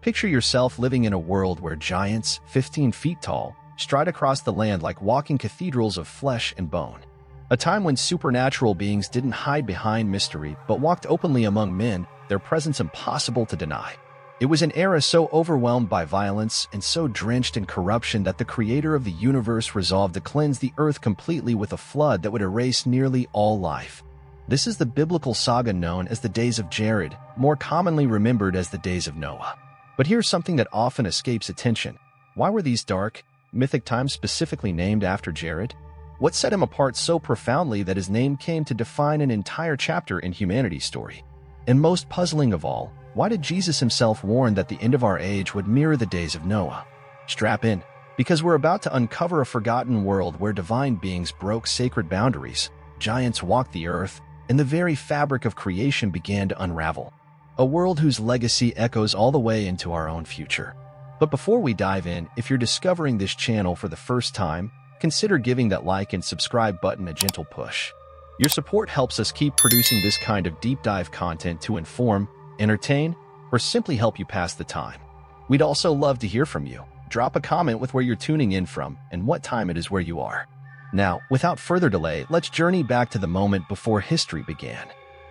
Picture yourself living in a world where giants, 15 feet tall, stride across the land like walking cathedrals of flesh and bone. A time when supernatural beings didn't hide behind mystery but walked openly among men, their presence impossible to deny. It was an era so overwhelmed by violence and so drenched in corruption that the creator of the universe resolved to cleanse the earth completely with a flood that would erase nearly all life. This is the biblical saga known as the days of Jared, more commonly remembered as the days of Noah. But here's something that often escapes attention. Why were these dark, mythic times specifically named after Jared? What set him apart so profoundly that his name came to define an entire chapter in humanity's story? And most puzzling of all, why did Jesus himself warn that the end of our age would mirror the days of Noah? Strap in, because we're about to uncover a forgotten world where divine beings broke sacred boundaries, giants walked the earth, and the very fabric of creation began to unravel. A world whose legacy echoes all the way into our own future. But before we dive in, if you're discovering this channel for the first time, consider giving that like and subscribe button a gentle push. Your support helps us keep producing this kind of deep dive content to inform, entertain, or simply help you pass the time. We'd also love to hear from you. Drop a comment with where you're tuning in from and what time it is where you are. Now, without further delay, let's journey back to the moment before history began.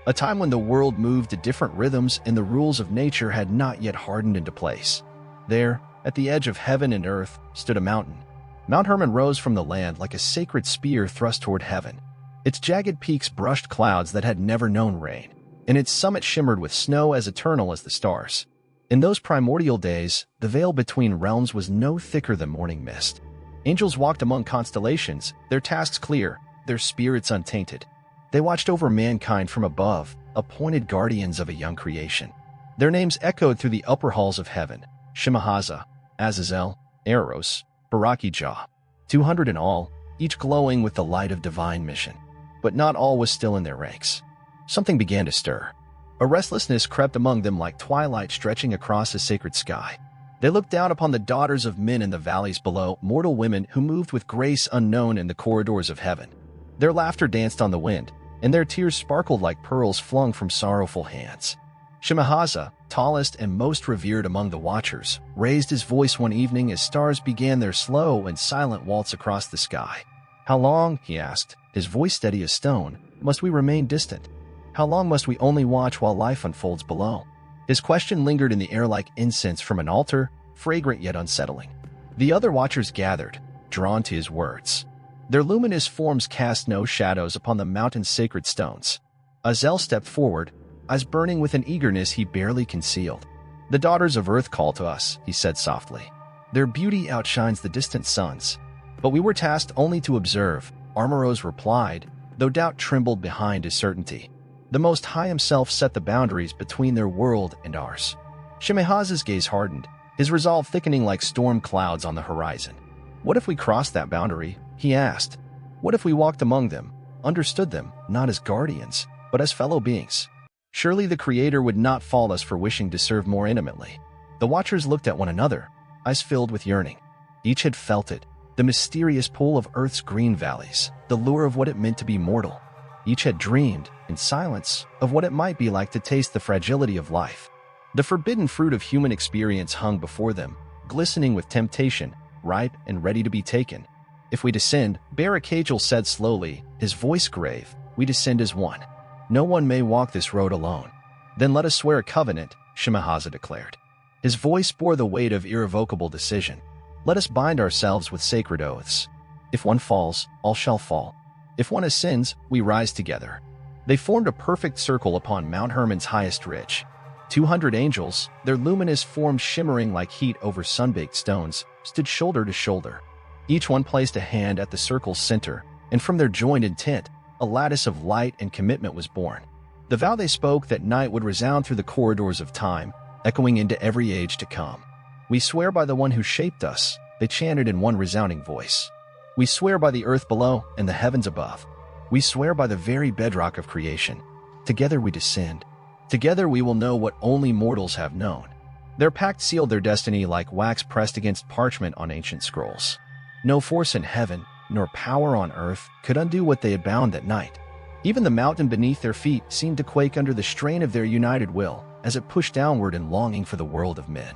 A time when the world moved to different rhythms and the rules of nature had not yet hardened into place. There, at the edge of heaven and earth, stood a mountain. Mount Hermon rose from the land like a sacred spear thrust toward heaven. Its jagged peaks brushed clouds that had never known rain, and its summit shimmered with snow as eternal as the stars. In those primordial days, the veil between realms was no thicker than morning mist. Angels walked among constellations, their tasks clear, their spirits untainted. They watched over mankind from above, appointed guardians of a young creation. Their names echoed through the upper halls of heaven: Shemahaza, Azazel, Eros, Barakijah, 200 in all, each glowing with the light of divine mission. But not all was still in their ranks. Something began to stir. A restlessness crept among them like twilight stretching across a sacred sky. They looked down upon the daughters of men in the valleys below, mortal women who moved with grace unknown in the corridors of heaven. Their laughter danced on the wind, and their tears sparkled like pearls flung from sorrowful hands. Shemahaza, tallest and most revered among the watchers, raised his voice one evening as stars began their slow and silent waltz across the sky. "How long," he asked, his voice steady as stone, "must we remain distant? How long must we only watch while life unfolds below?" His question lingered in the air like incense from an altar, fragrant yet unsettling. The other watchers gathered, drawn to his words. Their luminous forms cast no shadows upon the mountain's sacred stones. Azazel stepped forward, eyes burning with an eagerness he barely concealed. "The daughters of earth call to us," he said softly. "Their beauty outshines the distant suns. But we were tasked only to observe," Armoros replied, though doubt trembled behind his certainty. The Most High himself set the boundaries between their world and ours. Shemahaza's gaze hardened, his resolve thickening like storm clouds on the horizon. "What if we crossed that boundary?" he asked. "What if we walked among them, understood them, not as guardians, but as fellow beings? Surely the Creator would not fault us for wishing to serve more intimately." The watchers looked at one another, eyes filled with yearning. Each had felt it, the mysterious pull of Earth's green valleys, the lure of what it meant to be mortal. Each had dreamed, in silence, of what it might be like to taste the fragility of life. The forbidden fruit of human experience hung before them, glistening with temptation, ripe and ready to be taken. "If we descend," Barakajal said slowly, his voice grave, "we descend as one. No one may walk this road alone." "Then let us swear a covenant," Shemahaza declared. His voice bore the weight of irrevocable decision. "Let us bind ourselves with sacred oaths. If one falls, all shall fall. If one ascends, we rise together." They formed a perfect circle upon Mount Hermon's highest ridge. 200 angels, their luminous forms shimmering like heat over sun-baked stones, stood shoulder to shoulder. Each one placed a hand at the circle's center, and from their joined intent, a lattice of light and commitment was born. The vow they spoke that night would resound through the corridors of time, echoing into every age to come. "We swear by the one who shaped us," they chanted in one resounding voice. "We swear by the earth below and the heavens above. We swear by the very bedrock of creation. Together we descend. Together we will know what only mortals have known." Their pact sealed their destiny like wax pressed against parchment on ancient scrolls. No force in heaven, nor power on earth, could undo what they had bound that night. Even the mountain beneath their feet seemed to quake under the strain of their united will, as it pushed downward in longing for the world of men.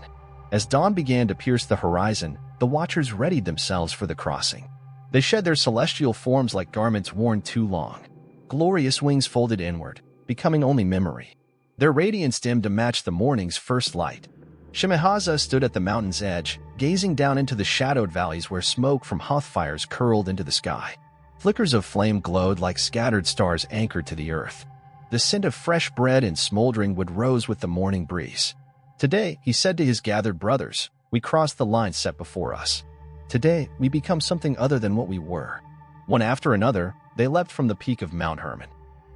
As dawn began to pierce the horizon, the Watchers readied themselves for the crossing. They shed their celestial forms like garments worn too long. Glorious wings folded inward, becoming only memory. Their radiance dimmed to match the morning's first light. Shemhaza stood at the mountain's edge, gazing down into the shadowed valleys where smoke from hearth fires curled into the sky. Flickers of flame glowed like scattered stars anchored to the earth. The scent of fresh bread and smoldering wood rose with the morning breeze. Today, he said to his gathered brothers, we crossed the line set before us. Today, we become something other than what we were. One after another, they leapt from the peak of Mount Hermon.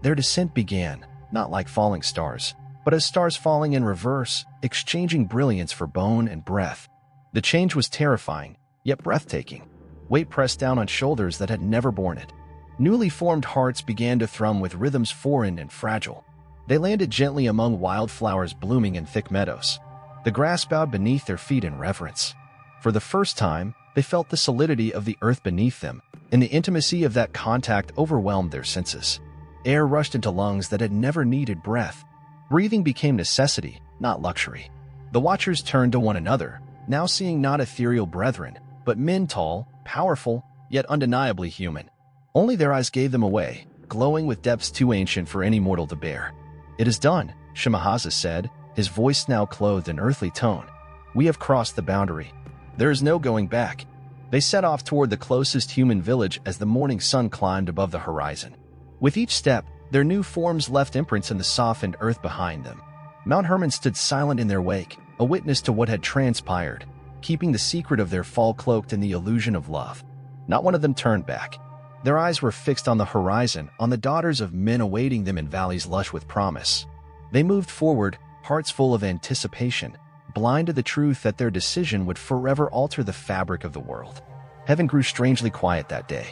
Their descent began, not like falling stars, but as stars falling in reverse, exchanging brilliance for bone and breath. The change was terrifying, yet breathtaking. Weight pressed down on shoulders that had never borne it. Newly formed hearts began to thrum with rhythms foreign and fragile. They landed gently among wildflowers blooming in thick meadows. The grass bowed beneath their feet in reverence. For the first time, they felt the solidity of the earth beneath them, and the intimacy of that contact overwhelmed their senses. Air rushed into lungs that had never needed breath. Breathing became necessity, not luxury. The Watchers turned to one another, now seeing not ethereal brethren, but men tall, powerful, yet undeniably human. Only their eyes gave them away, glowing with depths too ancient for any mortal to bear. "It is done," Shemhaza said, his voice now clothed in earthly tone. "We have crossed the boundary. There is no going back." They set off toward the closest human village as the morning sun climbed above the horizon. With each step, their new forms left imprints in the softened earth behind them. Mount Hermon stood silent in their wake, a witness to what had transpired, keeping the secret of their fall cloaked in the illusion of love. Not one of them turned back. Their eyes were fixed on the horizon, on the daughters of men awaiting them in valleys lush with promise. They moved forward, hearts full of anticipation, blind to the truth that their decision would forever alter the fabric of the world. Heaven grew strangely quiet that day.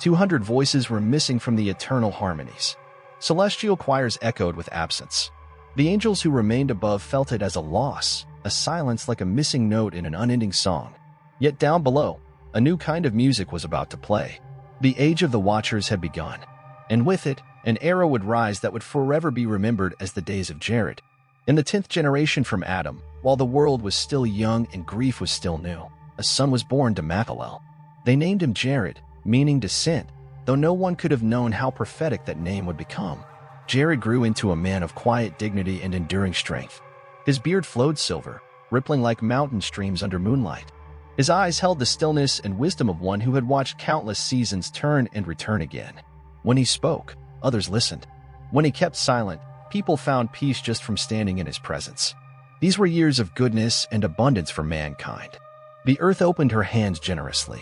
200 voices were missing from the eternal harmonies. Celestial choirs echoed with absence. The angels who remained above felt it as a loss, a silence like a missing note in an unending song. Yet down below, a new kind of music was about to play. The age of the Watchers had begun, and with it, an era would rise that would forever be remembered as the days of Jared. In the 10th generation from Adam, while the world was still young and grief was still new, a son was born to Machalel. They named him Jared, meaning descent, though no one could have known how prophetic that name would become. Jared grew into a man of quiet dignity and enduring strength. His beard flowed silver, rippling like mountain streams under moonlight. His eyes held the stillness and wisdom of one who had watched countless seasons turn and return again. When he spoke, others listened. When he kept silent, people found peace just from standing in his presence. These were years of goodness and abundance for mankind. The earth opened her hands generously.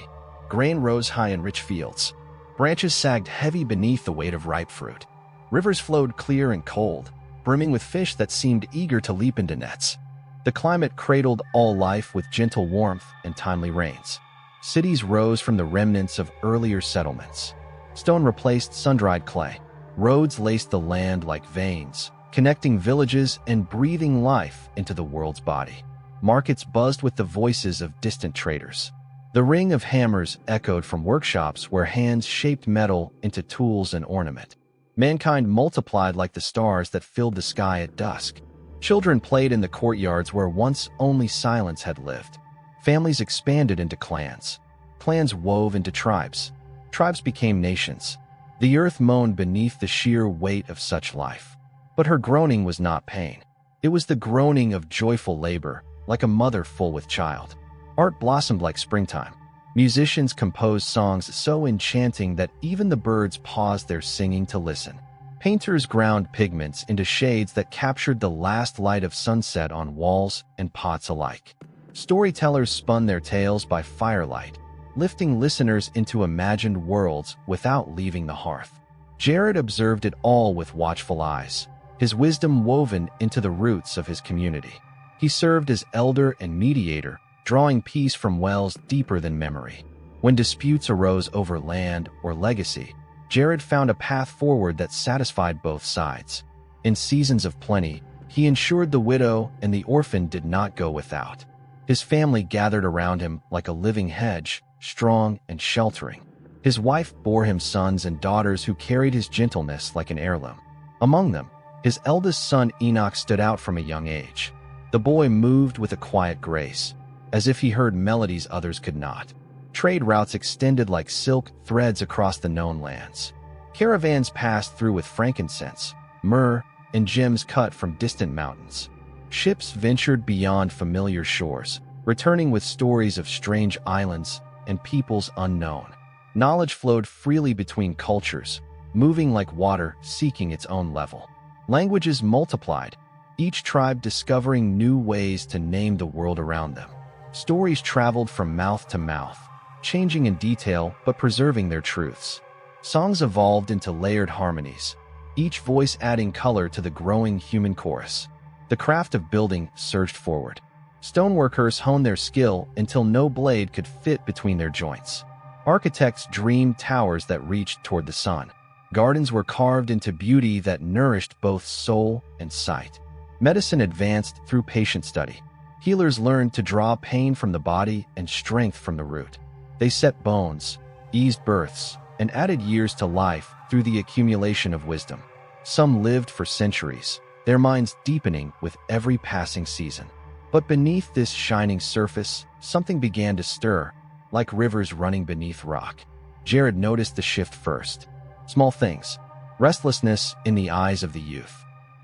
Grain rose high in rich fields. Branches sagged heavy beneath the weight of ripe fruit. Rivers flowed clear and cold, brimming with fish that seemed eager to leap into nets. The climate cradled all life with gentle warmth and timely rains. Cities rose from the remnants of earlier settlements. Stone replaced sun-dried clay. Roads laced the land like veins, connecting villages and breathing life into the world's body. Markets buzzed with the voices of distant traders. The ring of hammers echoed from workshops where hands shaped metal into tools and ornament. Mankind multiplied like the stars that filled the sky at dusk. Children played in the courtyards where once only silence had lived. Families expanded into clans. Clans wove into tribes. Tribes became nations. The earth moaned beneath the sheer weight of such life. But her groaning was not pain. It was the groaning of joyful labor, like a mother full with child. Art blossomed like springtime. Musicians composed songs so enchanting that even the birds paused their singing to listen. Painters ground pigments into shades that captured the last light of sunset on walls and pots alike. Storytellers spun their tales by firelight, lifting listeners into imagined worlds without leaving the hearth. Jared observed it all with watchful eyes, his wisdom woven into the roots of his community. He served as elder and mediator, drawing peace from wells deeper than memory. When disputes arose over land or legacy, Jared found a path forward that satisfied both sides. In seasons of plenty, he ensured the widow and the orphan did not go without. His family gathered around him like a living hedge, strong and sheltering. His wife bore him sons and daughters who carried his gentleness like an heirloom. Among them, his eldest son Enoch stood out from a young age. The boy moved with a quiet grace, as if he heard melodies others could not. Trade routes extended like silk threads across the known lands. Caravans passed through with frankincense, myrrh, and gems cut from distant mountains. Ships ventured beyond familiar shores, returning with stories of strange islands and peoples unknown. Knowledge flowed freely between cultures, moving like water seeking its own level. Languages multiplied, each tribe discovering new ways to name the world around them. Stories traveled from mouth to mouth, changing in detail but preserving their truths. Songs evolved into layered harmonies, each voice adding color to the growing human chorus. The craft of building surged forward. Stoneworkers honed their skill until no blade could fit between their joints. Architects dreamed towers that reached toward the sun. Gardens were carved into beauty that nourished both soul and sight. Medicine advanced through patient study. Healers learned to draw pain from the body and strength from the root. They set bones, eased births, and added years to life through the accumulation of wisdom. Some lived for centuries, their minds deepening with every passing season. But beneath this shining surface, something began to stir, like rivers running beneath rock. Jared noticed the shift first. Small things, restlessness in the eyes of the youth.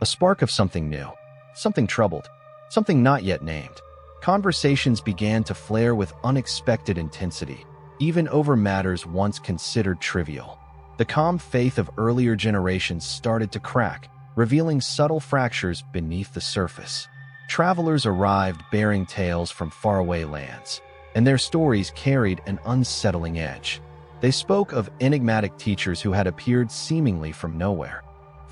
A spark of something new, something troubled, something not yet named. Conversations began to flare with unexpected intensity, even over matters once considered trivial. The calm faith of earlier generations started to crack, revealing subtle fractures beneath the surface. Travelers arrived bearing tales from faraway lands, and their stories carried an unsettling edge. They spoke of enigmatic teachers who had appeared seemingly from nowhere,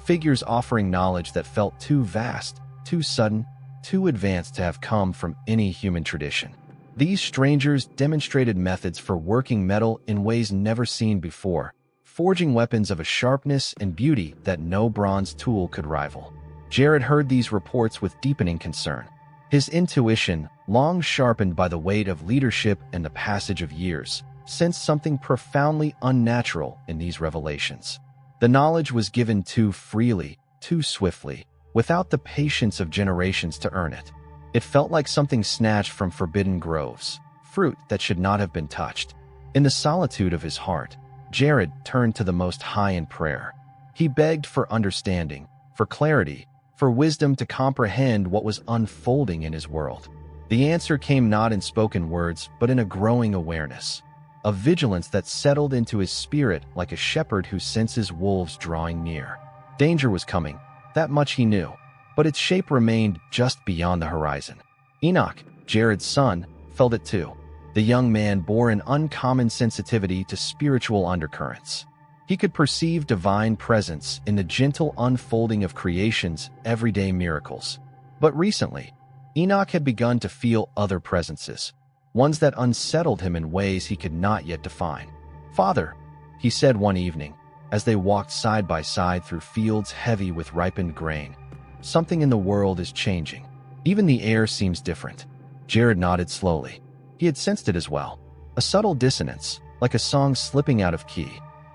figures offering knowledge that felt too vast, too sudden, too advanced to have come from any human tradition. These strangers demonstrated methods for working metal in ways never seen before, forging weapons of a sharpness and beauty that no bronze tool could rival. Jared heard these reports with deepening concern. His intuition, long sharpened by the weight of leadership and the passage of years, sensed something profoundly unnatural in these revelations. The knowledge was given too freely, too swiftly, without the patience of generations to earn it. It felt like something snatched from forbidden groves, fruit that should not have been touched. In the solitude of his heart, Jared turned to the Most High in prayer. He begged for understanding, for clarity, for wisdom to comprehend what was unfolding in his world. The answer came not in spoken words, but in a growing awareness, a vigilance that settled into his spirit like a shepherd who senses wolves drawing near. Danger was coming, that much he knew, but its shape remained just beyond the horizon. Enoch, Jared's son, felt it too. The young man bore an uncommon sensitivity to spiritual undercurrents. He could perceive divine presence in the gentle unfolding of creation's everyday miracles. But recently, Enoch had begun to feel other presences, ones that unsettled him in ways he could not yet define. "Father," he said one evening, as they walked side by side through fields heavy with ripened grain, "something in the world is changing. Even the air seems different." Jared nodded slowly. He had sensed it as well. A subtle dissonance, like a song slipping out of key.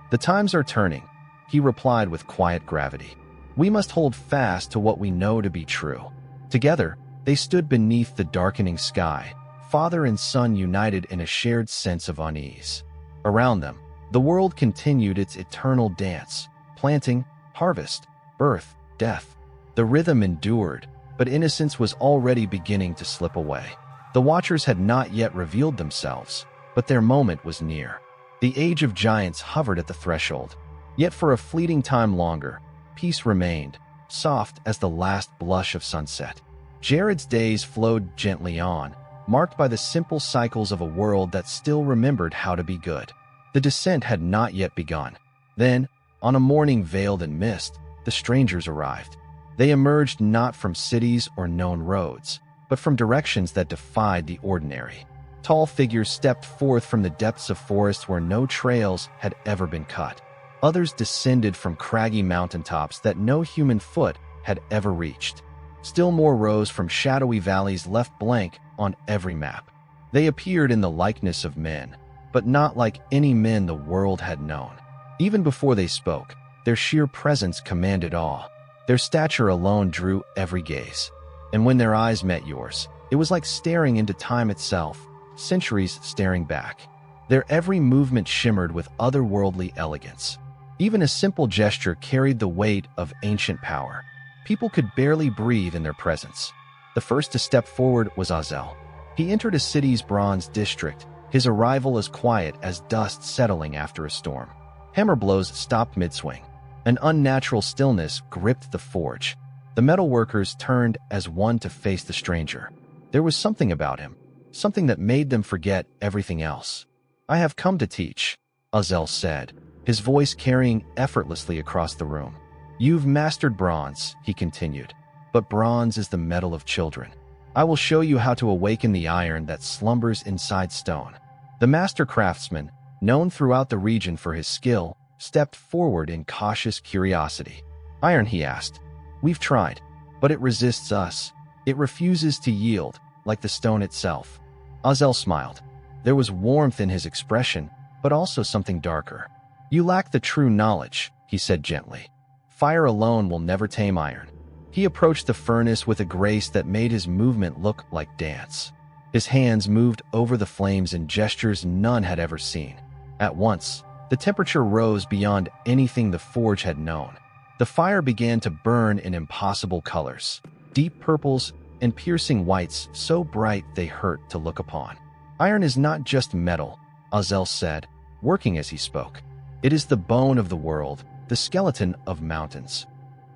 "The times are turning," he replied with quiet gravity. "We must hold fast to what we know to be true." Together, they stood beneath the darkening sky, father and son united in a shared sense of unease. Around them, the world continued its eternal dance, planting, harvest, birth, death. The rhythm endured, but innocence was already beginning to slip away. The watchers had not yet revealed themselves, but their moment was near. The age of giants hovered at the threshold. Yet for a fleeting time longer, peace remained, soft as the last blush of sunset. Jared's days flowed gently on, marked by the simple cycles of a world that still remembered how to be good. The descent had not yet begun. Then, on a morning veiled in mist, the strangers arrived. They emerged not from cities or known roads, but from directions that defied the ordinary. Tall figures stepped forth from the depths of forests where no trails had ever been cut. Others descended from craggy mountaintops that no human foot had ever reached. Still more rose from shadowy valleys left blank on every map. They appeared in the likeness of men, but not like any men the world had known. Even before they spoke, their sheer presence commanded awe. Their stature alone drew every gaze. And when their eyes met yours, it was like staring into time itself, centuries staring back. Their every movement shimmered with otherworldly elegance. Even a simple gesture carried the weight of ancient power. People could barely breathe in their presence. The first to step forward was Azel. He entered a city's bronze district, his arrival as quiet as dust settling after a storm. Hammer blows stopped mid-swing. An unnatural stillness gripped the forge. The metal workers turned as one to face the stranger. There was something about him, something that made them forget everything else. "I have come to teach," Azel said, his voice carrying effortlessly across the room. "You've mastered bronze," he continued, "but bronze is the metal of children. I will show you how to awaken the iron that slumbers inside stone." The master craftsman, known throughout the region for his skill, stepped forward in cautious curiosity. "Iron," he asked. "We've tried, but it resists us. It refuses to yield, like the stone itself." Azel smiled. There was warmth in his expression, but also something darker. "You lack the true knowledge," he said gently. "Fire alone will never tame iron." He approached the furnace with a grace that made his movement look like dance. His hands moved over the flames in gestures none had ever seen. At once, the temperature rose beyond anything the forge had known. The fire began to burn in impossible colors, deep purples and piercing whites so bright they hurt to look upon. "Iron is not just metal," Azel said, working as he spoke. "It is the bone of the world, the skeleton of mountains.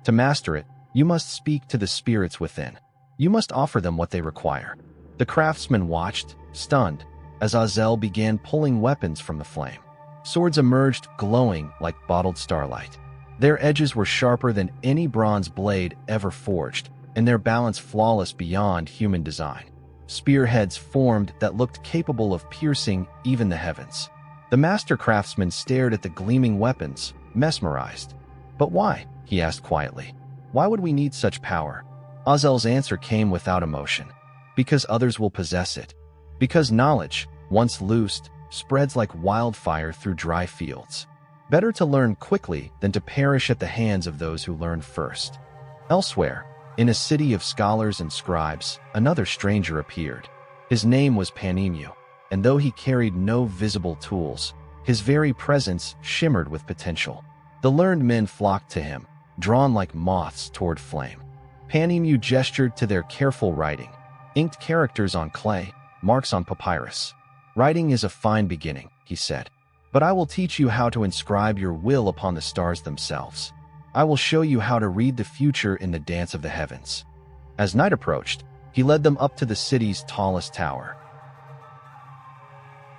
To master it, you must speak to the spirits within. You must offer them what they require." The craftsman watched, stunned, as Azel began pulling weapons from the flame. Swords emerged glowing like bottled starlight. Their edges were sharper than any bronze blade ever forged, and their balance flawless beyond human design. Spearheads formed that looked capable of piercing even the heavens. The master craftsman stared at the gleaming weapons, mesmerized. "But why?" he asked quietly. "Why would we need such power?" Azel's answer came without emotion. "Because others will possess it. Because knowledge, once loosed, spreads like wildfire through dry fields. Better to learn quickly than to perish at the hands of those who learn first." Elsewhere, in a city of scholars and scribes, another stranger appeared. His name was Panemu, and though he carried no visible tools, his very presence shimmered with potential. The learned men flocked to him, drawn like moths toward flame. Panemu gestured to their careful writing, inked characters on clay, marks on papyrus. "Writing is a fine beginning," he said, "but I will teach you how to inscribe your will upon the stars themselves. I will show you how to read the future in the dance of the heavens." As night approached, he led them up to the city's tallest tower.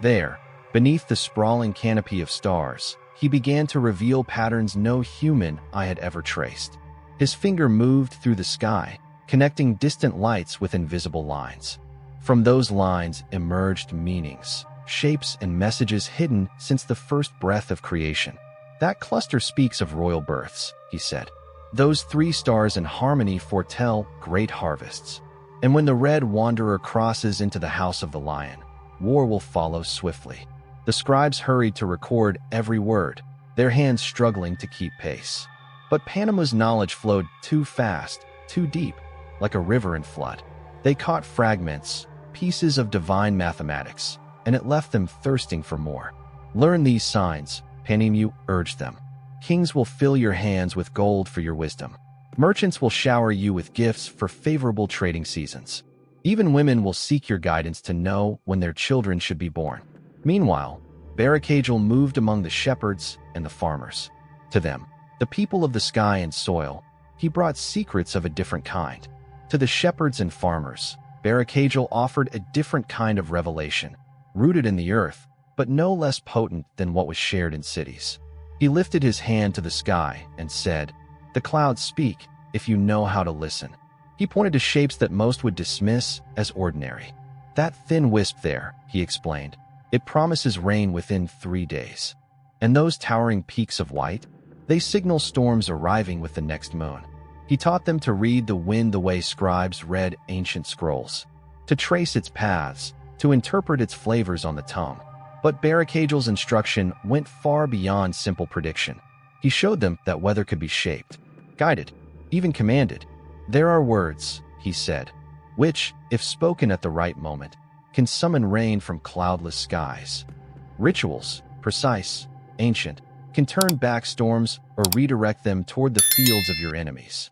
There, beneath the sprawling canopy of stars, he began to reveal patterns no human eye had ever traced. His finger moved through the sky, connecting distant lights with invisible lines. From those lines emerged meanings, shapes, and messages hidden since the first breath of creation. "That cluster speaks of royal births," he said. "Those 3 stars in harmony foretell great harvests. And when the red wanderer crosses into the house of the lion, war will follow swiftly." The scribes hurried to record every word, their hands struggling to keep pace. But Panemu's knowledge flowed too fast, too deep, like a river in flood. They caught fragments, pieces of divine mathematics, and it left them thirsting for more. "Learn these signs," Panemu urged them. "Kings will fill your hands with gold for your wisdom. Merchants will shower you with gifts for favorable trading seasons. Even women will seek your guidance to know when their children should be born." Meanwhile, Barakajal moved among the shepherds and the farmers. To them, the people of the sky and soil, he brought secrets of a different kind. To the shepherds and farmers, Barakajal offered a different kind of revelation, rooted in the earth, but no less potent than what was shared in cities. He lifted his hand to the sky and said, "The clouds speak, if you know how to listen." He pointed to shapes that most would dismiss as ordinary. "That thin wisp there," he explained, "it promises rain within 3 days. And those towering peaks of white, they signal storms arriving with the next moon." He taught them to read the wind the way scribes read ancient scrolls, to trace its paths, to interpret its flavors on the tongue. But Barakajal's instruction went far beyond simple prediction. He showed them that weather could be shaped, guided, even commanded. "There are words," he said, which, if spoken at the right moment, can summon rain from cloudless skies. Rituals, precise, ancient, can turn back storms or redirect them toward the fields of your enemies.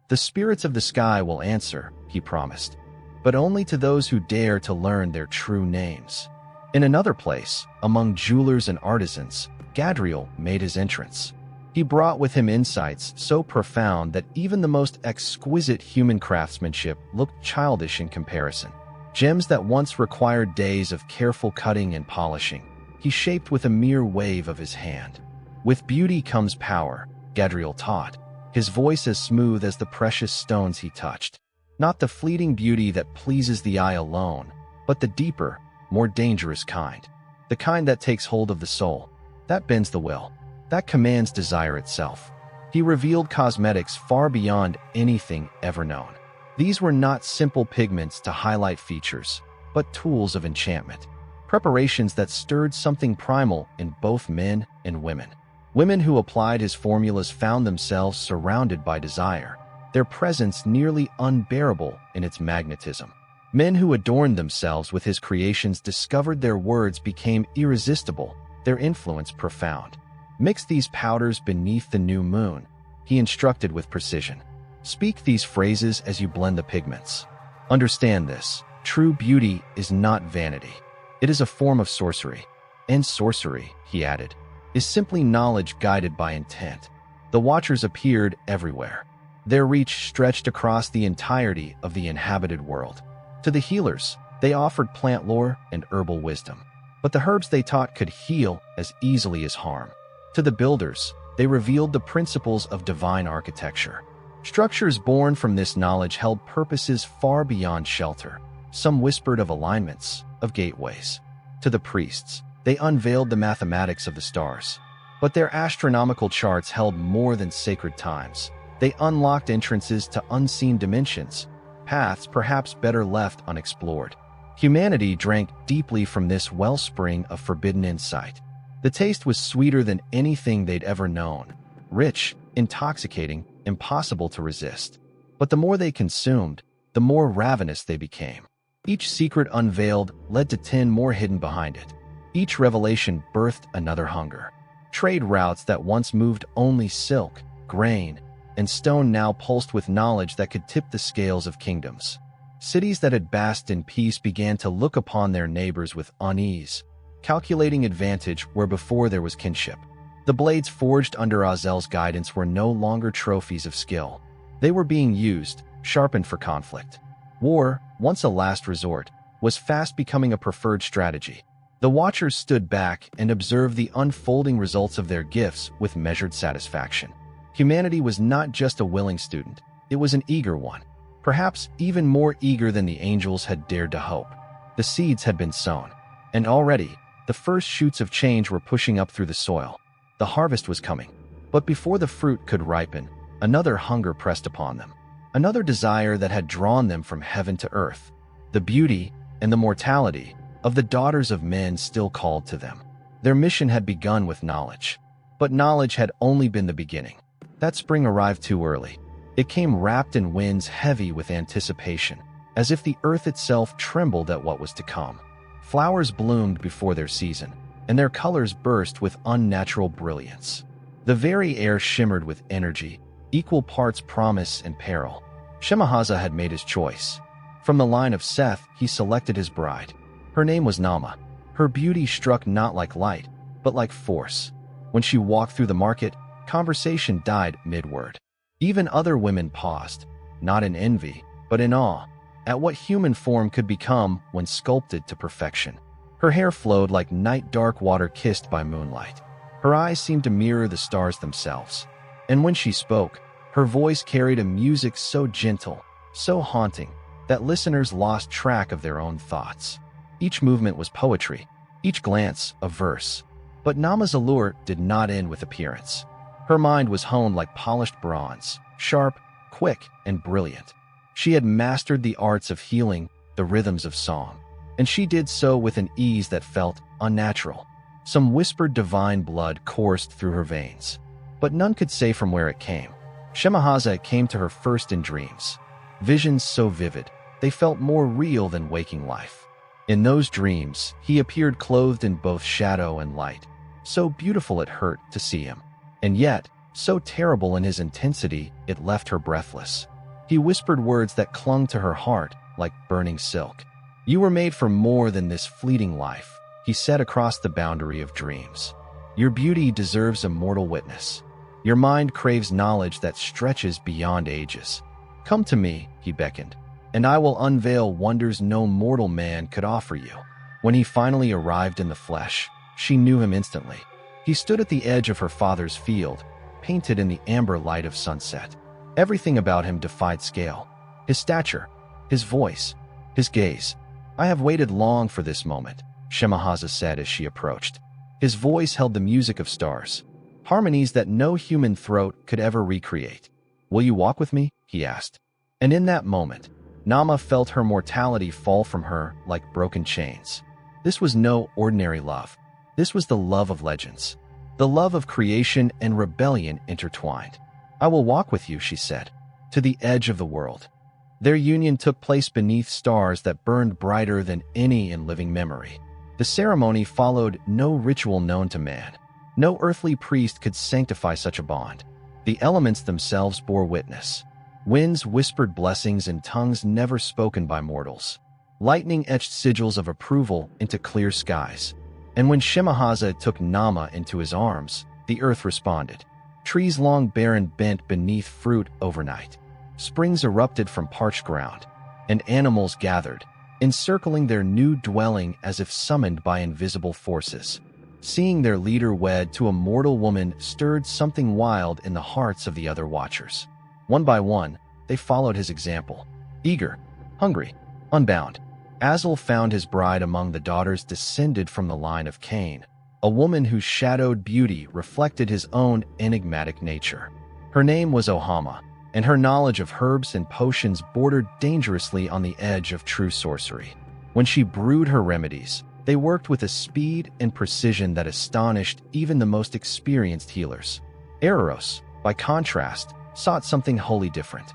The spirits of the sky will answer, he promised, but only to those who dare to learn their true names. In another place, among jewelers and artisans, Gadriel made his entrance. He brought with him insights so profound that even the most exquisite human craftsmanship looked childish in comparison. Gems that once required days of careful cutting and polishing, he shaped with a mere wave of his hand. With beauty comes power, Gadriel taught, his voice as smooth as the precious stones he touched. Not the fleeting beauty that pleases the eye alone, but the deeper, more dangerous kind. The kind that takes hold of the soul, that bends the will, that commands desire itself. He revealed cosmetics far beyond anything ever known. These were not simple pigments to highlight features, but tools of enchantment. Preparations that stirred something primal in both men and women. Women who applied his formulas found themselves surrounded by desire, their presence nearly unbearable in its magnetism. Men who adorned themselves with his creations discovered their words became irresistible, their influence profound. Mix these powders beneath the new moon, he instructed with precision. Speak these phrases as you blend the pigments. Understand this, true beauty is not vanity. It is a form of sorcery. And sorcery, he added, is simply knowledge guided by intent. The Watchers appeared everywhere. Their reach stretched across the entirety of the inhabited world. To the healers, they offered plant lore and herbal wisdom. But the herbs they taught could heal as easily as harm. To the builders, they revealed the principles of divine architecture. Structures born from this knowledge held purposes far beyond shelter. Some whispered of alignments, of gateways. To the priests, they unveiled the mathematics of the stars. But their astronomical charts held more than sacred times. They unlocked entrances to unseen dimensions, paths perhaps better left unexplored. Humanity drank deeply from this wellspring of forbidden insight. The taste was sweeter than anything they'd ever known. Rich, intoxicating, impossible to resist. But the more they consumed, the more ravenous they became. Each secret unveiled led to 10 more hidden behind it. Each revelation birthed another hunger. Trade routes that once moved only silk, grain, and stone now pulsed with knowledge that could tip the scales of kingdoms. Cities that had basked in peace began to look upon their neighbors with unease, calculating advantage where before there was kinship. The blades forged under Azel's guidance were no longer trophies of skill. They were being used, sharpened for conflict. War, once a last resort, was fast becoming a preferred strategy. The Watchers stood back and observed the unfolding results of their gifts with measured satisfaction. Humanity was not just a willing student, it was an eager one, perhaps even more eager than the angels had dared to hope. The seeds had been sown, and already, the first shoots of change were pushing up through the soil. The harvest was coming, but before the fruit could ripen, another hunger pressed upon them, another desire that had drawn them from heaven to earth. The beauty and the mortality of the daughters of men still called to them. Their mission had begun with knowledge, but knowledge had only been the beginning. That spring arrived too early. It came wrapped in winds heavy with anticipation, as if the earth itself trembled at what was to come. Flowers bloomed before their season, and their colors burst with unnatural brilliance. The very air shimmered with energy, equal parts promise and peril. Shemahaza had made his choice. From the line of Seth, he selected his bride. Her name was Nama. Her beauty struck not like light, but like force. When she walked through the market, conversation died mid-word. Even other women paused, not in envy, but in awe, at what human form could become when sculpted to perfection. Her hair flowed like night-dark water kissed by moonlight. Her eyes seemed to mirror the stars themselves. And when she spoke, her voice carried a music so gentle, so haunting, that listeners lost track of their own thoughts. Each movement was poetry, each glance a verse. But Nama's allure did not end with appearance. Her mind was honed like polished bronze, sharp, quick, and brilliant. She had mastered the arts of healing, the rhythms of song, and she did so with an ease that felt unnatural. Some whispered divine blood coursed through her veins, but none could say from where it came. Shemahaza came to her first in dreams. visions so vivid, they felt more real than waking life. In those dreams, he appeared clothed in both shadow and light, so beautiful it hurt to see him, and yet, so terrible in his intensity it left her breathless. He whispered words that clung to her heart like burning silk. "You were made for more than this fleeting life," he said across the boundary of dreams. "Your beauty deserves a mortal witness. Your mind craves knowledge that stretches beyond ages. Come to me," he beckoned, "and I will unveil wonders no mortal man could offer you." When he finally arrived in the flesh, she knew him instantly. He stood at the edge of her father's field, painted in the amber light of sunset. Everything about him defied scale. His stature, his voice, his gaze. "I have waited long for this moment," Shemahaza said as she approached. His voice held the music of stars, harmonies that no human throat could ever recreate. "Will you walk with me?" he asked. And in that moment, Nama felt her mortality fall from her like broken chains. This was no ordinary love. This was the love of legends, the love of creation and rebellion intertwined. "I will walk with you," she said, "to the edge of the world." Their union took place beneath stars that burned brighter than any in living memory. The ceremony followed no ritual known to man. No earthly priest could sanctify such a bond. The elements themselves bore witness. Winds whispered blessings in tongues never spoken by mortals. Lightning etched sigils of approval into clear skies. And when Shemahaza took Nama into his arms, the earth responded. Trees long barren bent beneath fruit overnight. Springs erupted from parched ground, and animals gathered, encircling their new dwelling as if summoned by invisible forces. Seeing their leader wed to a mortal woman stirred something wild in the hearts of the other watchers. One by one, they followed his example. Eager, hungry, unbound, Azul found his bride among the daughters descended from the line of Cain, a woman whose shadowed beauty reflected his own enigmatic nature. Her name was Ohama, and her knowledge of herbs and potions bordered dangerously on the edge of true sorcery. When she brewed her remedies, they worked with a speed and precision that astonished even the most experienced healers. Eros, by contrast, sought something wholly different.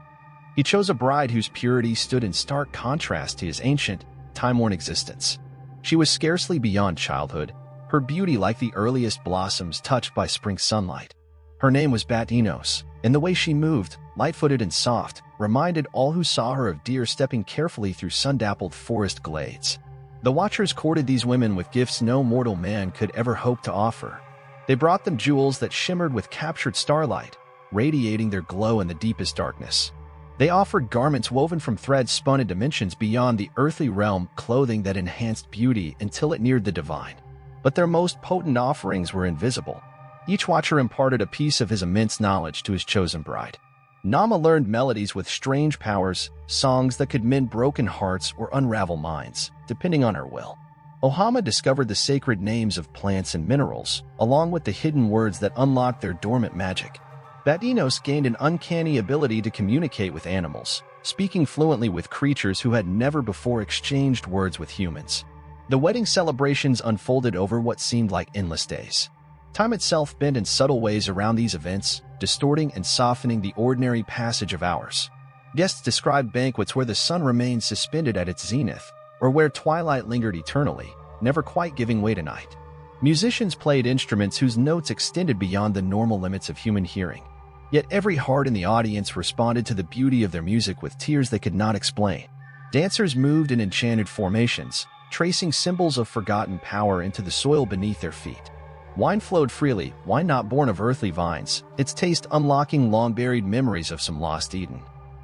He chose a bride whose purity stood in stark contrast to his ancient, time-worn existence. She was scarcely beyond childhood, her beauty like the earliest blossoms touched by spring sunlight. Her name was Batinos, and the way she moved, light-footed and soft, reminded all who saw her of deer stepping carefully through sun-dappled forest glades. The Watchers courted these women with gifts no mortal man could ever hope to offer. They brought them jewels that shimmered with captured starlight, radiating their glow in the deepest darkness. They offered garments woven from threads spun in dimensions beyond the earthly realm, clothing that enhanced beauty until it neared the divine. But their most potent offerings were invisible. Each Watcher imparted a piece of his immense knowledge to his chosen bride. Nama learned melodies with strange powers, songs that could mend broken hearts or unravel minds, depending on her will. Ohama discovered the sacred names of plants and minerals, along with the hidden words that unlocked their dormant magic. Batinos gained an uncanny ability to communicate with animals, speaking fluently with creatures who had never before exchanged words with humans. The wedding celebrations unfolded over what seemed like endless days. Time itself bent in subtle ways around these events, distorting and softening the ordinary passage of hours. Guests described banquets where the sun remained suspended at its zenith, or where twilight lingered eternally, never quite giving way to night. Musicians played instruments whose notes extended beyond the normal limits of human hearing. Yet every heart in the audience responded to the beauty of their music with tears they could not explain. Dancers moved in enchanted formations, tracing symbols of forgotten power into the soil beneath their feet. Wine flowed freely, wine not born of earthly vines, its taste unlocking long-buried memories of some lost Eden.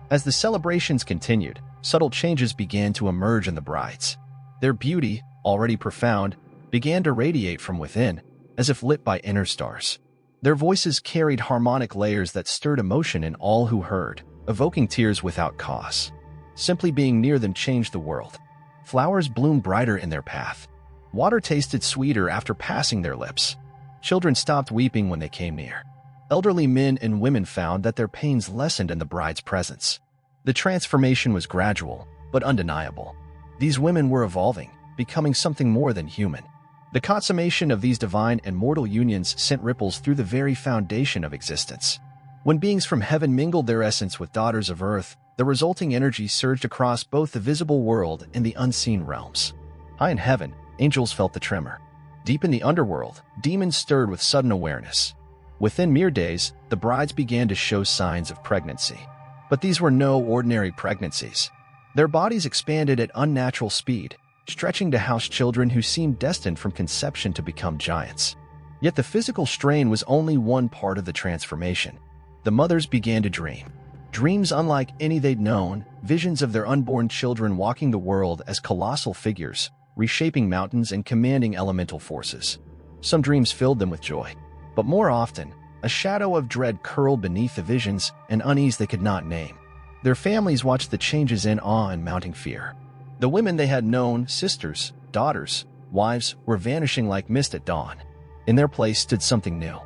As the celebrations continued, subtle changes began to emerge in the brides. Their beauty, already profound, began to radiate from within, as if lit by inner stars. Their voices carried harmonic layers that stirred emotion in all who heard, evoking tears without cause. Simply being near them changed the world. Flowers bloomed brighter in their path. Water tasted sweeter after passing their lips. Children stopped weeping when they came near. Elderly men and women found that their pains lessened in the bride's presence. The transformation was gradual, but undeniable. These women were evolving, becoming something more than human. The consummation of these divine and mortal unions sent ripples through the very foundation of existence. When beings from heaven mingled their essence with daughters of earth, The resulting energy surged across both the visible world and the unseen realms. High in heaven, angels felt the tremor. Deep in the underworld, demons stirred with sudden awareness. Within mere days, the brides began to show signs of pregnancy. But these were no ordinary pregnancies. Their bodies expanded at unnatural speed, stretching to house children who seemed destined from conception to become giants. Yet the physical strain was only one part of the transformation. The mothers began to dream. Dreams unlike any they'd known, visions of their unborn children walking the world as colossal figures, reshaping mountains and commanding elemental forces. Some dreams filled them with joy, but more often, a shadow of dread curled beneath the visions, an unease they could not name. Their families watched the changes in awe and mounting fear. The women they had known, sisters, daughters, wives, were vanishing like mist at dawn. In their place stood something new.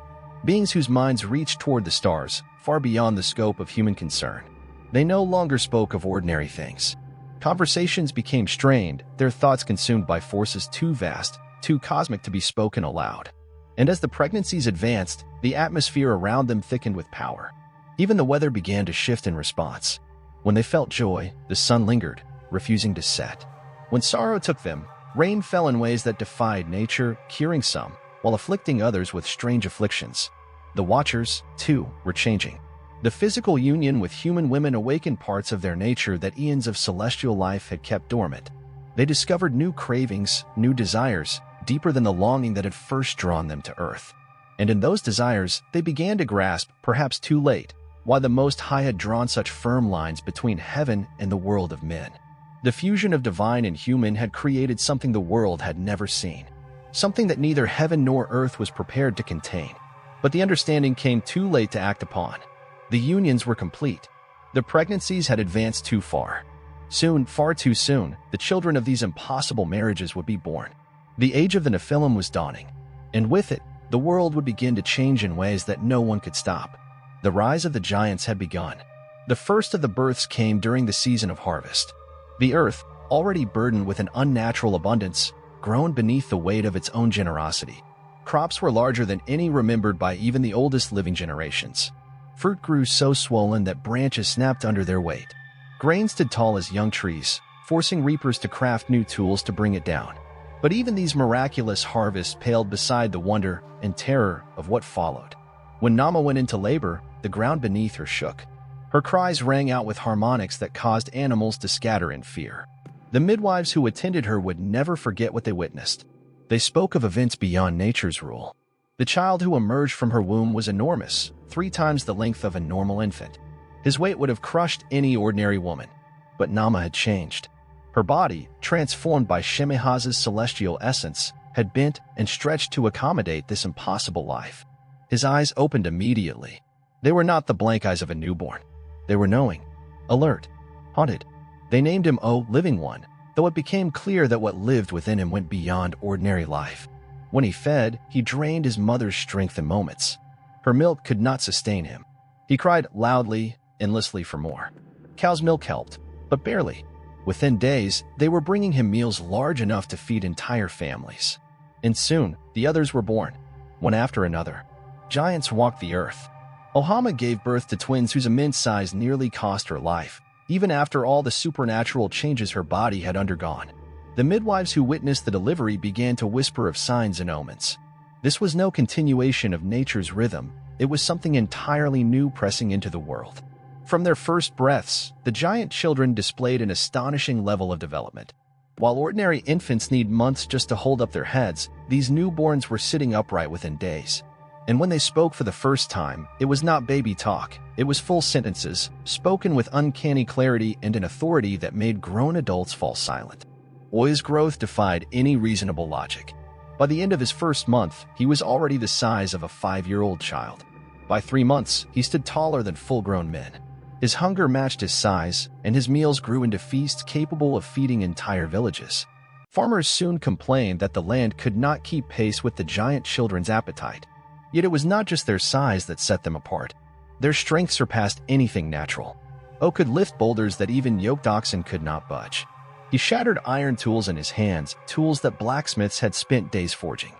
Beings whose minds reached toward the stars, far beyond the scope of human concern. They no longer spoke of ordinary things. Conversations became strained, their thoughts consumed by forces too vast, too cosmic to be spoken aloud. And as the pregnancies advanced, the atmosphere around them thickened with power. Even the weather began to shift in response. When they felt joy, the sun lingered, refusing to set. When sorrow took them, rain fell in ways that defied nature, curing some, while afflicting others with strange afflictions. The Watchers, too, were changing. The physical union with human women awakened parts of their nature that eons of celestial life had kept dormant. They discovered new cravings, new desires, deeper than the longing that had first drawn them to earth. And in those desires, they began to grasp, perhaps too late, why the Most High had drawn such firm lines between heaven and the world of men. The fusion of divine and human had created something the world had never seen, something that neither heaven nor earth was prepared to contain. But the understanding came too late to act upon. The unions were complete. The pregnancies had advanced too far. Soon, far too soon, the children of these impossible marriages would be born. The age of the Nephilim was dawning, and with it, the world would begin to change in ways that no one could stop. The rise of the giants had begun. The first of the births came during the season of harvest. The earth, already burdened with an unnatural abundance, groaned beneath the weight of its own generosity. Crops were larger than any remembered by even the oldest living generations. Fruit grew so swollen that branches snapped under their weight. Grain stood tall as young trees, forcing reapers to craft new tools to bring it down. But even these miraculous harvests paled beside the wonder and terror of what followed. When Nama went into labor, the ground beneath her shook. Her cries rang out with harmonics that caused animals to scatter in fear. The midwives who attended her would never forget what they witnessed. They spoke of events beyond nature's rule. The child who emerged from her womb was enormous, 3 times the length of a normal infant. His weight would have crushed any ordinary woman. But Nama had changed. Her body, transformed by Shemehaz's celestial essence, had bent and stretched to accommodate this impossible life. His eyes opened immediately. They were not the blank eyes of a newborn. They were knowing, alert, haunted. They named him O Living One, though it became clear that what lived within him went beyond ordinary life. When he fed, he drained his mother's strength in moments. Her milk could not sustain him. He cried loudly, endlessly for more. Cow's milk helped, but barely. Within days, they were bringing him meals large enough to feed entire families. And soon, the others were born, one after another. Giants walked the earth. Ohama gave birth to twins whose immense size nearly cost her life, even after all the supernatural changes her body had undergone. The midwives who witnessed the delivery began to whisper of signs and omens. This was no continuation of nature's rhythm. It was something entirely new pressing into the world. From their first breaths, the giant children displayed an astonishing level of development. While ordinary infants need months just to hold up their heads, these newborns were sitting upright within days. And when they spoke for the first time, it was not baby talk. It was full sentences, spoken with uncanny clarity and an authority that made grown adults fall silent. Oi's growth defied any reasonable logic. By the end of his first month, he was already the size of a 5-year-old child. By 3 months, he stood taller than full-grown men. His hunger matched his size, and his meals grew into feasts capable of feeding entire villages. Farmers soon complained that the land could not keep pace with the giant children's appetite. Yet it was not just their size that set them apart. Their strength surpassed anything natural. O could lift boulders that even yoked oxen could not budge. He shattered iron tools in his hands, tools that blacksmiths had spent days forging.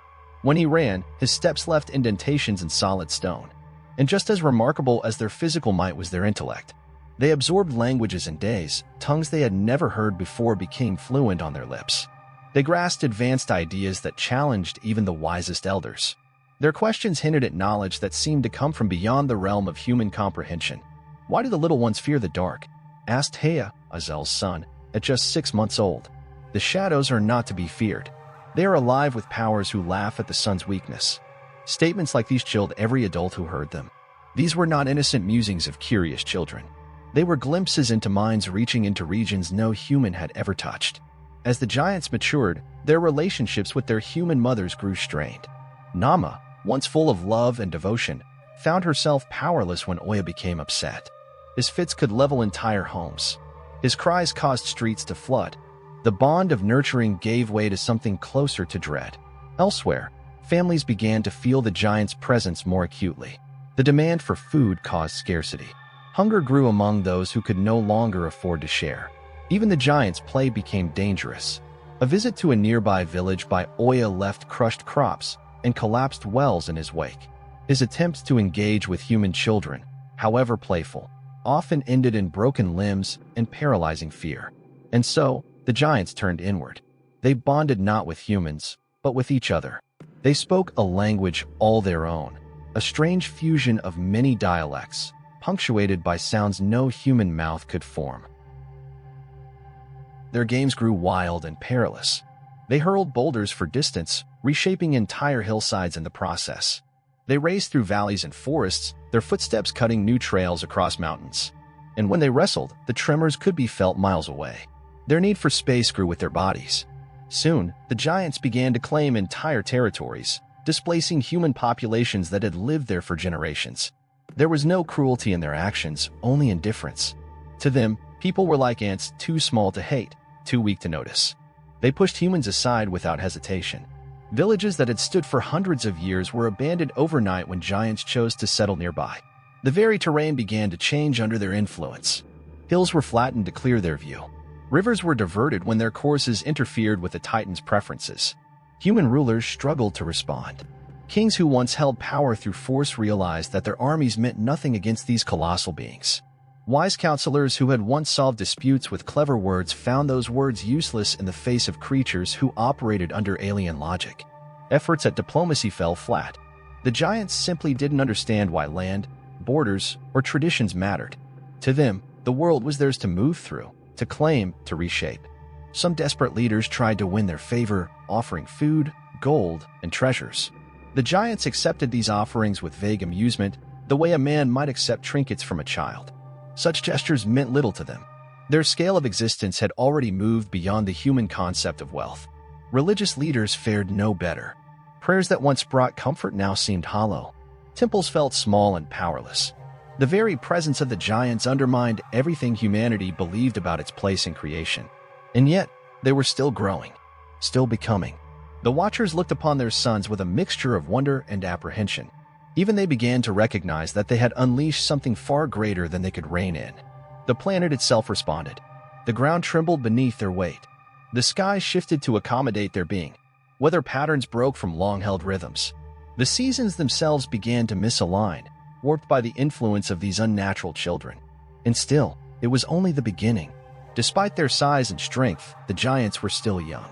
When he ran, his steps left indentations in solid stone. And just as remarkable as their physical might was their intellect. They absorbed languages in days. Tongues they had never heard before became fluent on their lips. They grasped advanced ideas that challenged even the wisest elders. Their questions hinted at knowledge that seemed to come from beyond the realm of human comprehension. "Why do the little ones fear the dark?" asked Hea, Azel's son, at just 6 months old. "The shadows are not to be feared. They are alive with powers who laugh at the sun's weakness." Statements like these chilled every adult who heard them. These were not innocent musings of curious children. They were glimpses into minds reaching into regions no human had ever touched. As the giants matured, their relationships with their human mothers grew strained. Nama, once full of love and devotion, found herself powerless when Oya became upset. His fits could level entire homes. His cries caused streets to flood. The bond of nurturing gave way to something closer to dread. Elsewhere, families began to feel the giant's presence more acutely. The demand for food caused scarcity. Hunger grew among those who could no longer afford to share. Even the giant's play became dangerous. A visit to a nearby village by Oya left crushed crops and collapsed wells in his wake. His attempts to engage with human children, however playful, often ended in broken limbs and paralyzing fear. And so, the giants turned inward. They bonded not with humans, but with each other. They spoke a language all their own, a strange fusion of many dialects, punctuated by sounds no human mouth could form. Their games grew wild and perilous. They hurled boulders for distance, reshaping entire hillsides in the process. They raced through valleys and forests, their footsteps cutting new trails across mountains. And when they wrestled, the tremors could be felt miles away. Their need for space grew with their bodies. Soon, the giants began to claim entire territories, displacing human populations that had lived there for generations. There was no cruelty in their actions, only indifference. To them, people were like ants, too small to hate, too weak to notice. They pushed humans aside without hesitation. Villages that had stood for hundreds of years were abandoned overnight when giants chose to settle nearby. The very terrain began to change under their influence. Hills were flattened to clear their view. Rivers were diverted when their courses interfered with the Titans' preferences. Human rulers struggled to respond. Kings who once held power through force realized that their armies meant nothing against these colossal beings. Wise counselors who had once solved disputes with clever words found those words useless in the face of creatures who operated under alien logic. Efforts at diplomacy fell flat. The giants simply didn't understand why land, borders, or traditions mattered. To them, the world was theirs to move through, to claim, to reshape. Some desperate leaders tried to win their favor, offering food, gold, and treasures. The giants accepted these offerings with vague amusement, the way a man might accept trinkets from a child. Such gestures meant little to them. Their scale of existence had already moved beyond the human concept of wealth. Religious leaders fared no better. Prayers that once brought comfort now seemed hollow. Temples felt small and powerless. The very presence of the giants undermined everything humanity believed about its place in creation. And yet, they were still growing, still becoming. The Watchers looked upon their sons with a mixture of wonder and apprehension. Even they began to recognize that they had unleashed something far greater than they could rein in. The planet itself responded. The ground trembled beneath their weight. The sky shifted to accommodate their being. Weather patterns broke from long-held rhythms. The seasons themselves began to misalign, warped by the influence of these unnatural children. And still, it was only the beginning. Despite their size and strength, the giants were still young.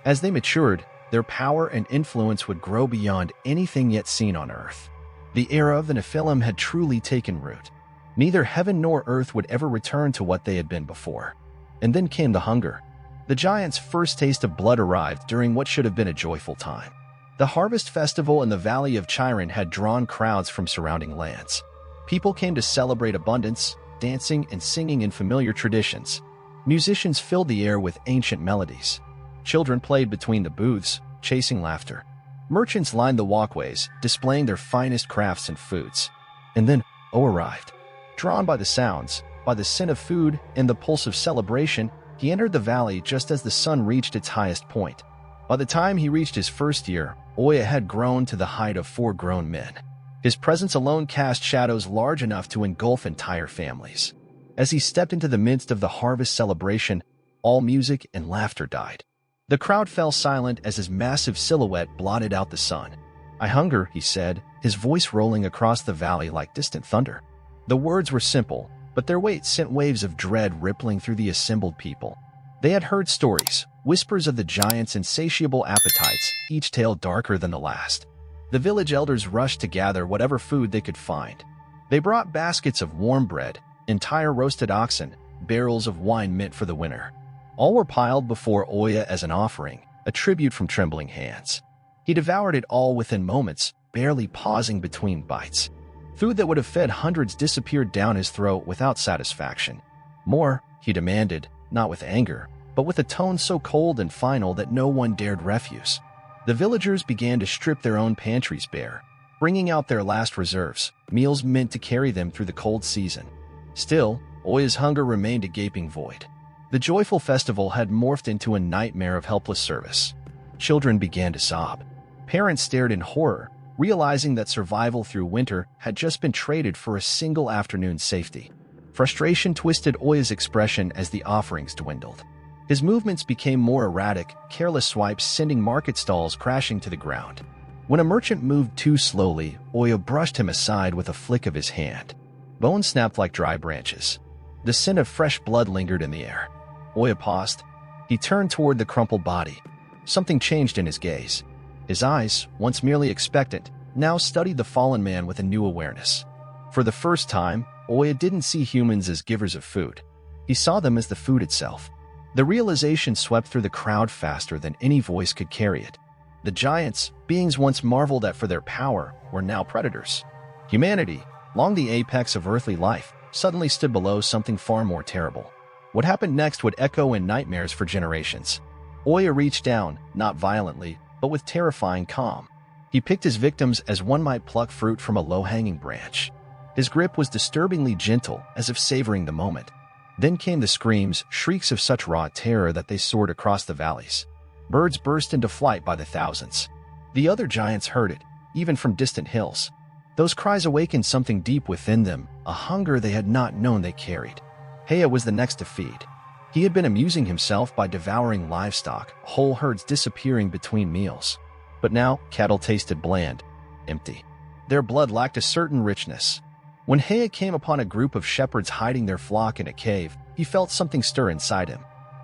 As they matured, their power and influence would grow beyond anything yet seen on Earth. The era of the Nephilim had truly taken root. Neither heaven nor earth would ever return to what they had been before. And then came the hunger. The giants' first taste of blood arrived during what should have been a joyful time. The harvest festival in the Valley of Chiron had drawn crowds from surrounding lands. People came to celebrate abundance, dancing and singing in familiar traditions. Musicians filled the air with ancient melodies. Children played between the booths, chasing laughter. Merchants lined the walkways, displaying their finest crafts and foods. And then O arrived. Drawn by the sounds, by the scent of food, and the pulse of celebration, he entered the valley just as the sun reached its highest point. By the time he reached his first year, Oya had grown to the height of 4 grown men. His presence alone cast shadows large enough to engulf entire families. As he stepped into the midst of the harvest celebration, all music and laughter died. The crowd fell silent as his massive silhouette blotted out the sun. "I hunger," he said, his voice rolling across the valley like distant thunder. The words were simple, but but their weight sent waves of dread rippling through the assembled people. They had heard stories, whispers of the giants' insatiable appetites, each tale darker than the last. The village elders rushed to gather whatever food they could find. They brought baskets of warm bread, entire roasted oxen, barrels of wine meant for the winter. All were piled before Oya as an offering, a tribute from trembling hands. He devoured it all within moments, barely pausing between bites. Food that would have fed hundreds disappeared down his throat without satisfaction. More, he demanded, not with anger, but with a tone so cold and final that no one dared refuse. The villagers began to strip their own pantries bare, bringing out their last reserves, meals meant to carry them through the cold season. Still, Oya's hunger remained a gaping void. The joyful festival had morphed into a nightmare of helpless service. Children began to sob. Parents stared in horror, realizing that survival through winter had just been traded for a single afternoon's safety. Frustration twisted Oya's expression as the offerings dwindled. His movements became more erratic, careless swipes sending market stalls crashing to the ground. When a merchant moved too slowly, Oya brushed him aside with a flick of his hand. Bones snapped like dry branches. The scent of fresh blood lingered in the air. Oya paused. He turned toward the crumpled body. Something changed in his gaze. His eyes, once merely expectant, now studied the fallen man with a new awareness. For the first time, Oya didn't see humans as givers of food. He saw them as the food itself. The realization swept through the crowd faster than any voice could carry it. The giants, beings once marveled at for their power, were now predators. Humanity, long the apex of earthly life, suddenly stood below something far more terrible. What happened next would echo in nightmares for generations. Oya reached down, not violently, but with terrifying calm. He picked his victims as one might pluck fruit from a low-hanging branch. His grip was disturbingly gentle, as if savoring the moment. Then came the screams, shrieks of such raw terror that they soared across the valleys. Birds burst into flight by the thousands. The other giants heard it, even from distant hills. Those cries awakened something deep within them, a hunger they had not known they carried. Heya was the next to feed. He had been amusing himself by devouring livestock, whole herds disappearing between meals. But now, cattle tasted bland, empty. Their blood lacked a certain richness. When Heya came upon a group of shepherds hiding their flock in a cave, he felt something stir inside him.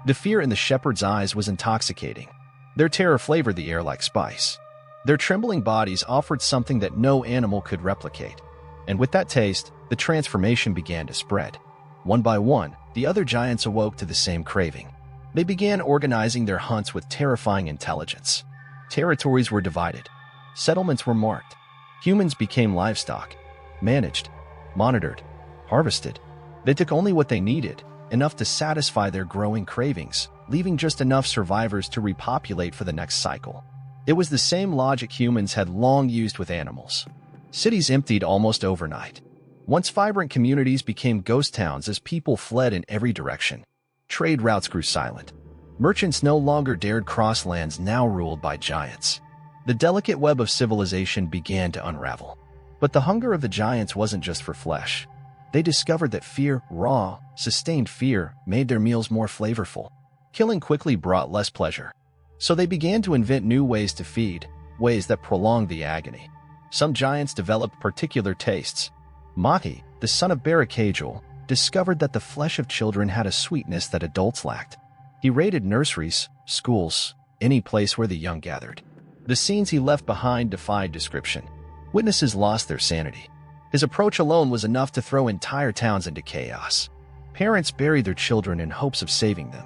The fear in the shepherds' eyes was intoxicating. Their terror flavored the air like spice. Their trembling bodies offered something that no animal could replicate. And with that taste, the transformation began to spread. One by one, the other giants awoke to the same craving. They began organizing their hunts with terrifying intelligence. Territories were divided. Settlements were marked. Humans became livestock, managed, monitored, harvested. They took only what they needed, enough to satisfy their growing cravings, leaving just enough survivors to repopulate for the next cycle. It was the same logic humans had long used with animals. Cities emptied almost overnight. Once vibrant communities became ghost towns as people fled in every direction. Trade routes grew silent. Merchants no longer dared cross lands now ruled by giants. The delicate web of civilization began to unravel. But the hunger of the giants wasn't just for flesh. They discovered that fear, raw, sustained fear, made their meals more flavorful. Killing quickly brought less pleasure. So they began to invent new ways to feed, ways that prolonged the agony. Some giants developed particular tastes. Mahi, the son of Barakajul, discovered that the flesh of children had a sweetness that adults lacked. He raided nurseries, schools, any place where the young gathered. The scenes he left behind defied description. Witnesses lost their sanity. His approach alone was enough to throw entire towns into chaos. Parents buried their children in hopes of saving them.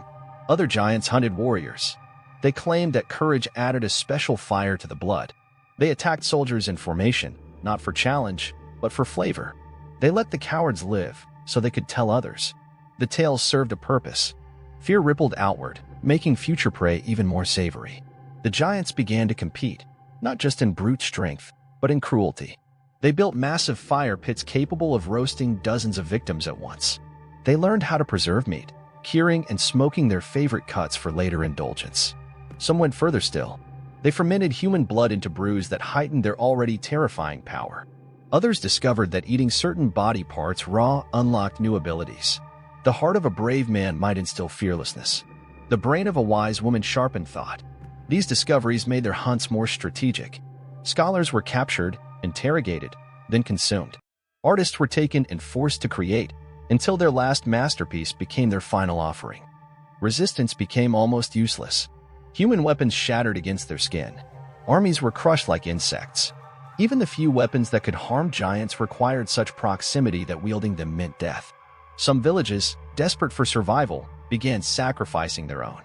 Other giants hunted warriors. They claimed that courage added a special fire to the blood. They attacked soldiers in formation, not for challenge, but for flavor. They let the cowards live, so they could tell others. The tales served a purpose. Fear rippled outward, making future prey even more savory. The giants began to compete, not just in brute strength, but in cruelty. They built massive fire pits capable of roasting dozens of victims at once. They learned how to preserve meat, curing and smoking their favorite cuts for later indulgence. Some went further still. They fermented human blood into brews that heightened their already terrifying power. Others discovered that eating certain body parts raw unlocked new abilities. The heart of a brave man might instill fearlessness. The brain of a wise woman sharpened thought. These discoveries made their hunts more strategic. Scholars were captured, interrogated, then consumed. Artists were taken and forced to create, until their last masterpiece became their final offering. Resistance became almost useless. Human weapons shattered against their skin. Armies were crushed like insects. Even the few weapons that could harm giants required such proximity that wielding them meant death. Some villages, desperate for survival, began sacrificing their own.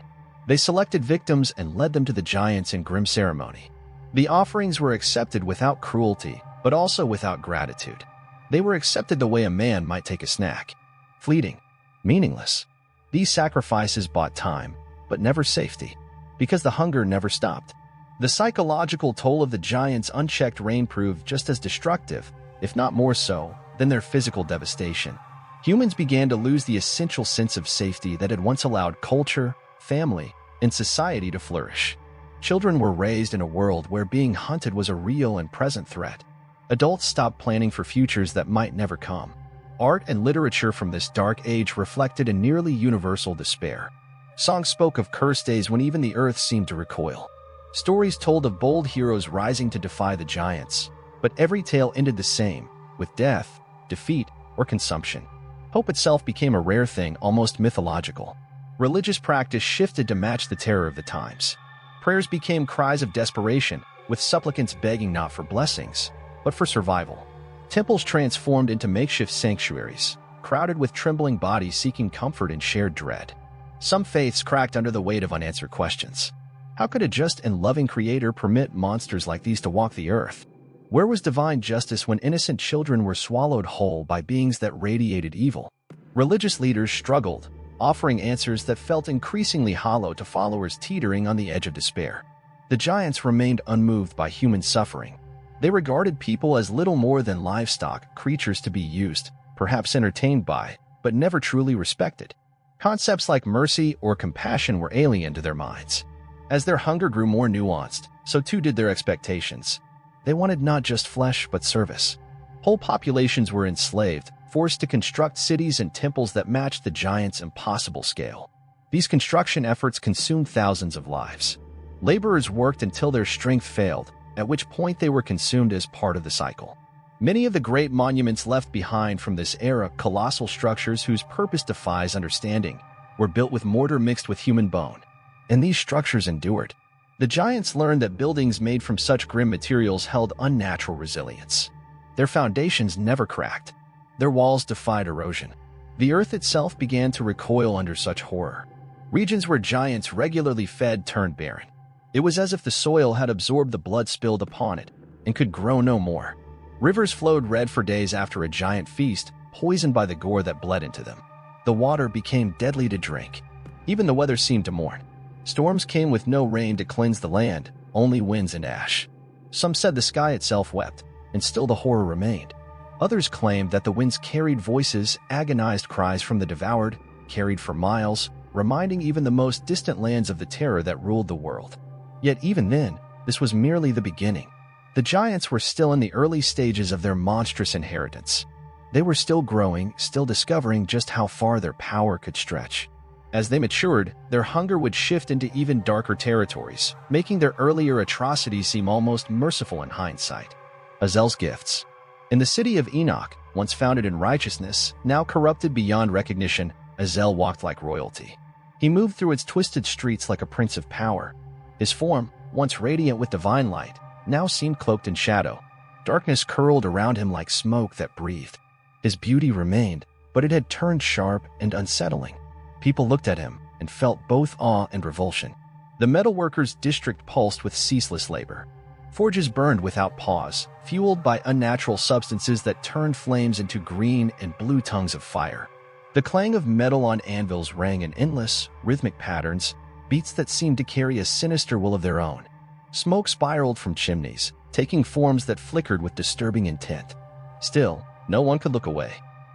They selected victims and led them to the giants in grim ceremony. The offerings were accepted without cruelty, but also without gratitude. They were accepted the way a man might take a snack. Fleeting, meaningless. These sacrifices bought time, but never safety, because the hunger never stopped. The psychological toll of the giants' unchecked reign proved just as destructive, if not more so, than their physical devastation. Humans began to lose the essential sense of safety that had once allowed culture, family, and society to flourish. Children were raised in a world where being hunted was a real and present threat. Adults stopped planning for futures that might never come. Art and literature from this dark age reflected a nearly universal despair. Songs spoke of cursed days when even the earth seemed to recoil. Stories told of bold heroes rising to defy the giants, but every tale ended the same, with death, defeat, or consumption. Hope itself became a rare thing, almost mythological. Religious practice shifted to match the terror of the times. Prayers became cries of desperation, with supplicants begging not for blessings, but for survival. Temples transformed into makeshift sanctuaries, crowded with trembling bodies seeking comfort in shared dread. Some faiths cracked under the weight of unanswered questions. How could a just and loving creator permit monsters like these to walk the earth? Where was divine justice when innocent children were swallowed whole by beings that radiated evil? Religious leaders struggled, offering answers that felt increasingly hollow to followers teetering on the edge of despair. The giants remained unmoved by human suffering. They regarded people as little more than livestock, creatures to be used, perhaps entertained by, but never truly respected. Concepts like mercy or compassion were alien to their minds. As their hunger grew more nuanced, so too did their expectations. They wanted not just flesh but service. Whole populations were enslaved, forced to construct cities and temples that matched the giants' impossible scale. These construction efforts consumed thousands of lives. Laborers worked until their strength failed, at which point they were consumed as part of the cycle. Many of the great monuments left behind from this era, colossal structures whose purpose defies understanding, were built with mortar mixed with human bone. And these structures endured. The giants learned that buildings made from such grim materials held unnatural resilience. Their foundations never cracked. Their walls defied erosion. The earth itself began to recoil under such horror. Regions where giants regularly fed turned barren. It was as if the soil had absorbed the blood spilled upon it and could grow no more. Rivers flowed red for days after a giant feast, poisoned by the gore that bled into them. The water became deadly to drink. Even the weather seemed to mourn. Storms came with no rain to cleanse the land, only winds and ash. Some said the sky itself wept, and still the horror remained. Others claimed that the winds carried voices, agonized cries from the devoured, carried for miles, reminding even the most distant lands of the terror that ruled the world. Yet even then, this was merely the beginning. The giants were still in the early stages of their monstrous inheritance. They were still growing, still discovering just how far their power could stretch. As they matured, their hunger would shift into even darker territories, making their earlier atrocities seem almost merciful in hindsight. Azel's gifts. In the city of Enoch, once founded in righteousness, now corrupted beyond recognition, Azel walked like royalty. He moved through its twisted streets like a prince of power. His form, once radiant with divine light, now seemed cloaked in shadow. Darkness curled around him like smoke that breathed. His beauty remained, but it had turned sharp and unsettling. People looked at him and felt both awe and revulsion. The metalworkers' district pulsed with ceaseless labor. Forges burned without pause, fueled by unnatural substances that turned flames into green and blue tongues of fire. The clang of metal on anvils rang in endless, rhythmic patterns, beats that seemed to carry a sinister will of their own. Smoke spiraled from chimneys, taking forms that flickered with disturbing intent. Still, no one could look away.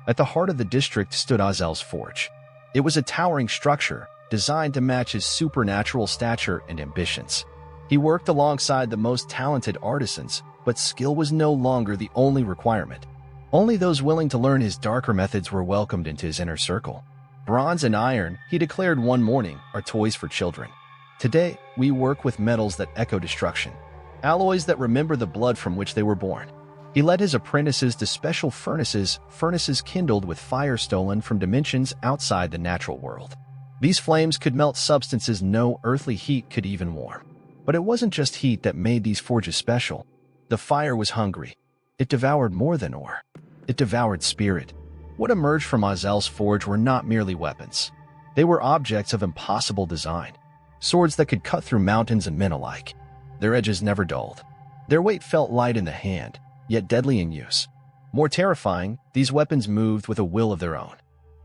At the heart of the district stood Azel's forge. It was a towering structure, designed to match his supernatural stature and ambitions. He worked alongside the most talented artisans, but skill was no longer the only requirement. Only those willing to learn his darker methods were welcomed into his inner circle. Bronze and iron, he declared one morning, are toys for children. Today, we work with metals that echo destruction, alloys that remember the blood from which they were born. He led his apprentices to special furnaces kindled with fire stolen from dimensions outside the natural world. These flames could melt substances no earthly heat could even warm. But it wasn't just heat that made these forges special. The fire was hungry. It devoured more than ore. It devoured spirit. What emerged from Azel's forge were not merely weapons. They were objects of impossible design. Swords that could cut through mountains and men alike. Their edges never dulled. Their weight felt light in the hand, yet deadly in use. More terrifying, these weapons moved with a will of their own.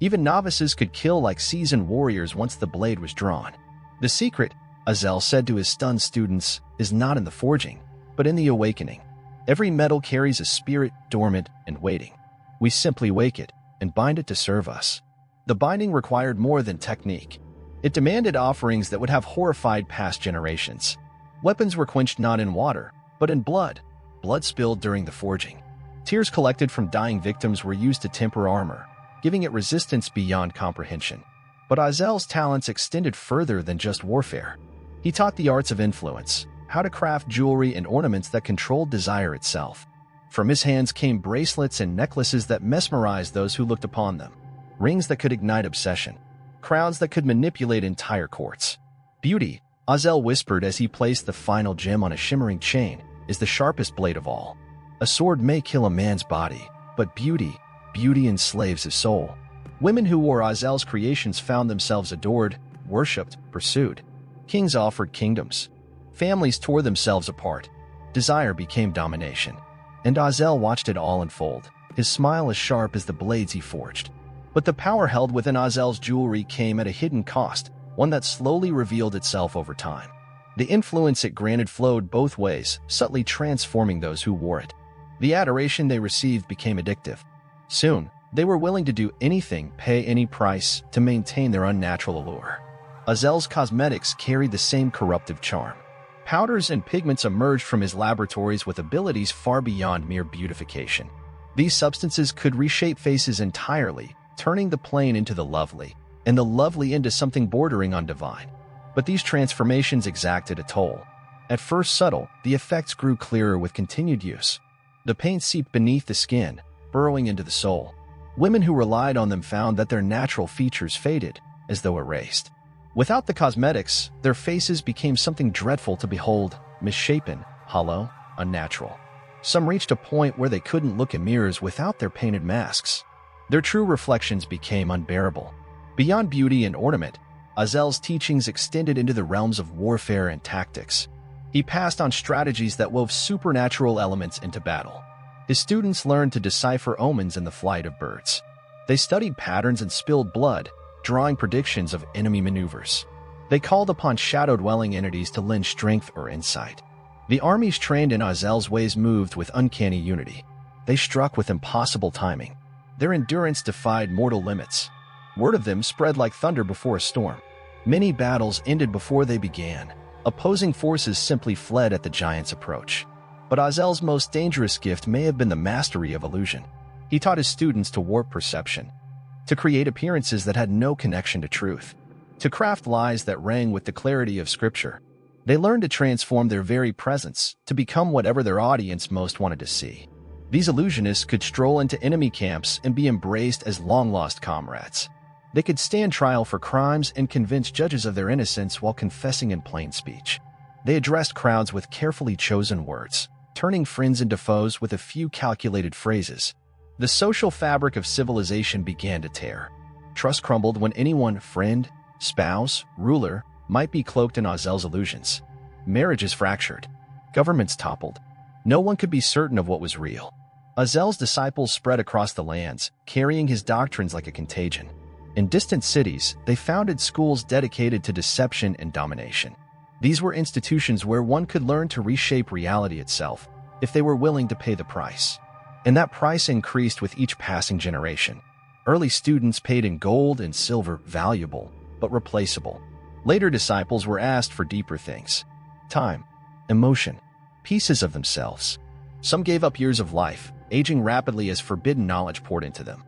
Even novices could kill like seasoned warriors once the blade was drawn. The secret, Azel said to his stunned students, is not in the forging, but in the awakening. Every metal carries a spirit dormant and waiting. We simply wake it and bind it to serve us. The binding required more than technique. It demanded offerings that would have horrified past generations. Weapons were quenched not in water, but in blood spilled during the forging. Tears collected from dying victims were used to temper armor, giving it resistance beyond comprehension. But Azel's talents extended further than just warfare. He taught the arts of influence, how to craft jewelry and ornaments that controlled desire itself. From his hands came bracelets and necklaces that mesmerized those who looked upon them, rings that could ignite obsession, crowns that could manipulate entire courts. Beauty, Azel whispered as he placed the final gem on a shimmering chain, is the sharpest blade of all. A sword may kill a man's body, but beauty enslaves his soul. Women who wore Azel's creations found themselves adored, worshipped, pursued. Kings offered kingdoms. Families tore themselves apart. Desire became domination. And Azel watched it all unfold, his smile as sharp as the blades he forged. But the power held within Azel's jewelry came at a hidden cost, one that slowly revealed itself over time. The influence it granted flowed both ways, subtly transforming those who wore it. The adoration they received became addictive. Soon, they were willing to do anything, pay any price, to maintain their unnatural allure. Azel's cosmetics carried the same corruptive charm. Powders and pigments emerged from his laboratories with abilities far beyond mere beautification. These substances could reshape faces entirely, turning the plain into the lovely, and the lovely into something bordering on divine. But these transformations exacted a toll. At first subtle, the effects grew clearer with continued use. The paint seeped beneath the skin, burrowing into the soul. Women who relied on them found that their natural features faded, as though erased. Without the cosmetics, their faces became something dreadful to behold, misshapen, hollow, unnatural. Some reached a point where they couldn't look in mirrors without their painted masks. Their true reflections became unbearable. Beyond beauty and ornament, Azel's teachings extended into the realms of warfare and tactics. He passed on strategies that wove supernatural elements into battle. His students learned to decipher omens in the flight of birds. They studied patterns and spilled blood, drawing predictions of enemy maneuvers. They called upon shadow-dwelling entities to lend strength or insight. The armies trained in Azel's ways moved with uncanny unity. They struck with impossible timing. Their endurance defied mortal limits. Word of them spread like thunder before a storm. Many battles ended before they began. Opposing forces simply fled at the giant's approach. But Azel's most dangerous gift may have been the mastery of illusion. He taught his students to warp perception, to create appearances that had no connection to truth, to craft lies that rang with the clarity of Scripture. They learned to transform their very presence to become whatever their audience most wanted to see. These illusionists could stroll into enemy camps and be embraced as long-lost comrades. They could stand trial for crimes and convince judges of their innocence while confessing in plain speech. They addressed crowds with carefully chosen words, turning friends into foes with a few calculated phrases. The social fabric of civilization began to tear. Trust crumbled when anyone, friend, spouse, ruler, might be cloaked in Azel's illusions. Marriages fractured. Governments toppled. No one could be certain of what was real. Azel's disciples spread across the lands, carrying his doctrines like a contagion. In distant cities, they founded schools dedicated to deception and domination. These were institutions where one could learn to reshape reality itself, if they were willing to pay the price. And that price increased with each passing generation. Early students paid in gold and silver, valuable, but replaceable. Later disciples were asked for deeper things: time, emotion, pieces of themselves. Some gave up years of life, aging rapidly as forbidden knowledge poured into them.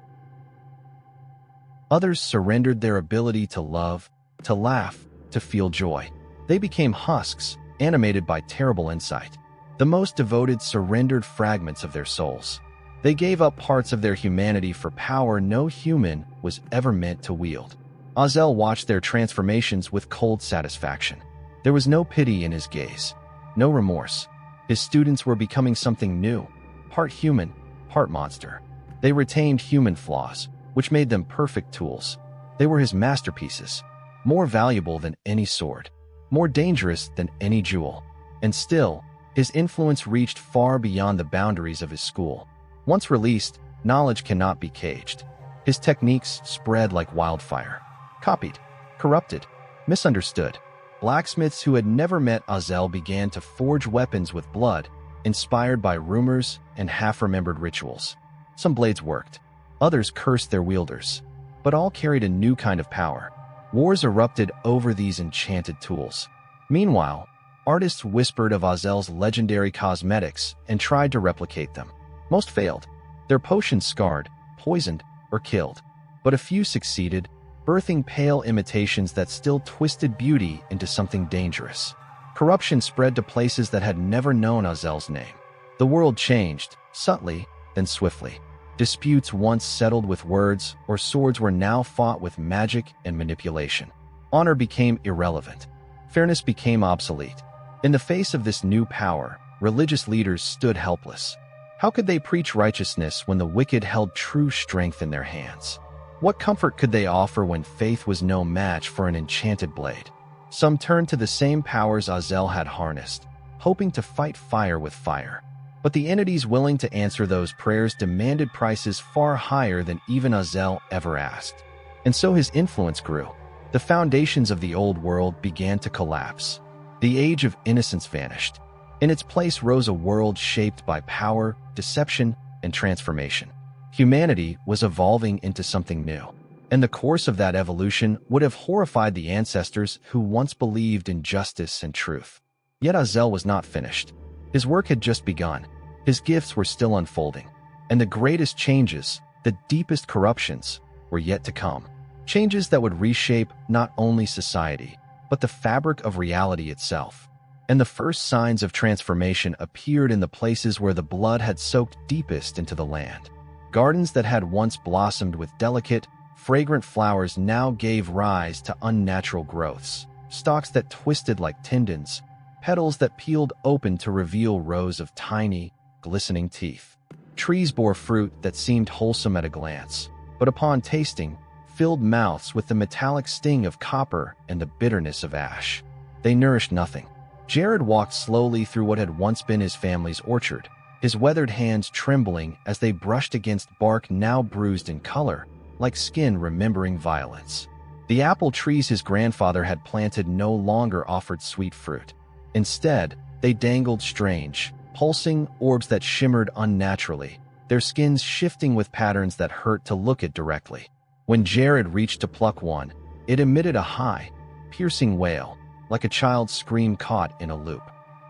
Others surrendered their ability to love, to laugh, to feel joy. They became husks, animated by terrible insight. The most devoted surrendered fragments of their souls. They gave up parts of their humanity for power no human was ever meant to wield. Azel watched their transformations with cold satisfaction. There was no pity in his gaze, no remorse. His students were becoming something new, part human, part monster. They retained human flaws, which made them perfect tools. They were his masterpieces, more valuable than any sword, more dangerous than any jewel. And still, his influence reached far beyond the boundaries of his school. Once released, knowledge cannot be caged. His techniques spread like wildfire. Copied, corrupted, misunderstood. Blacksmiths who had never met Azel began to forge weapons with blood, inspired by rumors and half-remembered rituals. Some blades worked, others cursed their wielders, but all carried a new kind of power. Wars erupted over these enchanted tools. Meanwhile, artists whispered of Azel's legendary cosmetics and tried to replicate them. Most failed. Their potions scarred, poisoned, or killed. But a few succeeded, birthing pale imitations that still twisted beauty into something dangerous. Corruption spread to places that had never known Azel's name. The world changed, subtly, then swiftly. Disputes once settled with words or swords were now fought with magic and manipulation. Honor became irrelevant. Fairness became obsolete. In the face of this new power, religious leaders stood helpless. How could they preach righteousness when the wicked held true strength in their hands? What comfort could they offer when faith was no match for an enchanted blade? Some turned to the same powers Azel had harnessed, hoping to fight fire with fire. But the entities willing to answer those prayers demanded prices far higher than even Azel ever asked. And so his influence grew. The foundations of the old world began to collapse. The age of innocence vanished. In its place rose a world shaped by power, deception, and transformation. Humanity was evolving into something new, and the course of that evolution would have horrified the ancestors who once believed in justice and truth. Yet Azel was not finished. His work had just begun. His gifts were still unfolding, and the greatest changes, the deepest corruptions, were yet to come. Changes that would reshape not only society, but the fabric of reality itself. And the first signs of transformation appeared in the places where the blood had soaked deepest into the land. Gardens that had once blossomed with delicate, fragrant flowers now gave rise to unnatural growths, stalks that twisted like tendons, petals that peeled open to reveal rows of tiny, glistening teeth. Trees bore fruit that seemed wholesome at a glance, but upon tasting, filled mouths with the metallic sting of copper and the bitterness of ash. They nourished nothing. Jared walked slowly through what had once been his family's orchard, his weathered hands trembling as they brushed against bark now bruised in color, like skin remembering violence. The apple trees his grandfather had planted no longer offered sweet fruit. Instead, they dangled strange, pulsing orbs that shimmered unnaturally, their skins shifting with patterns that hurt to look at directly. When Jared reached to pluck one, it emitted a high, piercing wail, like a child's scream caught in a loop.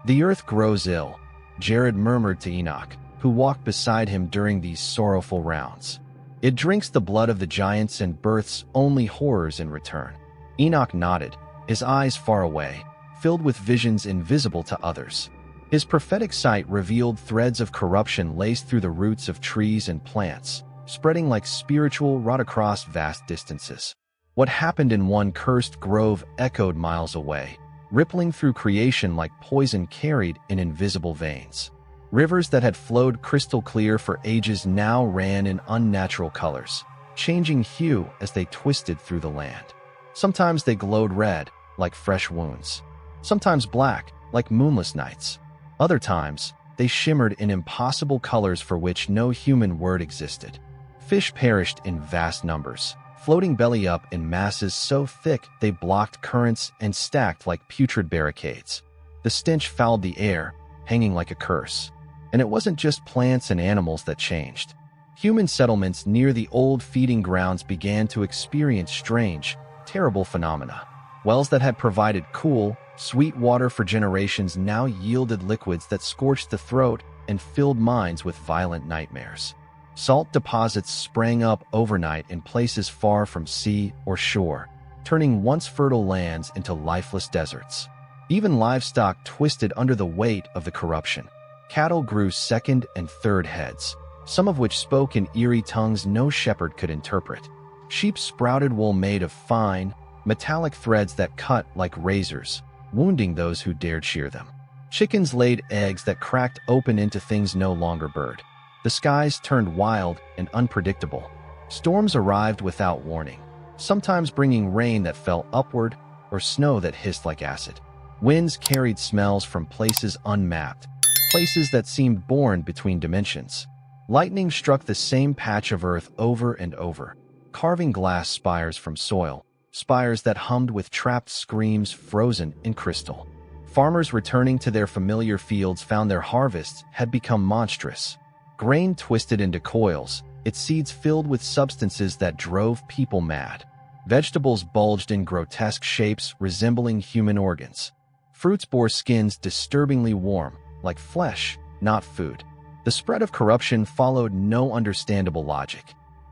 "The earth grows ill," Jared murmured to Enoch, who walked beside him during these sorrowful rounds. "It drinks the blood of the giants and births only horrors in return." Enoch nodded, his eyes far away, filled with visions invisible to others. His prophetic sight revealed threads of corruption laced through the roots of trees and plants, spreading like spiritual rot across vast distances. What happened in one cursed grove echoed miles away, rippling through creation like poison carried in invisible veins. Rivers that had flowed crystal clear for ages now ran in unnatural colors, changing hue as they twisted through the land. Sometimes they glowed red, like fresh wounds. Sometimes black, like moonless nights. Other times, they shimmered in impossible colors for which no human word existed. Fish perished in vast numbers, floating belly up in masses so thick they blocked currents and stacked like putrid barricades. The stench fouled the air, hanging like a curse. And it wasn't just plants and animals that changed. Human settlements near the old feeding grounds began to experience strange, terrible phenomena. Wells that had provided cool, sweet water for generations now yielded liquids that scorched the throat and filled minds with violent nightmares. Salt deposits sprang up overnight in places far from sea or shore, turning once fertile lands into lifeless deserts. Even livestock twisted under the weight of the corruption, Cattle grew second and third heads, some of which spoke in eerie tongues no shepherd could interpret. Sheep sprouted wool made of fine, metallic threads that cut like razors, wounding those who dared shear them. Chickens laid eggs that cracked open into things no longer bird. The skies turned wild and unpredictable. Storms arrived without warning, sometimes bringing rain that fell upward or snow that hissed like acid. Winds carried smells from places unmapped, places that seemed born between dimensions. Lightning struck the same patch of earth over and over, carving glass spires from soil, spires that hummed with trapped screams frozen in crystal. Farmers returning to their familiar fields found their harvests had become monstrous. Grain twisted into coils, its seeds filled with substances that drove people mad. Vegetables bulged in grotesque shapes resembling human organs. Fruits bore skins disturbingly warm, like flesh, not food. The spread of corruption followed no understandable logic.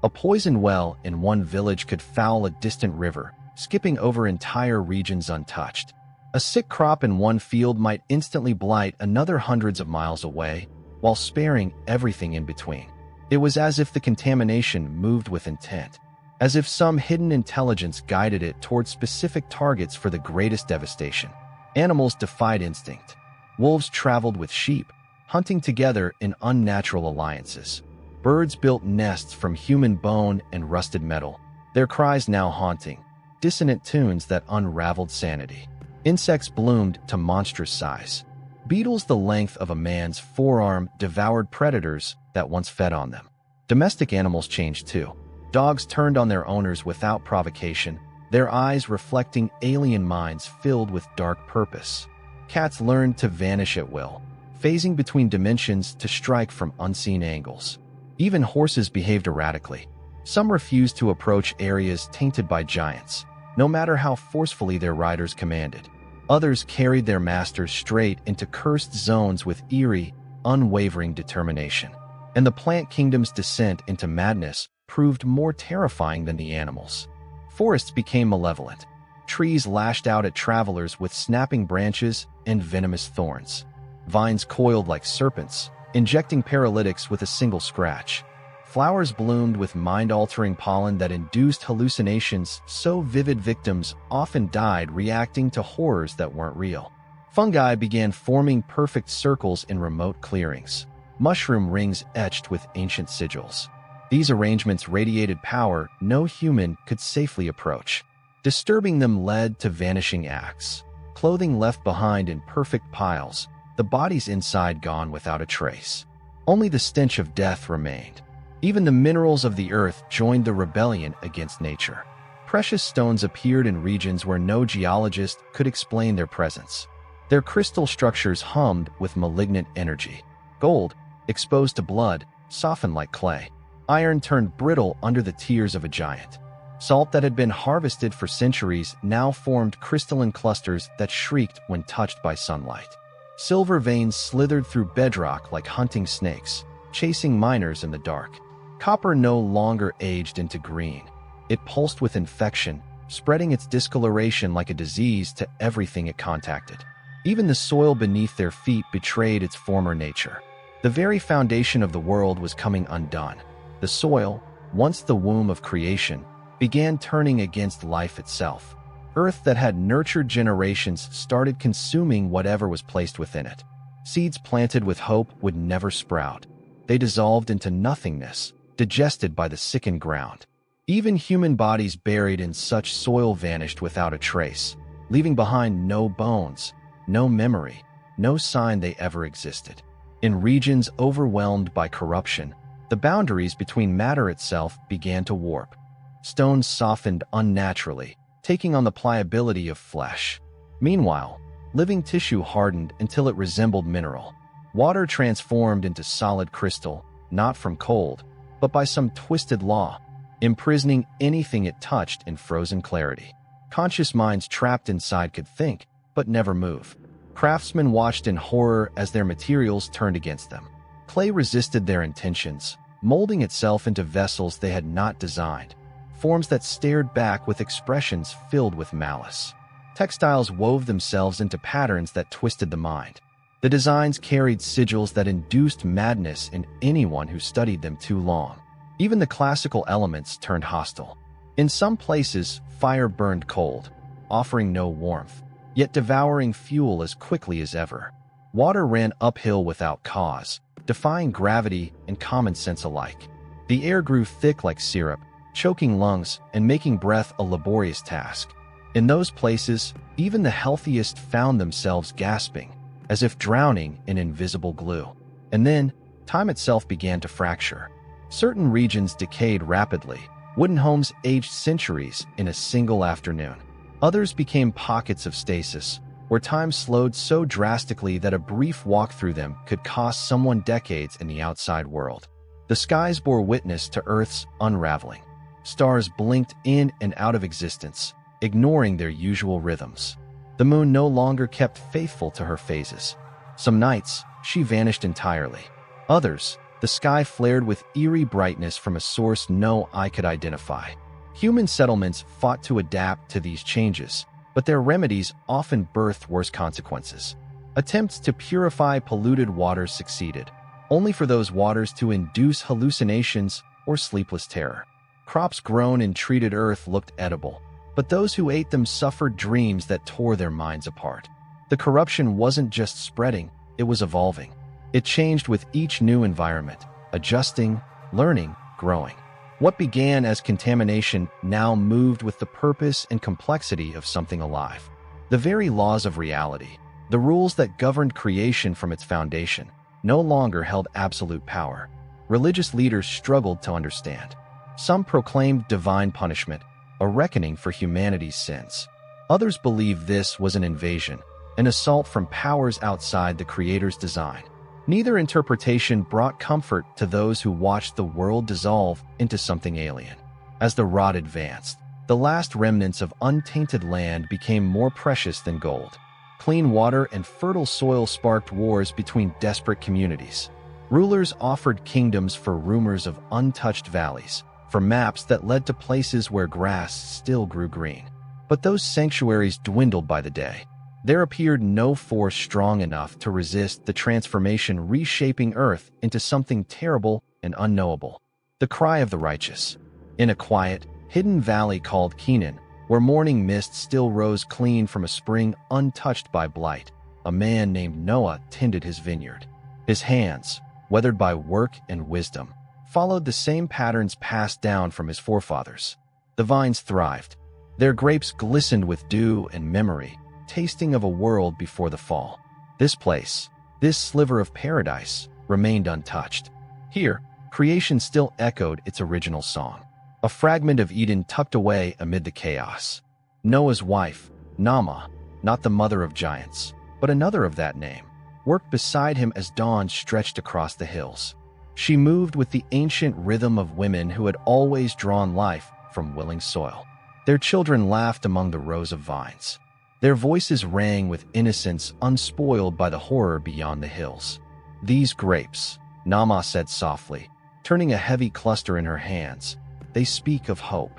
A poison well in one village could foul a distant river, skipping over entire regions untouched. A sick crop in one field might instantly blight another hundreds of miles away, while sparing everything in between. It was as if the contamination moved with intent, as if some hidden intelligence guided it toward specific targets for the greatest devastation. Animals defied instinct. Wolves traveled with sheep, hunting together in unnatural alliances. Birds built nests from human bone and rusted metal, their cries now haunting, dissonant tunes that unraveled sanity. Insects bloomed to monstrous size. Beetles the length of a man's forearm devoured predators that once fed on them. Domestic animals changed too. Dogs turned on their owners without provocation, their eyes reflecting alien minds filled with dark purpose. Cats learned to vanish at will, phasing between dimensions to strike from unseen angles. Even horses behaved erratically. Some refused to approach areas tainted by giants, no matter how forcefully their riders commanded. Others carried their masters straight into cursed zones with eerie, unwavering determination. And the plant kingdom's descent into madness proved more terrifying than the animals. Forests became malevolent. Trees lashed out at travelers with snapping branches and venomous thorns. Vines coiled like serpents, injecting paralytics with a single scratch. Flowers bloomed with mind-altering pollen that induced hallucinations so vivid victims often died reacting to horrors that weren't real. Fungi began forming perfect circles in remote clearings, mushroom rings etched with ancient sigils. These arrangements radiated power no human could safely approach. Disturbing them led to vanishing acts, clothing left behind in perfect piles, the bodies inside gone without a trace. Only the stench of death remained. Even the minerals of the earth joined the rebellion against nature. Precious stones appeared in regions where no geologist could explain their presence. Their crystal structures hummed with malignant energy. Gold, exposed to blood, softened like clay. Iron turned brittle under the tears of a giant. Salt that had been harvested for centuries now formed crystalline clusters that shrieked when touched by sunlight. Silver veins slithered through bedrock like hunting snakes, chasing miners in the dark. Copper no longer aged into green. It pulsed with infection, spreading its discoloration like a disease to everything it contacted. Even the soil beneath their feet betrayed its former nature. The very foundation of the world was coming undone. The soil, once the womb of creation, began turning against life itself. Earth that had nurtured generations started consuming whatever was placed within it. Seeds planted with hope would never sprout. They dissolved into nothingness, digested by the sickened ground. Even human bodies buried in such soil vanished without a trace, leaving behind no bones, no memory, no sign they ever existed. In regions overwhelmed by corruption, the boundaries between matter itself began to warp. Stones softened unnaturally, taking on the pliability of flesh. Meanwhile, living tissue hardened until it resembled mineral. Water transformed into solid crystal, not from cold, but by some twisted law, imprisoning anything it touched in frozen clarity. Conscious minds trapped inside could think, but never move. Craftsmen watched in horror as their materials turned against them. Clay resisted their intentions, molding itself into vessels they had not designed, forms that stared back with expressions filled with malice. Textiles wove themselves into patterns that twisted the mind. The designs carried sigils that induced madness in anyone who studied them too long. Even the classical elements turned hostile. In some places, fire burned cold, offering no warmth, yet devouring fuel as quickly as ever. Water ran uphill without cause, defying gravity and common sense alike. The air grew thick like syrup, choking lungs and making breath a laborious task. In those places, even the healthiest found themselves gasping, as if drowning in invisible glue. And then, time itself began to fracture. Certain regions decayed rapidly. Wooden homes aged centuries in a single afternoon. Others became pockets of stasis, where time slowed so drastically that a brief walk through them could cost someone decades in the outside world. The skies bore witness to Earth's unraveling. Stars blinked in and out of existence, ignoring their usual rhythms. The moon no longer kept faithful to her phases. Some nights, she vanished entirely. Others, the sky flared with eerie brightness from a source no eye could identify. Human settlements fought to adapt to these changes, but their remedies often birthed worse consequences. Attempts to purify polluted waters succeeded, only for those waters to induce hallucinations or sleepless terror. Crops grown in treated earth looked edible, but those who ate them suffered dreams that tore their minds apart. The corruption wasn't just spreading, it was evolving. It changed with each new environment, adjusting, learning, growing. What began as contamination now moved with the purpose and complexity of something alive. The very laws of reality, the rules that governed creation from its foundation, no longer held absolute power. Religious leaders struggled to understand. Some proclaimed divine punishment, a reckoning for humanity's sins. Others believed this was an invasion, an assault from powers outside the Creator's design. Neither interpretation brought comfort to those who watched the world dissolve into something alien. As the rot advanced, the last remnants of untainted land became more precious than gold. Clean water and fertile soil sparked wars between desperate communities. Rulers offered kingdoms for rumors of untouched valleys, for maps that led to places where grass still grew green. But those sanctuaries dwindled by the day. There appeared no force strong enough to resist the transformation reshaping Earth into something terrible and unknowable. The cry of the righteous. In a quiet, hidden valley called Canaan, where morning mist still rose clean from a spring untouched by blight, a man named Noah tended his vineyard. His hands, weathered by work and wisdom, followed the same patterns passed down from his forefathers. The vines thrived. Their grapes glistened with dew and memory, tasting of a world before the fall. This place, this sliver of paradise, remained untouched. Here, creation still echoed its original song, a fragment of Eden tucked away amid the chaos. Noah's wife, Naamah, not the mother of giants, but another of that name, worked beside him as dawn stretched across the hills. She moved with the ancient rhythm of women who had always drawn life from willing soil. Their children laughed among the rows of vines. Their voices rang with innocence unspoiled by the horror beyond the hills. "These grapes," Naamah said softly, turning a heavy cluster in her hands, "they speak of hope."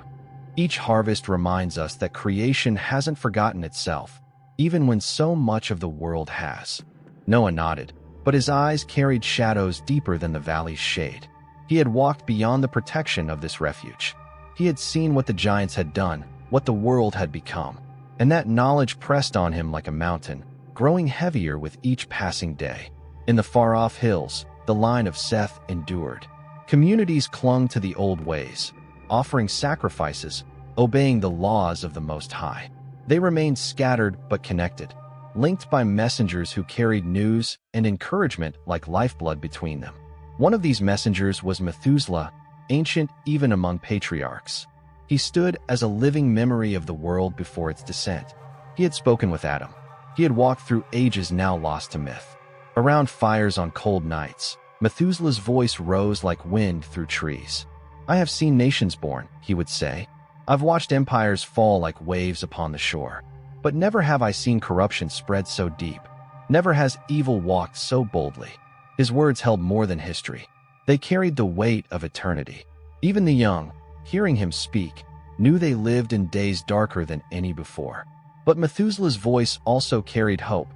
Each harvest reminds us that creation hasn't forgotten itself, even when so much of the world has. Noah nodded, but his eyes carried shadows deeper than the valley's shade. He had walked beyond the protection of this refuge. He had seen what the giants had done, what the world had become. And that knowledge pressed on him like a mountain, growing heavier with each passing day. In the far-off hills, the line of Seth endured. Communities clung to the old ways, offering sacrifices, obeying the laws of the Most High. They remained scattered but connected, linked by messengers who carried news and encouragement like lifeblood between them. One of these messengers was Methuselah, ancient even among patriarchs. He stood as a living memory of the world before its descent. He had spoken with Adam. He had walked through ages now lost to myth. Around fires on cold nights, Methuselah's voice rose like wind through trees. "I have seen nations born," he would say. "I've watched empires fall like waves upon the shore. But never have I seen corruption spread so deep. Never has evil walked so boldly." His words held more than history. They carried the weight of eternity. Even the young, hearing him speak, knew they lived in days darker than any before. But Methuselah's voice also carried hope,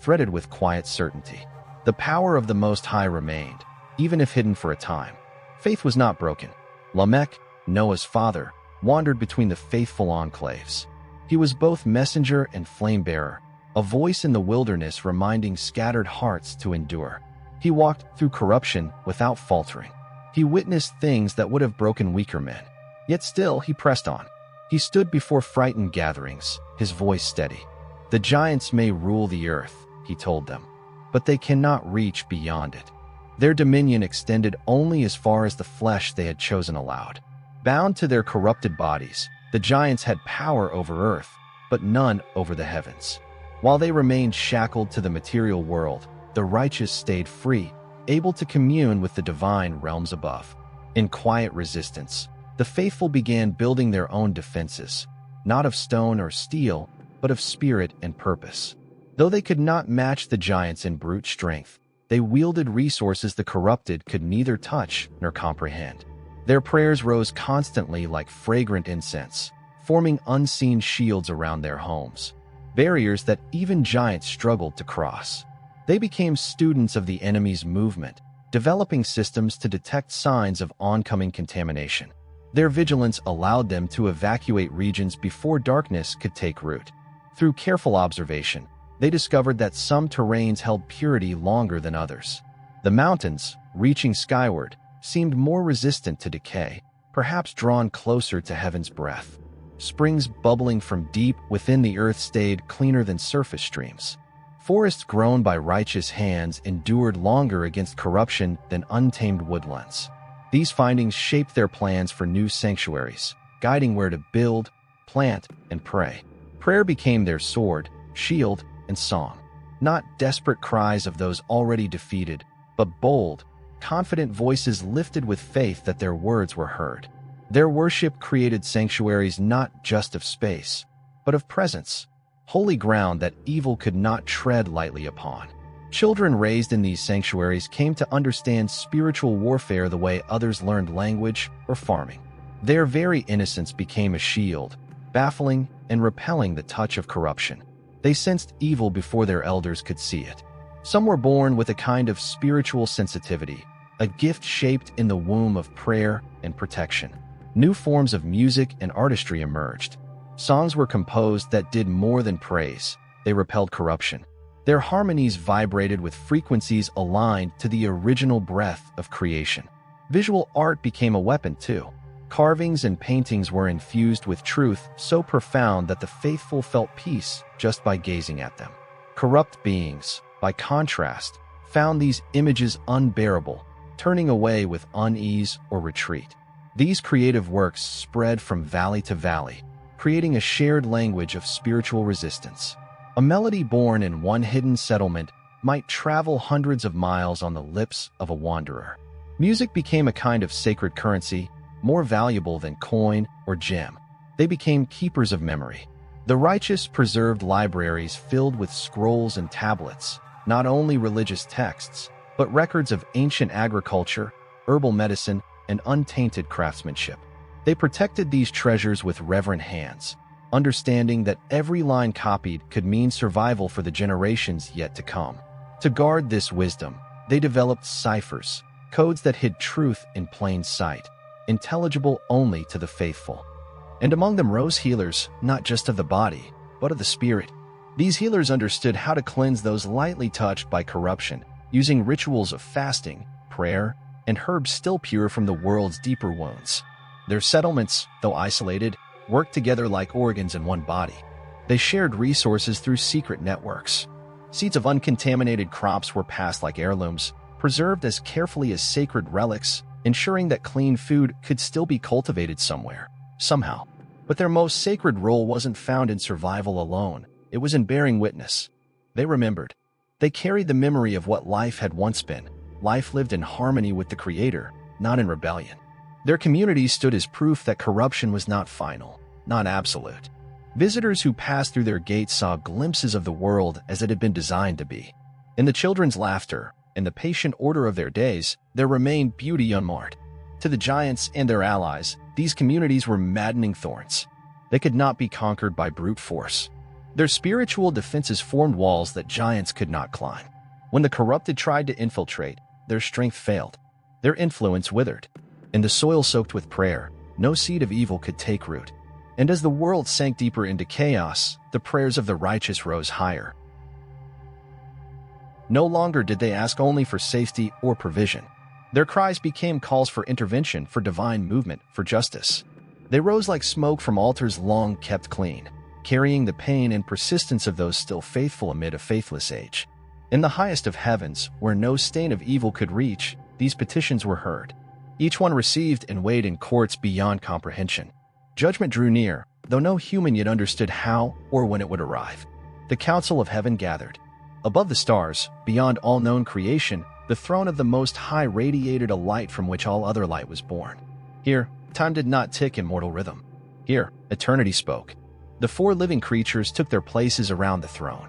threaded with quiet certainty. The power of the Most High remained, even if hidden for a time. Faith was not broken. Lamech, Noah's father, wandered between the faithful enclaves. He was both messenger and flame-bearer, a voice in the wilderness reminding scattered hearts to endure. He walked through corruption without faltering. He witnessed things that would have broken weaker men. Yet still he pressed on. He stood before frightened gatherings, his voice steady. "The giants may rule the earth," he told them, "but they cannot reach beyond it." Their dominion extended only as far as the flesh they had chosen allowed. Bound to their corrupted bodies, the giants had power over earth, but none over the heavens. While they remained shackled to the material world, the righteous stayed free, able to commune with the divine realms above. In quiet resistance, the faithful began building their own defenses, not of stone or steel, but of spirit and purpose. Though they could not match the giants in brute strength, they wielded resources the corrupted could neither touch nor comprehend. Their prayers rose constantly like fragrant incense, forming unseen shields around their homes, barriers that even giants struggled to cross. They became students of the enemy's movement, developing systems to detect signs of oncoming contamination. Their vigilance allowed them to evacuate regions before darkness could take root. Through careful observation, they discovered that some terrains held purity longer than others. The mountains, reaching skyward, seemed more resistant to decay, perhaps drawn closer to heaven's breath. Springs bubbling from deep within the earth stayed cleaner than surface streams. Forests grown by righteous hands endured longer against corruption than untamed woodlands. These findings shaped their plans for new sanctuaries, guiding where to build, plant, and pray. Prayer became their sword, shield, and song. Not desperate cries of those already defeated, but bold, confident voices lifted with faith that their words were heard. Their worship created sanctuaries not just of space, but of presence, holy ground that evil could not tread lightly upon. Children raised in these sanctuaries came to understand spiritual warfare the way others learned language or farming. Their very innocence became a shield, baffling and repelling the touch of corruption. They sensed evil before their elders could see it. Some were born with a kind of spiritual sensitivity, a gift shaped in the womb of prayer and protection. New forms of music and artistry emerged. Songs were composed that did more than praise. They repelled corruption. Their harmonies vibrated with frequencies aligned to the original breath of creation. Visual art became a weapon too. Carvings and paintings were infused with truth so profound that the faithful felt peace just by gazing at them. Corrupt beings, by contrast, found these images unbearable, turning away with unease or retreat. These creative works spread from valley to valley, creating a shared language of spiritual resistance. A melody born in one hidden settlement might travel hundreds of miles on the lips of a wanderer. Music became a kind of sacred currency, more valuable than coin or gem. They became keepers of memory. The righteous preserved libraries filled with scrolls and tablets, not only religious texts, but records of ancient agriculture, herbal medicine, and untainted craftsmanship. They protected these treasures with reverent hands, understanding that every line copied could mean survival for the generations yet to come. To guard this wisdom, they developed ciphers, codes that hid truth in plain sight, intelligible only to the faithful. And among them rose healers, not just of the body, but of the spirit. These healers understood how to cleanse those lightly touched by corruption, using rituals of fasting, prayer, and herbs still pure from the world's deeper wounds. Their settlements, though isolated, worked together like organs in one body. They shared resources through secret networks. Seeds of uncontaminated crops were passed like heirlooms, preserved as carefully as sacred relics, ensuring that clean food could still be cultivated somewhere, somehow. But their most sacred role wasn't found in survival alone. It was in bearing witness. They remembered. They carried the memory of what life had once been. Life lived in harmony with the Creator, not in rebellion. Their communities stood as proof that corruption was not final, not absolute. Visitors who passed through their gates saw glimpses of the world as it had been designed to be. In the children's laughter, in the patient order of their days, there remained beauty unmarred. To the giants and their allies, these communities were maddening thorns. They could not be conquered by brute force. Their spiritual defenses formed walls that giants could not climb. When the corrupted tried to infiltrate, their strength failed. Their influence withered. In the soil soaked with prayer, no seed of evil could take root. And as the world sank deeper into chaos, the prayers of the righteous rose higher. No longer did they ask only for safety or provision. Their cries became calls for intervention, for divine movement, for justice. They rose like smoke from altars long kept clean, carrying the pain and persistence of those still faithful amid a faithless age. In the highest of heavens, where no stain of evil could reach, these petitions were heard. Each one received and weighed in courts beyond comprehension. Judgment drew near, though no human yet understood how or when it would arrive. The council of heaven gathered. Above the stars, beyond all known creation, the throne of the Most High radiated a light from which all other light was born. Here, time did not tick in mortal rhythm. Here, eternity spoke. The four living creatures took their places around the throne.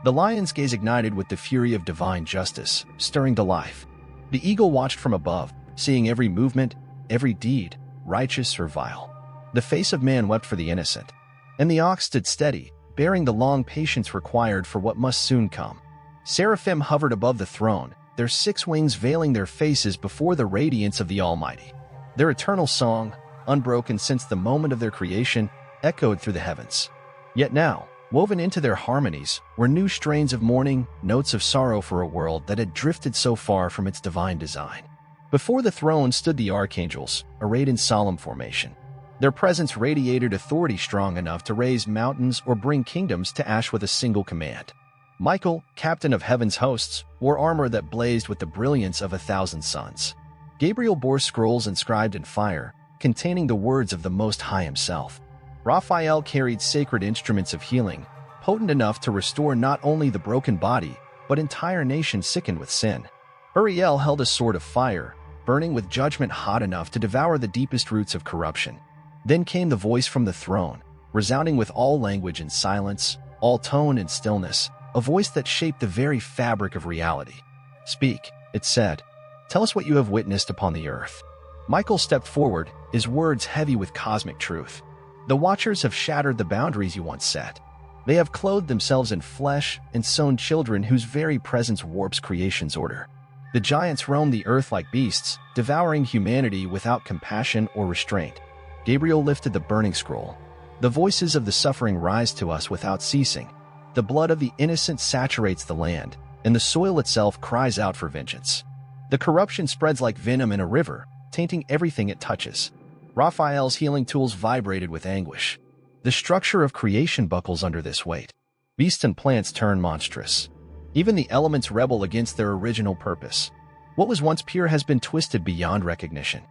The lion's gaze ignited with the fury of divine justice, stirring to life. The eagle watched from above, seeing every movement, every deed, righteous or vile. The face of man wept for the innocent. And the ox stood steady, bearing the long patience required for what must soon come. Seraphim hovered above the throne, their 6 wings veiling their faces before the radiance of the Almighty. Their eternal song, unbroken since the moment of their creation, echoed through the heavens. Yet now, woven into their harmonies, were new strains of mourning, notes of sorrow for a world that had drifted so far from its divine design. Before the throne stood the archangels, arrayed in solemn formation. Their presence radiated authority strong enough to raise mountains or bring kingdoms to ash with a single command. Michael, captain of heaven's hosts, wore armor that blazed with the brilliance of 1,000 suns. Gabriel bore scrolls inscribed in fire, containing the words of the Most High himself. Raphael carried sacred instruments of healing, potent enough to restore not only the broken body, but entire nations sickened with sin. Uriel held a sword of fire, burning with judgment hot enough to devour the deepest roots of corruption. Then came the voice from the throne, resounding with all language and silence, all tone and stillness, a voice that shaped the very fabric of reality. "Speak," it said. "Tell us what you have witnessed upon the earth." Michael stepped forward, his words heavy with cosmic truth. "The Watchers have shattered the boundaries you once set. They have clothed themselves in flesh and sown children whose very presence warps creation's order. The giants roam the earth like beasts, devouring humanity without compassion or restraint." Gabriel lifted the burning scroll. "The voices of the suffering rise to us without ceasing. The blood of the innocent saturates the land, and the soil itself cries out for vengeance. The corruption spreads like venom in a river, tainting everything it touches." Raphael's healing tools vibrated with anguish. The structure of creation buckles under this weight. Beasts and plants turn monstrous. Even the elements rebel against their original purpose. What was once pure has been twisted beyond recognition.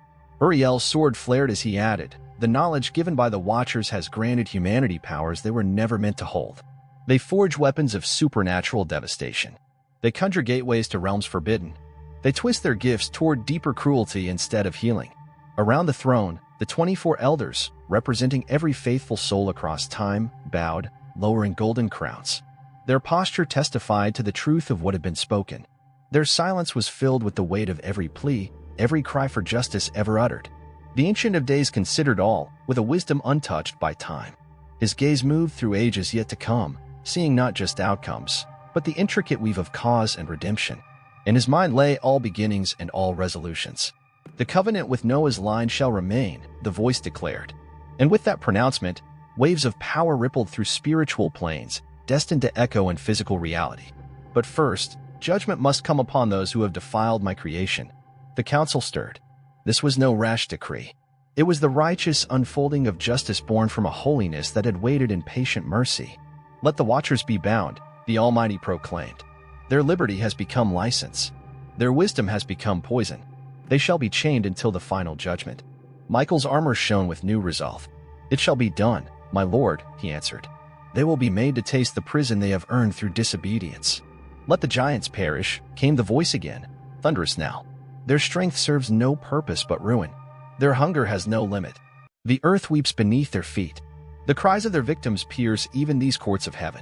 Uriel's sword flared as he added, "The knowledge given by the Watchers has granted humanity powers they were never meant to hold. They forge weapons of supernatural devastation. They conjure gateways to realms forbidden. They twist their gifts toward deeper cruelty instead of healing." Around the throne, the 24 elders, representing every faithful soul across time, bowed, lowering golden crowns. Their posture testified to the truth of what had been spoken. Their silence was filled with the weight of every plea, every cry for justice ever uttered. The Ancient of Days considered all, with a wisdom untouched by time. His gaze moved through ages yet to come, seeing not just outcomes, but the intricate weave of cause and redemption. In his mind lay all beginnings and all resolutions. "The covenant with Noah's line shall remain," the voice declared. And with that pronouncement, waves of power rippled through spiritual planes, destined to echo in physical reality. "But first, judgment must come upon those who have defiled my creation." The council stirred. This was no rash decree. It was the righteous unfolding of justice born from a holiness that had waited in patient mercy. "Let the Watchers be bound," the Almighty proclaimed. "Their liberty has become license. Their wisdom has become poison. They shall be chained until the final judgment." Michael's armor shone with new resolve. "It shall be done, my lord," he answered. "They will be made to taste the prison they have earned through disobedience." "Let the giants perish," came the voice again, thunderous now. "Their strength serves no purpose but ruin. Their hunger has no limit. The earth weeps beneath their feet. The cries of their victims pierce even these courts of heaven."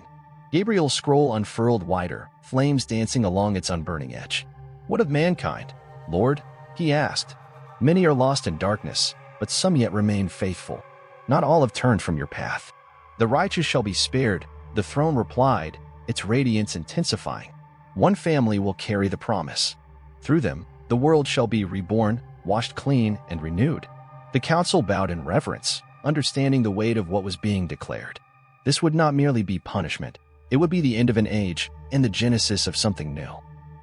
Gabriel's scroll unfurled wider, flames dancing along its unburning edge. "What of mankind, Lord?" he asked. "Many are lost in darkness, but some yet remain faithful. Not all have turned from your path. The righteous shall be spared, The throne replied, its radiance intensifying. One family will carry the promise. Through them, the world shall be reborn, washed clean, and renewed. The council bowed in reverence, understanding the weight of what was being declared. This would not merely be punishment. It would be the end of an age and the genesis of something new.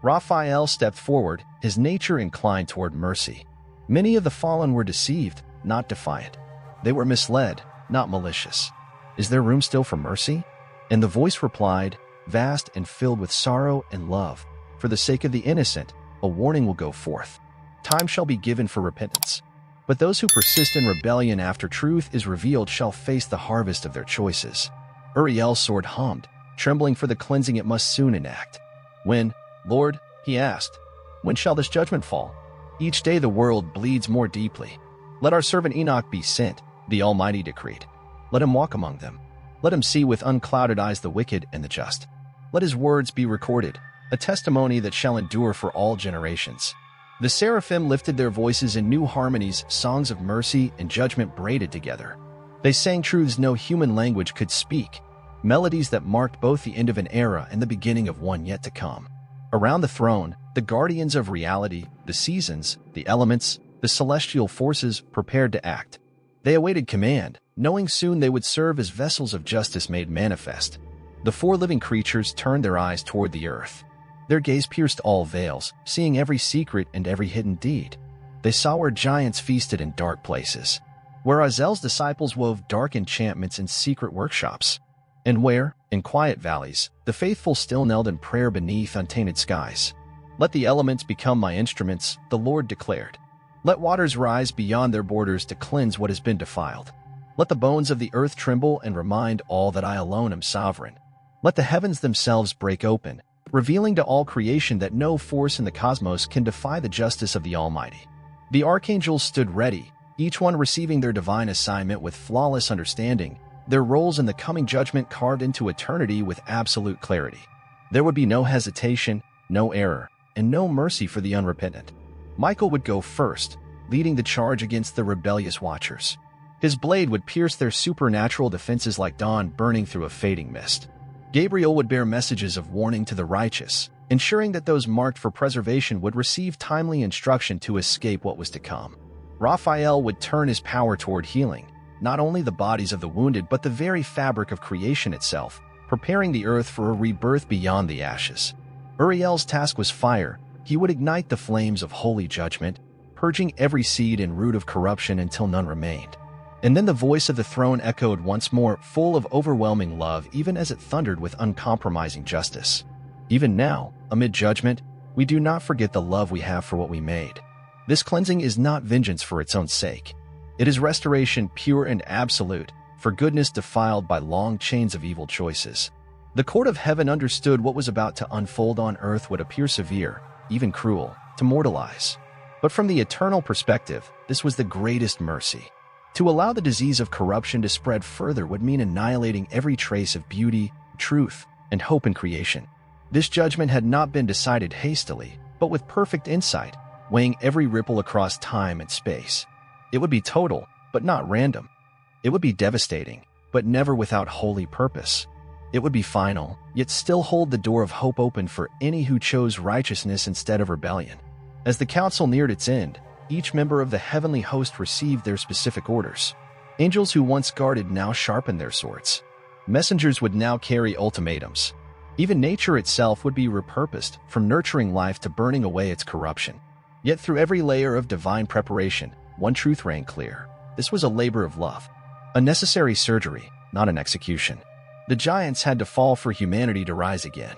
Raphael stepped forward, his nature inclined toward mercy. Many of the fallen were deceived, not defiant. They were misled, not malicious. Is there room still for mercy? And the voice replied, vast and filled with sorrow and love. For the sake of the innocent, a warning will go forth. Time shall be given for repentance. But those who persist in rebellion after truth is revealed shall face the harvest of their choices. Uriel's sword hummed, trembling for the cleansing it must soon enact. When, Lord, he asked, when shall this judgment fall? Each day the world bleeds more deeply. Let our servant Enoch be sent, the Almighty decreed. Let him walk among them. Let him see with unclouded eyes the wicked and the just. Let his words be recorded, a testimony that shall endure for all generations. The seraphim lifted their voices in new harmonies, songs of mercy and judgment braided together. They sang truths no human language could speak, melodies that marked both the end of an era and the beginning of one yet to come. Around the throne, the guardians of reality, the seasons, the elements, the celestial forces prepared to act. They awaited command, knowing soon they would serve as vessels of justice made manifest. The four living creatures turned their eyes toward the earth. Their gaze pierced all veils, seeing every secret and every hidden deed. They saw where giants feasted in dark places, where Azel's disciples wove dark enchantments in secret workshops, and where, in quiet valleys, the faithful still knelt in prayer beneath untainted skies. Let the elements become my instruments, the Lord declared. Let waters rise beyond their borders to cleanse what has been defiled. Let the bones of the earth tremble and remind all that I alone am sovereign. Let the heavens themselves break open, revealing to all creation that no force in the cosmos can defy the justice of the Almighty. The archangels stood ready, each one receiving their divine assignment with flawless understanding, their roles in the coming judgment carved into eternity with absolute clarity. There would be no hesitation, no error, and no mercy for the unrepentant. Michael would go first, leading the charge against the rebellious watchers. His blade would pierce their supernatural defenses like dawn burning through a fading mist. Gabriel would bear messages of warning to the righteous, ensuring that those marked for preservation would receive timely instruction to escape what was to come. Raphael would turn his power toward healing, not only the bodies of the wounded but the very fabric of creation itself, preparing the earth for a rebirth beyond the ashes. Uriel's task was fire. He would ignite the flames of holy judgment, purging every seed and root of corruption until none remained. And then the voice of the throne echoed once more, full of overwhelming love, even as it thundered with uncompromising justice. Even now, amid judgment, we do not forget the love we have for what we made. This cleansing is not vengeance for its own sake. It is restoration pure and absolute, for goodness defiled by long chains of evil choices. The court of heaven understood what was about to unfold on earth would appear severe, even cruel, to mortal eyes. But from the eternal perspective, this was the greatest mercy. To allow the disease of corruption to spread further would mean annihilating every trace of beauty, truth, and hope in creation. This judgment had not been decided hastily, but with perfect insight, weighing every ripple across time and space. It would be total, but not random. It would be devastating, but never without holy purpose. It would be final, yet still hold the door of hope open for any who chose righteousness instead of rebellion. As the council neared its end, each member of the heavenly host received their specific orders. Angels who once guarded now sharpened their swords. Messengers would now carry ultimatums. Even nature itself would be repurposed, from nurturing life to burning away its corruption. Yet through every layer of divine preparation, one truth rang clear. This was a labor of love. A necessary surgery, not an execution. The giants had to fall for humanity to rise again.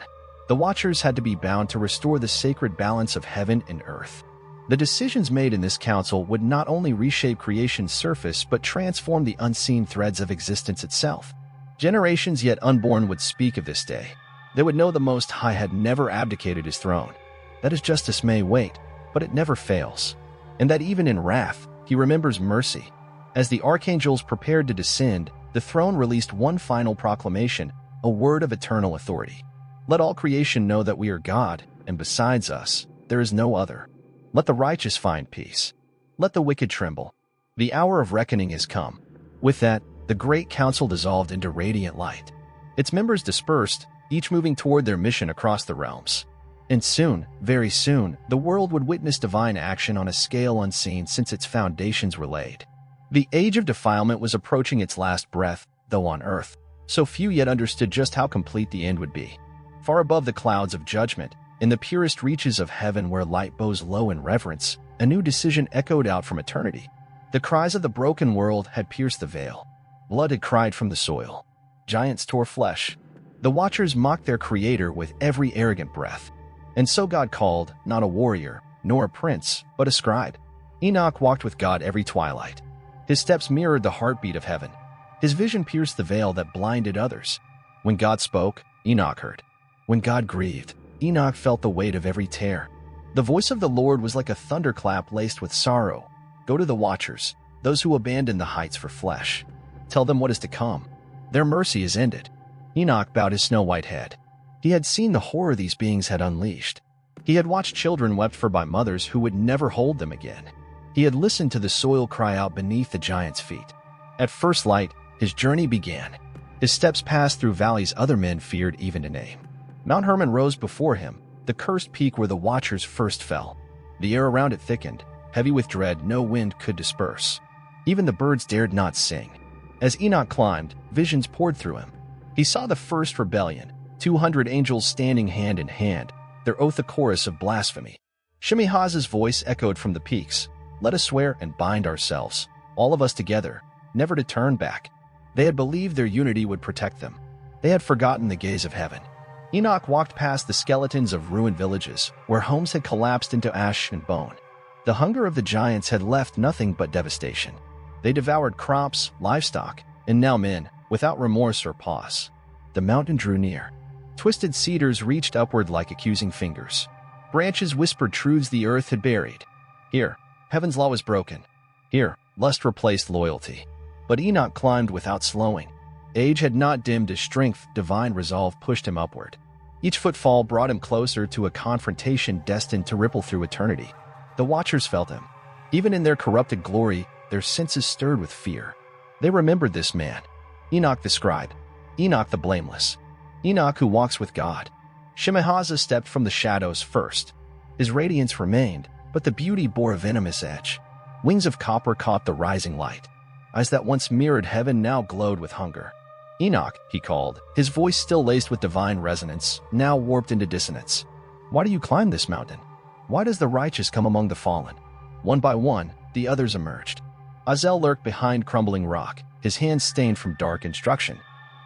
The watchers had to be bound to restore the sacred balance of heaven and earth. The decisions made in this council would not only reshape creation's surface but transform the unseen threads of existence itself. Generations yet unborn would speak of this day. They would know the Most High had never abdicated his throne, that his justice may wait, but it never fails, and that even in wrath, he remembers mercy. As the archangels prepared to descend, the throne released one final proclamation, a word of eternal authority. Let all creation know that we are God, and besides us, there is no other. Let the righteous find peace. Let the wicked tremble. The hour of reckoning is come. With that, the great council dissolved into radiant light. Its members dispersed, each moving toward their mission across the realms. And soon, very soon, the world would witness divine action on a scale unseen since its foundations were laid. The age of defilement was approaching its last breath, though on earth. So few yet understood just how complete the end would be. Far above the clouds of judgment, in the purest reaches of heaven where light bows low in reverence, a new decision echoed out from eternity. The cries of the broken world had pierced the veil. Blood had cried from the soil. Giants tore flesh. The Watchers mocked their Creator with every arrogant breath. And so God called, not a warrior, nor a prince, but a scribe. Enoch walked with God every twilight. His steps mirrored the heartbeat of heaven. His vision pierced the veil that blinded others. When God spoke, Enoch heard. When God grieved, Enoch felt the weight of every tear. The voice of the Lord was like a thunderclap laced with sorrow. Go to the Watchers, those who abandon the heights for flesh. Tell them what is to come. Their mercy is ended. Enoch bowed his snow-white head. He had seen the horror these beings had unleashed. He had watched children wept for by mothers who would never hold them again. He had listened to the soil cry out beneath the giant's feet. At first light, his journey began. His steps passed through valleys other men feared even to name. Mount Hermon rose before him, the cursed peak where the Watchers first fell. The air around it thickened, heavy with dread no wind could disperse. Even the birds dared not sing. As Enoch climbed, visions poured through him. He saw the first rebellion, 200 angels standing hand in hand, their oath a chorus of blasphemy. Shemihaza's voice echoed from the peaks. Let us swear and bind ourselves, all of us together, never to turn back. They had believed their unity would protect them. They had forgotten the gaze of heaven. Enoch walked past the skeletons of ruined villages, where homes had collapsed into ash and bone. The hunger of the giants had left nothing but devastation. They devoured crops, livestock, and now men, without remorse or pause. The mountain drew near. Twisted cedars reached upward like accusing fingers. Branches whispered truths the earth had buried. Here, heaven's law was broken. Here, lust replaced loyalty. But Enoch climbed without slowing. Age had not dimmed his strength, divine resolve pushed him upward. Each footfall brought him closer to a confrontation destined to ripple through eternity. The Watchers felt him. Even in their corrupted glory, their senses stirred with fear. They remembered this man. Enoch the scribe. Enoch the blameless. Enoch who walks with God. Shemihaza stepped from the shadows first. His radiance remained, but the beauty bore a venomous edge. Wings of copper caught the rising light. Eyes that once mirrored heaven now glowed with hunger. Enoch, he called, his voice still laced with divine resonance, now warped into dissonance. Why do you climb this mountain? Why does the righteous come among the fallen? One by one, the others emerged. Azel lurked behind crumbling rock, his hands stained from dark instruction.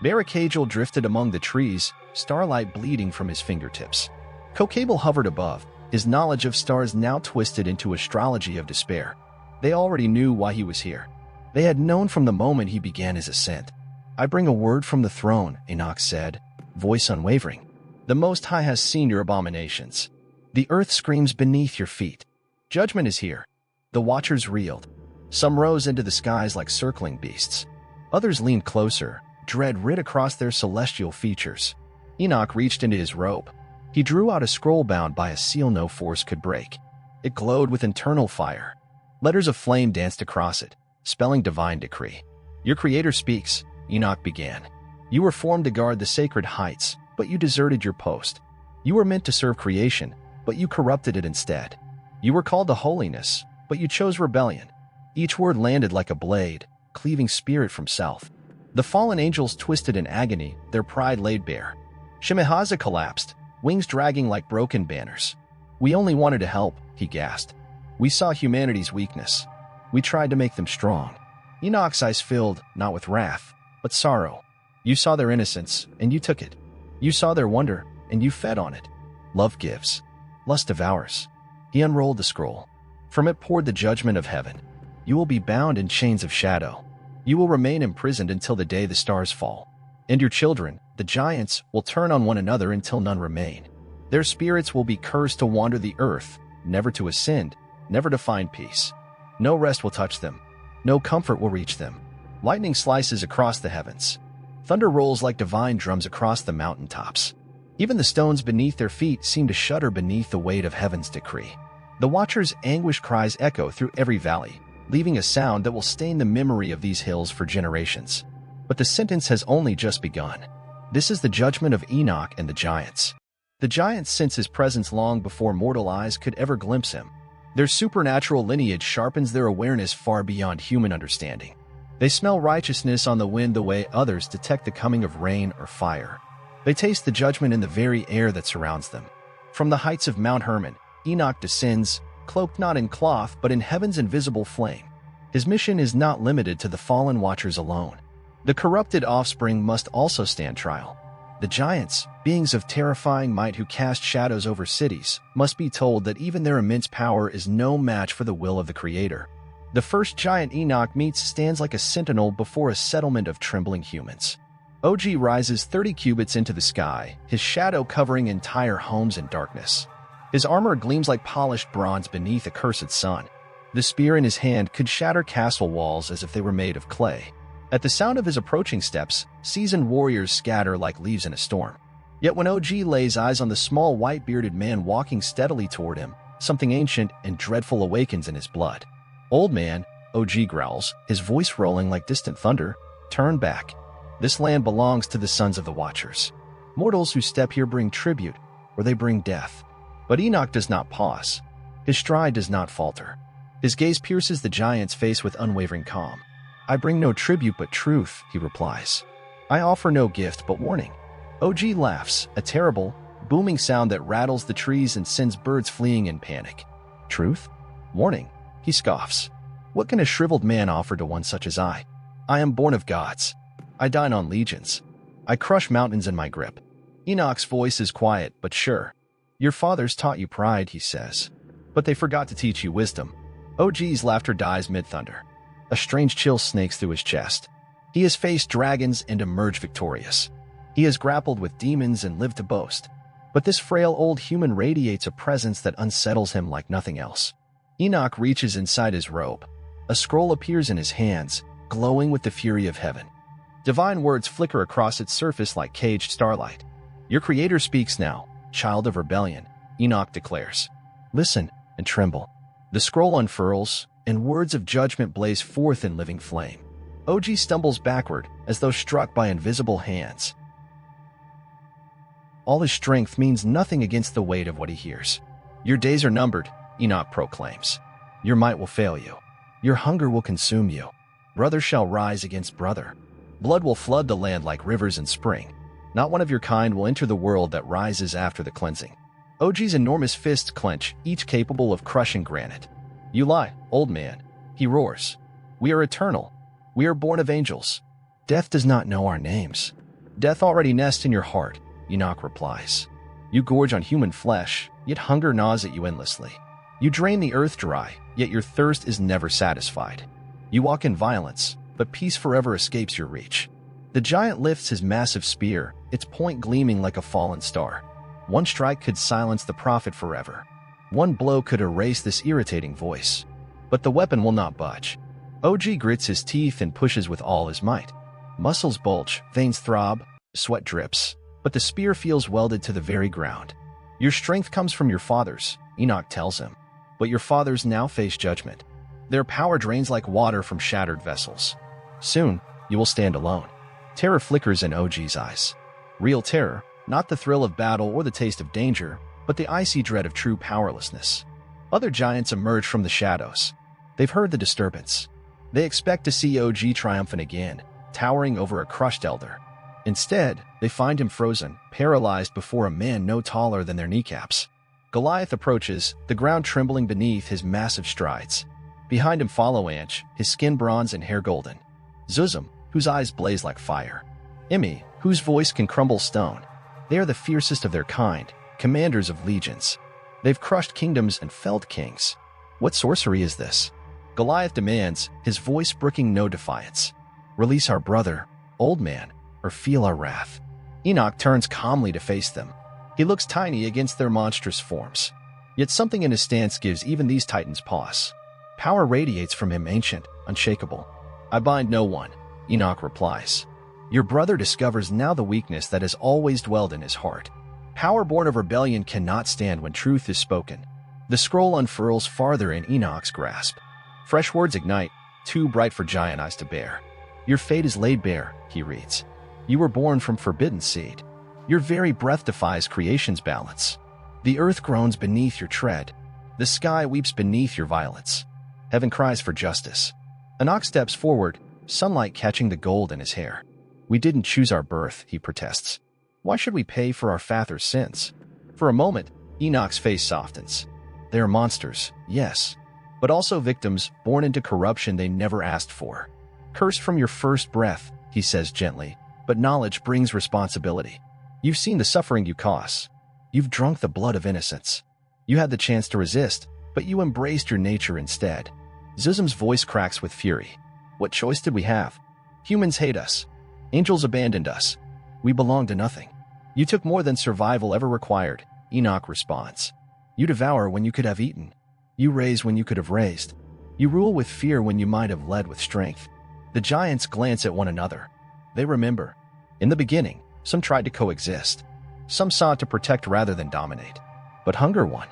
Barakajal drifted among the trees, starlight bleeding from his fingertips. Kokabel hovered above, his knowledge of stars now twisted into astrology of despair. They already knew why he was here. They had known from the moment he began his ascent. I bring a word from the throne, Enoch said, voice unwavering. The Most High has seen your abominations. The earth screams beneath your feet. Judgment is here. The Watchers reeled. Some rose into the skies like circling beasts. Others leaned closer, dread writ across their celestial features. Enoch reached into his robe. He drew out a scroll bound by a seal no force could break. It glowed with internal fire. Letters of flame danced across it, spelling divine decree. Your Creator speaks, Enoch began. You were formed to guard the sacred heights, but you deserted your post. You were meant to serve creation, but you corrupted it instead. You were called to holiness, but you chose rebellion. Each word landed like a blade, cleaving spirit from self. The fallen angels twisted in agony, their pride laid bare. Shemihaza collapsed, wings dragging like broken banners. We only wanted to help, he gasped. We saw humanity's weakness. We tried to make them strong. Enoch's eyes filled, not with wrath, but sorrow. You saw their innocence, and you took it. You saw their wonder, and you fed on it. Love gives. Lust devours. He unrolled the scroll. From it poured the judgment of heaven. You will be bound in chains of shadow. You will remain imprisoned until the day the stars fall. And your children, the giants, will turn on one another until none remain. Their spirits will be cursed to wander the earth, never to ascend, never to find peace. No rest will touch them. No comfort will reach them. Lightning slices across the heavens. Thunder rolls like divine drums across the mountaintops. Even the stones beneath their feet seem to shudder beneath the weight of heaven's decree. The Watchers' anguished cries echo through every valley, leaving a sound that will stain the memory of these hills for generations. But the sentence has only just begun. This is the judgment of Enoch and the giants. The giants sense his presence long before mortal eyes could ever glimpse him. Their supernatural lineage sharpens their awareness far beyond human understanding. They smell righteousness on the wind the way others detect the coming of rain or fire. They taste the judgment in the very air that surrounds them. From the heights of Mount Hermon, Enoch descends, cloaked not in cloth but in heaven's invisible flame. His mission is not limited to the fallen watchers alone. The corrupted offspring must also stand trial. The giants, beings of terrifying might who cast shadows over cities, must be told that even their immense power is no match for the will of the Creator. The first giant Enoch meets stands like a sentinel before a settlement of trembling humans. Og rises 30 cubits into the sky, his shadow covering entire homes in darkness. His armor gleams like polished bronze beneath a cursed sun. The spear in his hand could shatter castle walls as if they were made of clay. At the sound of his approaching steps, seasoned warriors scatter like leaves in a storm. Yet when Og lays eyes on the small white-bearded man walking steadily toward him, something ancient and dreadful awakens in his blood. "Old man," Og growls, his voice rolling like distant thunder, "turn back. This land belongs to the sons of the Watchers. Mortals who step here bring tribute, or they bring death." But Enoch does not pause. His stride does not falter. His gaze pierces the giant's face with unwavering calm. "I bring no tribute but truth," he replies. "I offer no gift but warning." Og laughs, a terrible, booming sound that rattles the trees and sends birds fleeing in panic. "Truth? Warning?" He scoffs. "What can a shriveled man offer to one such as I? I am born of gods. I dine on legions. I crush mountains in my grip." Enoch's voice is quiet but sure. "Your fathers taught you pride," he says. "But they forgot to teach you wisdom." Og's laughter dies mid-thunder. A strange chill snakes through his chest. He has faced dragons and emerged victorious. He has grappled with demons and lived to boast. But this frail old human radiates a presence that unsettles him like nothing else. Enoch reaches inside his robe. A scroll appears in his hands, glowing with the fury of heaven. Divine words flicker across its surface like caged starlight. "Your Creator speaks now, child of rebellion," Enoch declares. "Listen and tremble." The scroll unfurls, and words of judgment blaze forth in living flame. Og stumbles backward, as though struck by invisible hands. All his strength means nothing against the weight of what he hears. "Your days are numbered," Enoch proclaims. "Your might will fail you. Your hunger will consume you. Brother shall rise against brother. Blood will flood the land like rivers in spring. Not one of your kind will enter the world that rises after the cleansing." Og's enormous fists clench, each capable of crushing granite. "You lie, old man," he roars. "We are eternal. We are born of angels. Death does not know our names." "Death already nests in your heart," Enoch replies. "You gorge on human flesh, yet hunger gnaws at you endlessly. You drain the earth dry, yet your thirst is never satisfied. You walk in violence, but peace forever escapes your reach." The giant lifts his massive spear, its point gleaming like a fallen star. One strike could silence the prophet forever. One blow could erase this irritating voice. But the weapon will not budge. Og grits his teeth and pushes with all his might. Muscles bulge, veins throb, sweat drips, but the spear feels welded to the very ground. "Your strength comes from your fathers," Enoch tells him. "But your fathers now face judgment. Their power drains like water from shattered vessels. Soon, you will stand alone." Terror flickers in Og's eyes. Real terror, not the thrill of battle or the taste of danger, but the icy dread of true powerlessness. Other giants emerge from the shadows. They've heard the disturbance. They expect to see Og triumphant again, towering over a crushed elder. Instead, they find him frozen, paralyzed before a man no taller than their kneecaps. Goliath approaches, the ground trembling beneath his massive strides. Behind him follow Anch, his skin bronze and hair golden. Zuzum, whose eyes blaze like fire. Imi, whose voice can crumble stone. They are the fiercest of their kind, commanders of legions. They've crushed kingdoms and felled kings. What sorcery is this? Goliath demands, his voice brooking no defiance. "Release our brother, old man, or feel our wrath." Enoch turns calmly to face them. He looks tiny against their monstrous forms. Yet something in his stance gives even these titans pause. Power radiates from him, ancient, unshakable. "I bind no one," Enoch replies. "Your brother discovers now the weakness that has always dwelled in his heart. Power born of rebellion cannot stand when truth is spoken." The scroll unfurls farther in Enoch's grasp. Fresh words ignite, too bright for giant eyes to bear. "Your fate is laid bare," he reads. You were born from forbidden seed. Your very breath defies creation's balance. The earth groans beneath your tread. The sky weeps beneath your violence. Heaven cries for justice. Enoch steps forward, sunlight catching the gold in his hair. We didn't choose our birth, he protests. Why should we pay for our father's sins? For a moment, Enoch's face softens. They are monsters, yes, but also victims born into corruption they never asked for. Cursed from your first breath, he says gently, but knowledge brings responsibility. You've seen the suffering you cause. You've drunk the blood of innocence. You had the chance to resist, but you embraced your nature instead. Zuzum's voice cracks with fury. What choice did we have? Humans hate us. Angels abandoned us. We belong to nothing. You took more than survival ever required, Enoch responds. You devour when you could have eaten. You raise when you could have raised. You rule with fear when you might have led with strength. The giants glance at one another. They remember. In the beginning, some tried to coexist. Some sought to protect rather than dominate. But hunger won.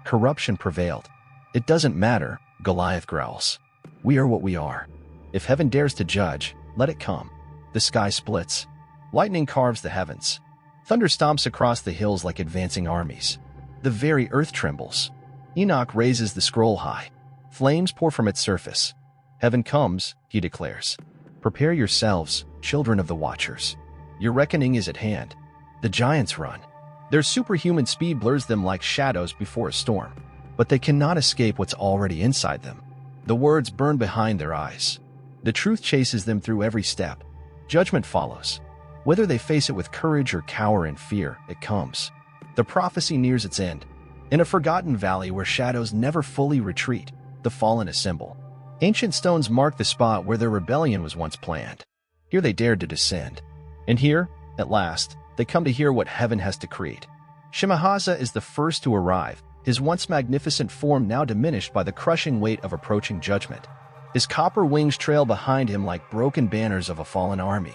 Corruption prevailed. It doesn't matter, Goliath growls. We are what we are. If heaven dares to judge, let it come. The sky splits. Lightning carves the heavens. Thunder stomps across the hills like advancing armies. The very earth trembles. Enoch raises the scroll high. Flames pour from its surface. Heaven comes, he declares. Prepare yourselves, children of the Watchers. Your reckoning is at hand. The giants run. Their superhuman speed blurs them like shadows before a storm. But they cannot escape what's already inside them. The words burn behind their eyes. The truth chases them through every step. Judgment follows. Whether they face it with courage or cower in fear, it comes. The prophecy nears its end. In a forgotten valley where shadows never fully retreat, the fallen assemble. Ancient stones mark the spot where their rebellion was once planned. Here they dared to descend. And here, at last, they come to hear what heaven has decreed. Shemahaza is the first to arrive, his once magnificent form now diminished by the crushing weight of approaching judgment. His copper wings trail behind him like broken banners of a fallen army.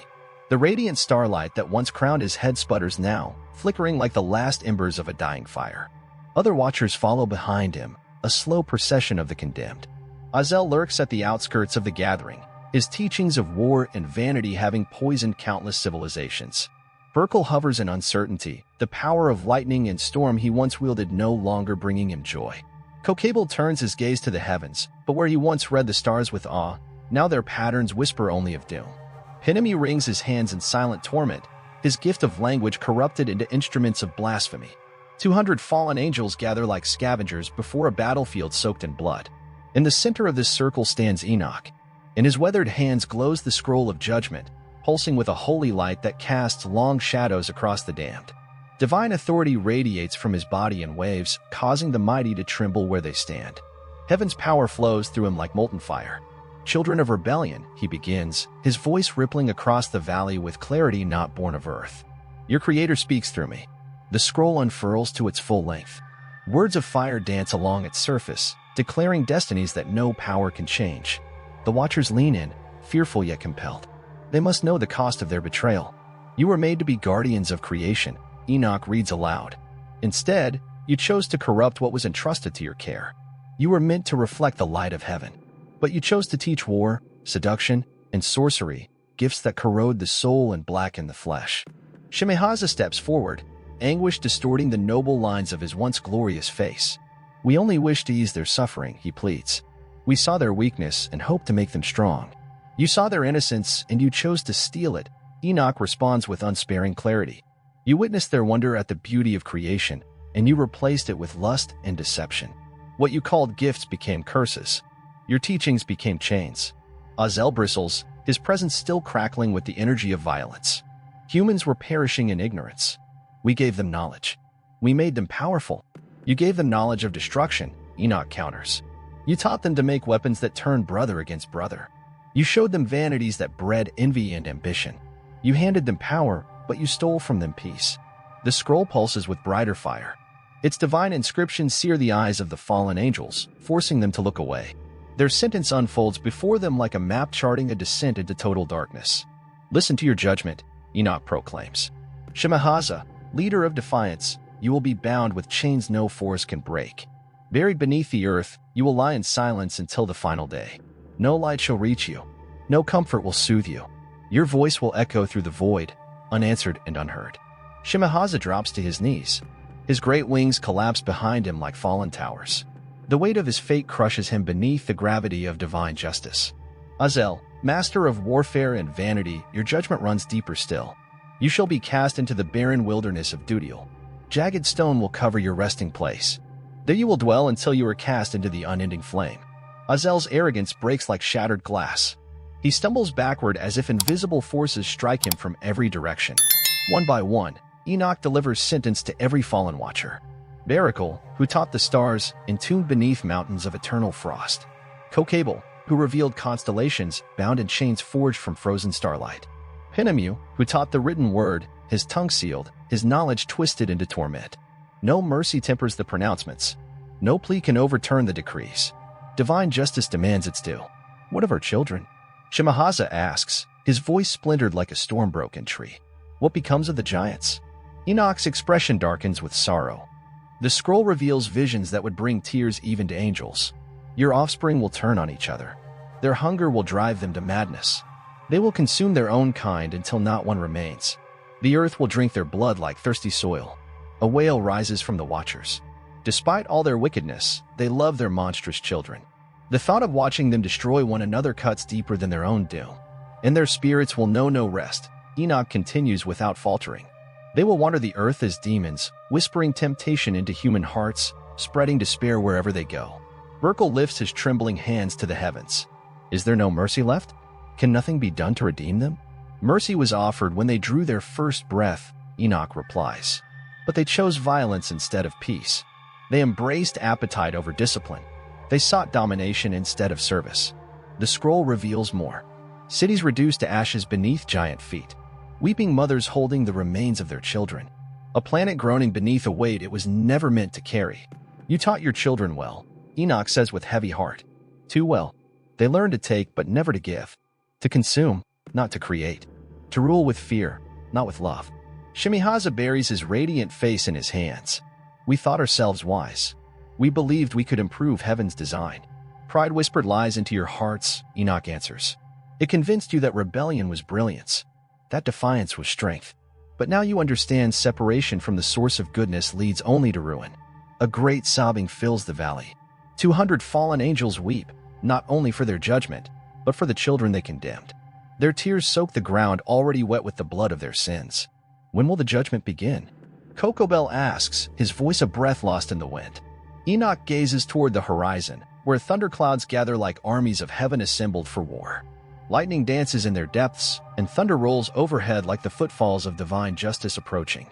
The radiant starlight that once crowned his head sputters now, flickering like the last embers of a dying fire. Other watchers follow behind him, a slow procession of the condemned. Azel lurks at the outskirts of the gathering, his teachings of war and vanity having poisoned countless civilizations. Burkle hovers in uncertainty, the power of lightning and storm he once wielded no longer bringing him joy. Kokable turns his gaze to the heavens, but where he once read the stars with awe, now their patterns whisper only of doom. Hinami wrings his hands in silent torment, his gift of language corrupted into instruments of blasphemy. 200 fallen angels gather like scavengers before a battlefield soaked in blood. In the center of this circle stands Enoch. In his weathered hands glows the scroll of judgment, pulsing with a holy light that casts long shadows across the damned. Divine authority radiates from his body in waves, causing the mighty to tremble where they stand. Heaven's power flows through him like molten fire. Children of rebellion, he begins, his voice rippling across the valley with clarity not born of earth. Your Creator speaks through me. The scroll unfurls to its full length. Words of fire dance along its surface, declaring destinies that no power can change. The Watchers lean in, fearful yet compelled. They must know the cost of their betrayal. You were made to be guardians of creation, Enoch reads aloud. Instead, you chose to corrupt what was entrusted to your care. You were meant to reflect the light of heaven. But you chose to teach war, seduction, and sorcery, gifts that corrode the soul and blacken the flesh. Shemahaza steps forward, anguish distorting the noble lines of his once glorious face. We only wish to ease their suffering, he pleads. We saw their weakness and hoped to make them strong. You saw their innocence and you chose to steal it, Enoch responds with unsparing clarity. You witnessed their wonder at the beauty of creation, and you replaced it with lust and deception. What you called gifts became curses. Your teachings became chains. Azel bristles, his presence still crackling with the energy of violence. Humans were perishing in ignorance. We gave them knowledge. We made them powerful. You gave them knowledge of destruction, Enoch counters. You taught them to make weapons that turned brother against brother. You showed them vanities that bred envy and ambition. You handed them power, but you stole from them peace. The scroll pulses with brighter fire. Its divine inscriptions sear the eyes of the fallen angels, forcing them to look away. Their sentence unfolds before them like a map charting a descent into total darkness. Listen to your judgment, Enoch proclaims. Shemahaza, leader of defiance, you will be bound with chains no force can break. Buried beneath the earth, you will lie in silence until the final day. No light shall reach you. No comfort will soothe you. Your voice will echo through the void, unanswered and unheard. Shimahasa drops to his knees. His great wings collapse behind him like fallen towers. The weight of his fate crushes him beneath the gravity of divine justice. Azel, master of warfare and vanity, your judgment runs deeper still. You shall be cast into the barren wilderness of Dudiel. Jagged stone will cover your resting place. There you will dwell until you are cast into the unending flame. Azel's arrogance breaks like shattered glass. He stumbles backward as if invisible forces strike him from every direction. One by one, Enoch delivers sentence to every fallen watcher. Barakel, who taught the stars, entombed beneath mountains of eternal frost. Kokabel, who revealed constellations bound in chains forged from frozen starlight. Pinemu, who taught the written word, his tongue sealed, his knowledge twisted into torment. No mercy tempers the pronouncements. No plea can overturn the decrees. Divine justice demands its due. What of our children? Shimahasa asks, his voice splintered like a storm-broken tree. What becomes of the giants? Enoch's expression darkens with sorrow. The scroll reveals visions that would bring tears even to angels. Your offspring will turn on each other. Their hunger will drive them to madness. They will consume their own kind until not one remains. The earth will drink their blood like thirsty soil. A wail rises from the watchers. Despite all their wickedness, they love their monstrous children. The thought of watching them destroy one another cuts deeper than their own doom. And their spirits will know no rest. Enoch continues without faltering. They will wander the earth as demons, whispering temptation into human hearts, spreading despair wherever they go. Burkle lifts his trembling hands to the heavens. Is there no mercy left? Can nothing be done to redeem them? Mercy was offered when they drew their first breath, Enoch replies. But they chose violence instead of peace. They embraced appetite over discipline. They sought domination instead of service. The scroll reveals more. Cities reduced to ashes beneath giant feet. Weeping mothers holding the remains of their children. A planet groaning beneath a weight it was never meant to carry. You taught your children well, Enoch says with heavy heart. Too well. They learned to take but never to give. To consume, not to create. To rule with fear, not with love. Shimahasa buries his radiant face in his hands. We thought ourselves wise. We believed we could improve heaven's design. Pride whispered lies into your hearts, Enoch answers. It convinced you that rebellion was brilliance. That defiance was strength. But now you understand separation from the source of goodness leads only to ruin. A great sobbing fills the valley. 200 fallen angels weep, not only for their judgment, but for the children they condemned. Their tears soak the ground already wet with the blood of their sins. When will the judgment begin? Kokobel asks, his voice a breath lost in the wind. Enoch gazes toward the horizon, where thunderclouds gather like armies of heaven assembled for war. Lightning dances in their depths, and thunder rolls overhead like the footfalls of divine justice approaching.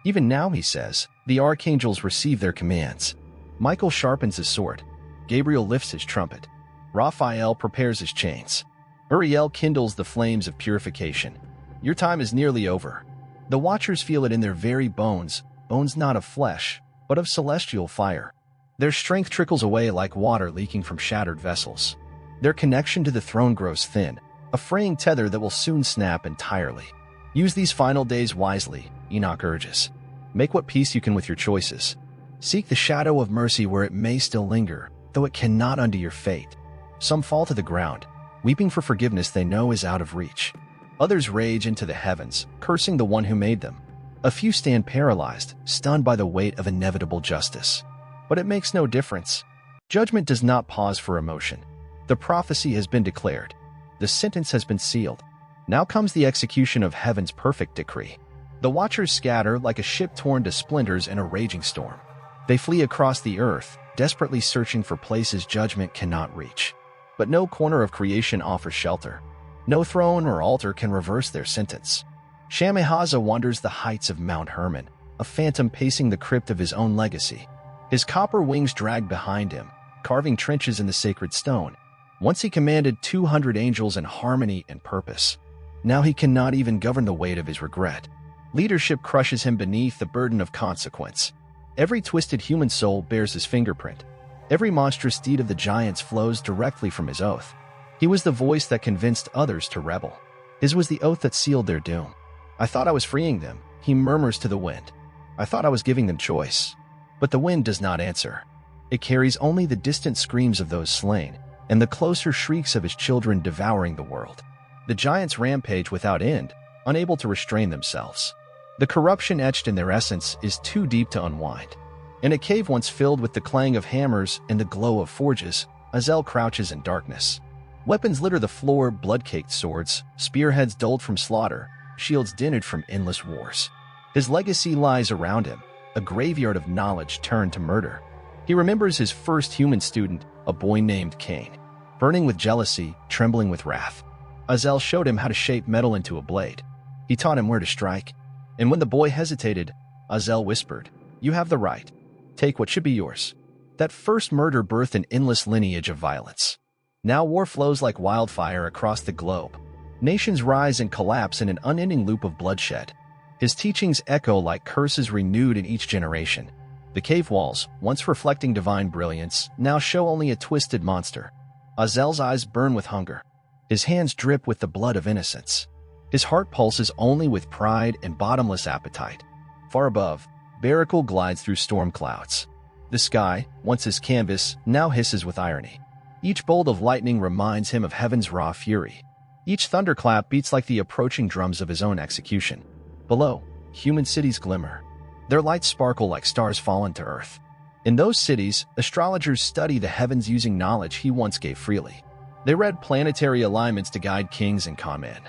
Even now, he says, the archangels receive their commands. Michael sharpens his sword. Gabriel lifts his trumpet. Raphael prepares his chains. Uriel kindles the flames of purification. Your time is nearly over. The watchers feel it in their very bones, bones not of flesh, but of celestial fire. Their strength trickles away like water leaking from shattered vessels. Their connection to the throne grows thin, a fraying tether that will soon snap entirely. Use these final days wisely, Enoch urges. Make what peace you can with your choices. Seek the shadow of mercy where it may still linger, though it cannot undo your fate. Some fall to the ground, weeping for forgiveness they know is out of reach. Others rage into the heavens, cursing the one who made them. A few stand paralyzed, stunned by the weight of inevitable justice. But it makes no difference. Judgment does not pause for emotion. The prophecy has been declared. The sentence has been sealed. Now comes the execution of heaven's perfect decree. The watchers scatter like a ship torn to splinters in a raging storm. They flee across the earth, desperately searching for places judgment cannot reach. But no corner of creation offers shelter. No throne or altar can reverse their sentence. Shimahasa wanders the heights of Mount Hermon, a phantom pacing the crypt of his own legacy. His copper wings drag behind him, carving trenches in the sacred stone. Once he commanded 200 angels in harmony and purpose. Now he cannot even govern the weight of his regret. Leadership crushes him beneath the burden of consequence. Every twisted human soul bears his fingerprint. Every monstrous deed of the giants flows directly from his oath. He was the voice that convinced others to rebel. His was the oath that sealed their doom. I thought I was freeing them, he murmurs to the wind. I thought I was giving them choice. But the wind does not answer. It carries only the distant screams of those slain, and the closer shrieks of his children devouring the world. The giants rampage without end, unable to restrain themselves. The corruption etched in their essence is too deep to unwind. In a cave once filled with the clang of hammers and the glow of forges, Azel crouches in darkness. Weapons litter the floor, blood-caked swords, spearheads dulled from slaughter, shields dinted from endless wars. His legacy lies around him, a graveyard of knowledge turned to murder. He remembers his first human student, a boy named Cain. Burning with jealousy, trembling with wrath, Azel showed him how to shape metal into a blade. He taught him where to strike. And when the boy hesitated, Azel whispered, "You have the right. Take what should be yours." That first murder birthed an endless lineage of violence. Now war flows like wildfire across the globe. Nations rise and collapse in an unending loop of bloodshed. His teachings echo like curses renewed in each generation. The cave walls, once reflecting divine brilliance, now show only a twisted monster. Azel's eyes burn with hunger. His hands drip with the blood of innocence. His heart pulses only with pride and bottomless appetite. Far above, Barakul glides through storm clouds. The sky, once his canvas, now hisses with irony. Each bolt of lightning reminds him of heaven's raw fury. Each thunderclap beats like the approaching drums of his own execution. Below, human cities glimmer. Their lights sparkle like stars fallen to earth. In those cities, astrologers study the heavens using knowledge he once gave freely. They read planetary alignments to guide kings and con men.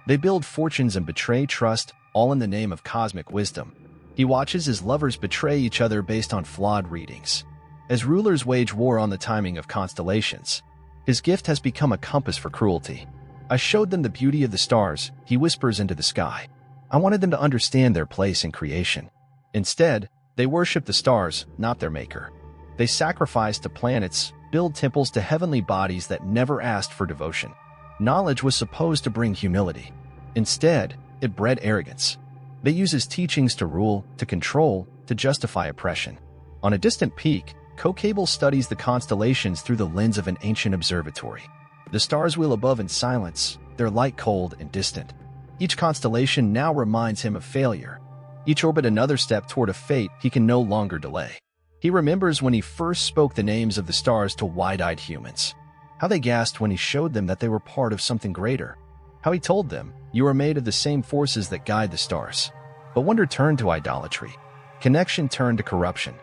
They build fortunes and betray trust, all in the name of cosmic wisdom. He watches as lovers betray each other based on flawed readings. As rulers wage war on the timing of constellations, his gift has become a compass for cruelty. "I showed them the beauty of the stars," he whispers into the sky. "I wanted them to understand their place in creation." Instead, they worship the stars, not their maker. They sacrifice to planets, build temples to heavenly bodies that never asked for devotion. Knowledge was supposed to bring humility. Instead, it bred arrogance. They use his teachings to rule, to control, to justify oppression. On a distant peak, Kokabel studies the constellations through the lens of an ancient observatory. The stars wheel above in silence, their light cold and distant. Each constellation now reminds him of failure. Each orbit another step toward a fate he can no longer delay. He remembers when he first spoke the names of the stars to wide-eyed humans. How they gasped when he showed them that they were part of something greater. How he told them, "You are made of the same forces that guide the stars." But wonder turned to idolatry. Connection turned to corruption.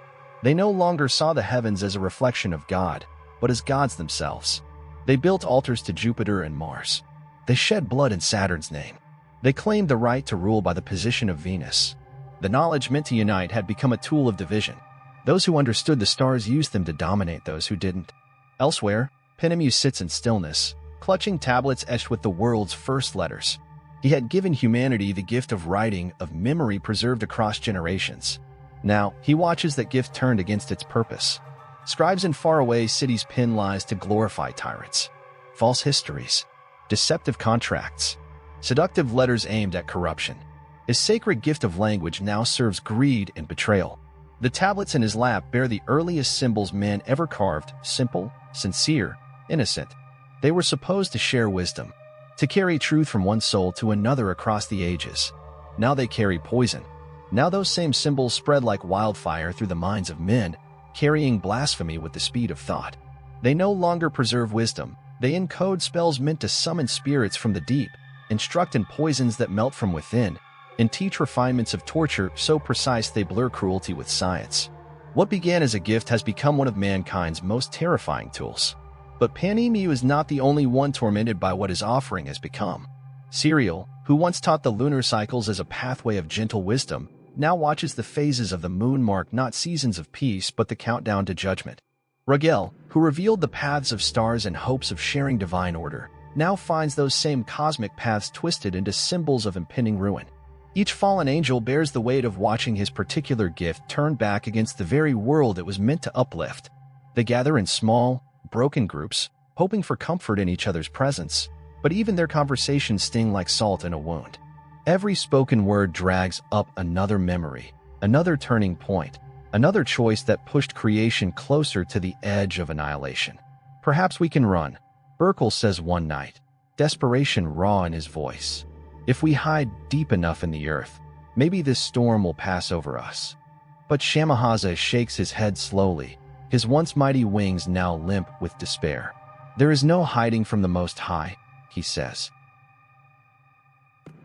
They no longer saw the heavens as a reflection of God, but as gods themselves. They built altars to Jupiter and Mars. They shed blood in Saturn's name. They claimed the right to rule by the position of Venus. The knowledge meant to unite had become a tool of division. Those who understood the stars used them to dominate those who didn't. Elsewhere, Penemu sits in stillness, clutching tablets etched with the world's first letters. He had given humanity the gift of writing, of memory preserved across generations. Now, he watches that gift turned against its purpose. Scribes in faraway cities pen lies to glorify tyrants. False histories, deceptive contracts, seductive letters aimed at corruption. His sacred gift of language now serves greed and betrayal. The tablets in his lap bear the earliest symbols man ever carved, simple, sincere, innocent. They were supposed to share wisdom, to carry truth from one soul to another across the ages. Now they carry poison. Now those same symbols spread like wildfire through the minds of men, carrying blasphemy with the speed of thought. They no longer preserve wisdom. They encode spells meant to summon spirits from the deep, instruct in poisons that melt from within, and teach refinements of torture so precise they blur cruelty with science. What began as a gift has become one of mankind's most terrifying tools. But Penemu is not the only one tormented by what his offering has become. Serial, who once taught the lunar cycles as a pathway of gentle wisdom, now watches the phases of the moon mark not seasons of peace but the countdown to judgment. Rugel, who revealed the paths of stars and hopes of sharing divine order, now finds those same cosmic paths twisted into symbols of impending ruin. Each fallen angel bears the weight of watching his particular gift turn back against the very world it was meant to uplift. They gather in small, broken groups, hoping for comfort in each other's presence, but even their conversations sting like salt in a wound. Every spoken word drags up another memory, another turning point, another choice that pushed creation closer to the edge of annihilation. "Perhaps we can run," Burkle says one night, desperation raw in his voice. "If we hide deep enough in the earth, maybe this storm will pass over us." But Shamahaza shakes his head slowly, his once mighty wings now limp with despair. "There is no hiding from the Most High," he says.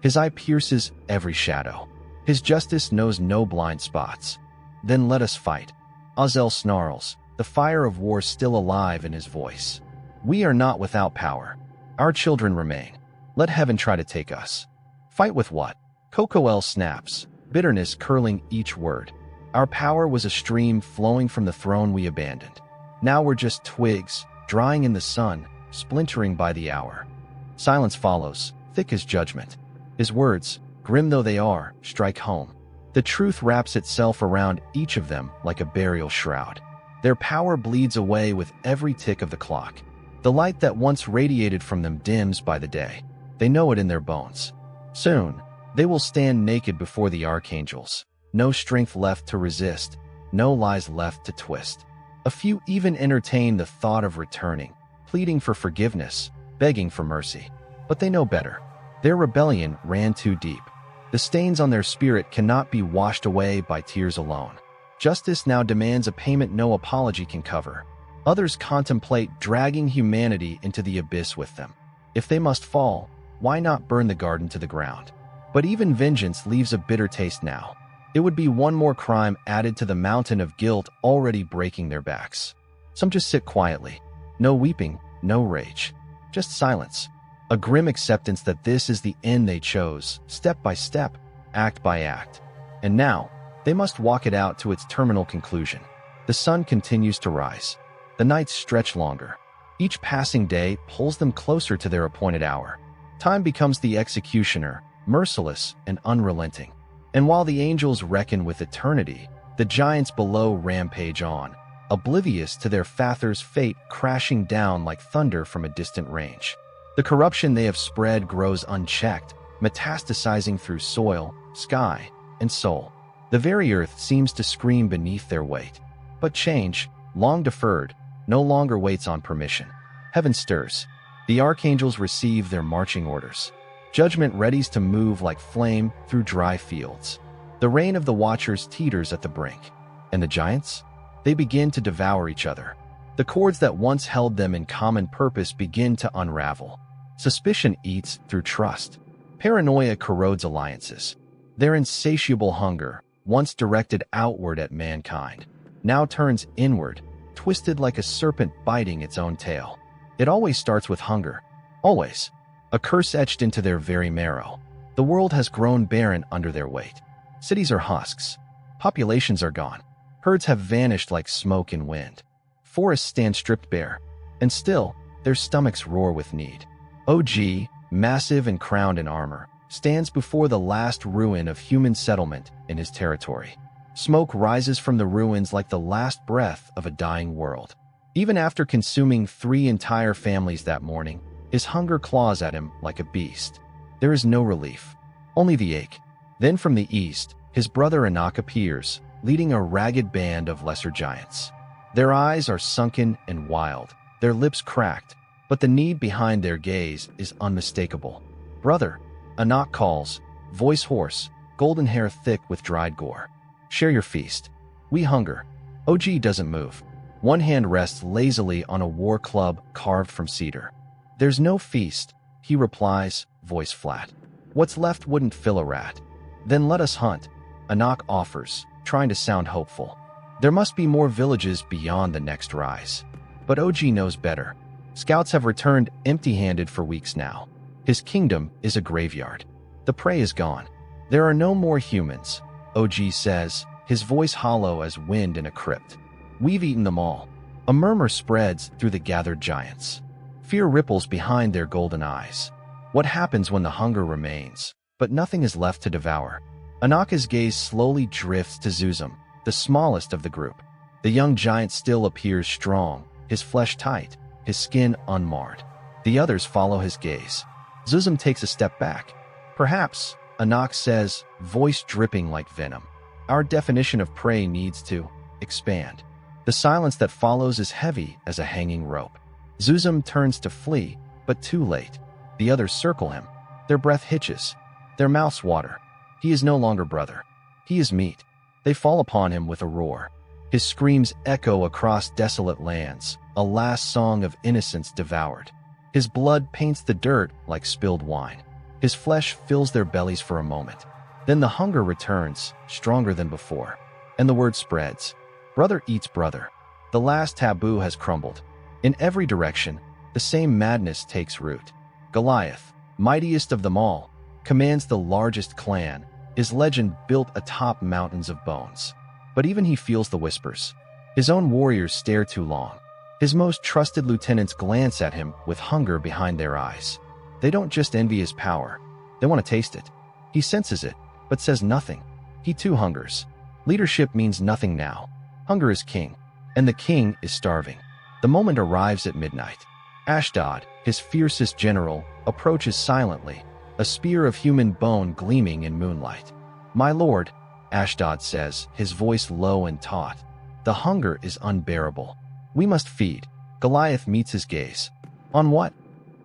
His eye pierces every shadow. His justice knows no blind spots. Then let us fight. Azel snarls, the fire of war still alive in his voice. We are not without power. Our children remain. Let heaven try to take us. Fight with what? Kokoel snaps, bitterness curling each word. Our power was a stream flowing from the throne we abandoned. Now we're just twigs, drying in the sun, splintering by the hour. Silence follows, thick as judgment. His words, grim though they are, strike home. The truth wraps itself around each of them like a burial shroud. Their power bleeds away with every tick of the clock. The light that once radiated from them dims by the day. They know it in their bones. Soon, they will stand naked before the archangels. No strength left to resist, no lies left to twist. A few even entertain the thought of returning, pleading for forgiveness, begging for mercy. But they know better. Their rebellion ran too deep. The stains on their spirit cannot be washed away by tears alone. Justice now demands a payment no apology can cover. Others contemplate dragging humanity into the abyss with them. If they must fall, why not burn the garden to the ground? But even vengeance leaves a bitter taste now. It would be one more crime added to the mountain of guilt already breaking their backs. Some just sit quietly. No weeping, no rage. Just silence. A grim acceptance that this is the end they chose, step by step, act by act. And now, they must walk it out to its terminal conclusion. The sun continues to rise. The nights stretch longer. Each passing day pulls them closer to their appointed hour. Time becomes the executioner, merciless and unrelenting. And while the angels reckon with eternity, the giants below rampage on, oblivious to their father's fate crashing down like thunder from a distant range. The corruption they have spread grows unchecked, metastasizing through soil, sky, and soul. The very earth seems to scream beneath their weight. But change, long deferred, no longer waits on permission. Heaven stirs. The archangels receive their marching orders. Judgment readies to move like flame through dry fields. The reign of the Watchers teeters at the brink. And the giants? They begin to devour each other. The cords that once held them in common purpose begin to unravel. Suspicion eats through trust. Paranoia corrodes alliances. Their insatiable hunger, once directed outward at mankind, now turns inward, twisted like a serpent biting its own tail. It always starts with hunger. Always. A curse etched into their very marrow. The world has grown barren under their weight. Cities are husks. Populations are gone. Herds have vanished like smoke in wind. Forests stand stripped bare. And still, their stomachs roar with need. OG, massive and crowned in armor, stands before the last ruin of human settlement in his territory. Smoke rises from the ruins like the last breath of a dying world. Even after consuming 3 entire families that morning, his hunger claws at him like a beast. There is no relief, only the ache. Then from the east, his brother Anak appears, leading a ragged band of lesser giants. Their eyes are sunken and wild, their lips cracked, but the need behind their gaze is unmistakable. Brother, Anak calls, voice hoarse, golden hair thick with dried gore. Share your feast. We hunger. OG doesn't move. One hand rests lazily on a war club carved from cedar. There's no feast, he replies, voice flat. What's left wouldn't fill a rat. Then let us hunt, Anak offers, trying to sound hopeful. There must be more villages beyond the next rise. But OG knows better. Scouts have returned empty-handed for weeks now. His kingdom is a graveyard. The prey is gone. There are no more humans, OG says, his voice hollow as wind in a crypt. We've eaten them all. A murmur spreads through the gathered giants. Fear ripples behind their golden eyes. What happens when the hunger remains, but nothing is left to devour? Anaka's gaze slowly drifts to Zuzum, the smallest of the group. The young giant still appears strong, his flesh tight, his skin unmarred. The others follow his gaze. Zuzum takes a step back. Perhaps, Anak says, voice dripping like venom. Our definition of prey needs to expand. The silence that follows is heavy as a hanging rope. Zuzum turns to flee, but too late. The others circle him. Their breath hitches. Their mouths water. He is no longer brother. He is meat. They fall upon him with a roar. His screams echo across desolate lands, a last song of innocence devoured. His blood paints the dirt like spilled wine. His flesh fills their bellies for a moment. Then the hunger returns, stronger than before. And the word spreads. Brother eats brother. The last taboo has crumbled. In every direction, the same madness takes root. Goliath, mightiest of them all, commands the largest clan, his legend built atop mountains of bones. But even he feels the whispers. His own warriors stare too long. His most trusted lieutenants glance at him with hunger behind their eyes. They don't just envy his power. They want to taste it. He senses it, but says nothing. He too hungers. Leadership means nothing now. Hunger is king, and the king is starving. The moment arrives at midnight. Ashdod, his fiercest general, approaches silently, a spear of human bone gleaming in moonlight. "My lord," Ashdod says, his voice low and taut, "the hunger is unbearable. We must feed." Goliath meets his gaze. "On what?"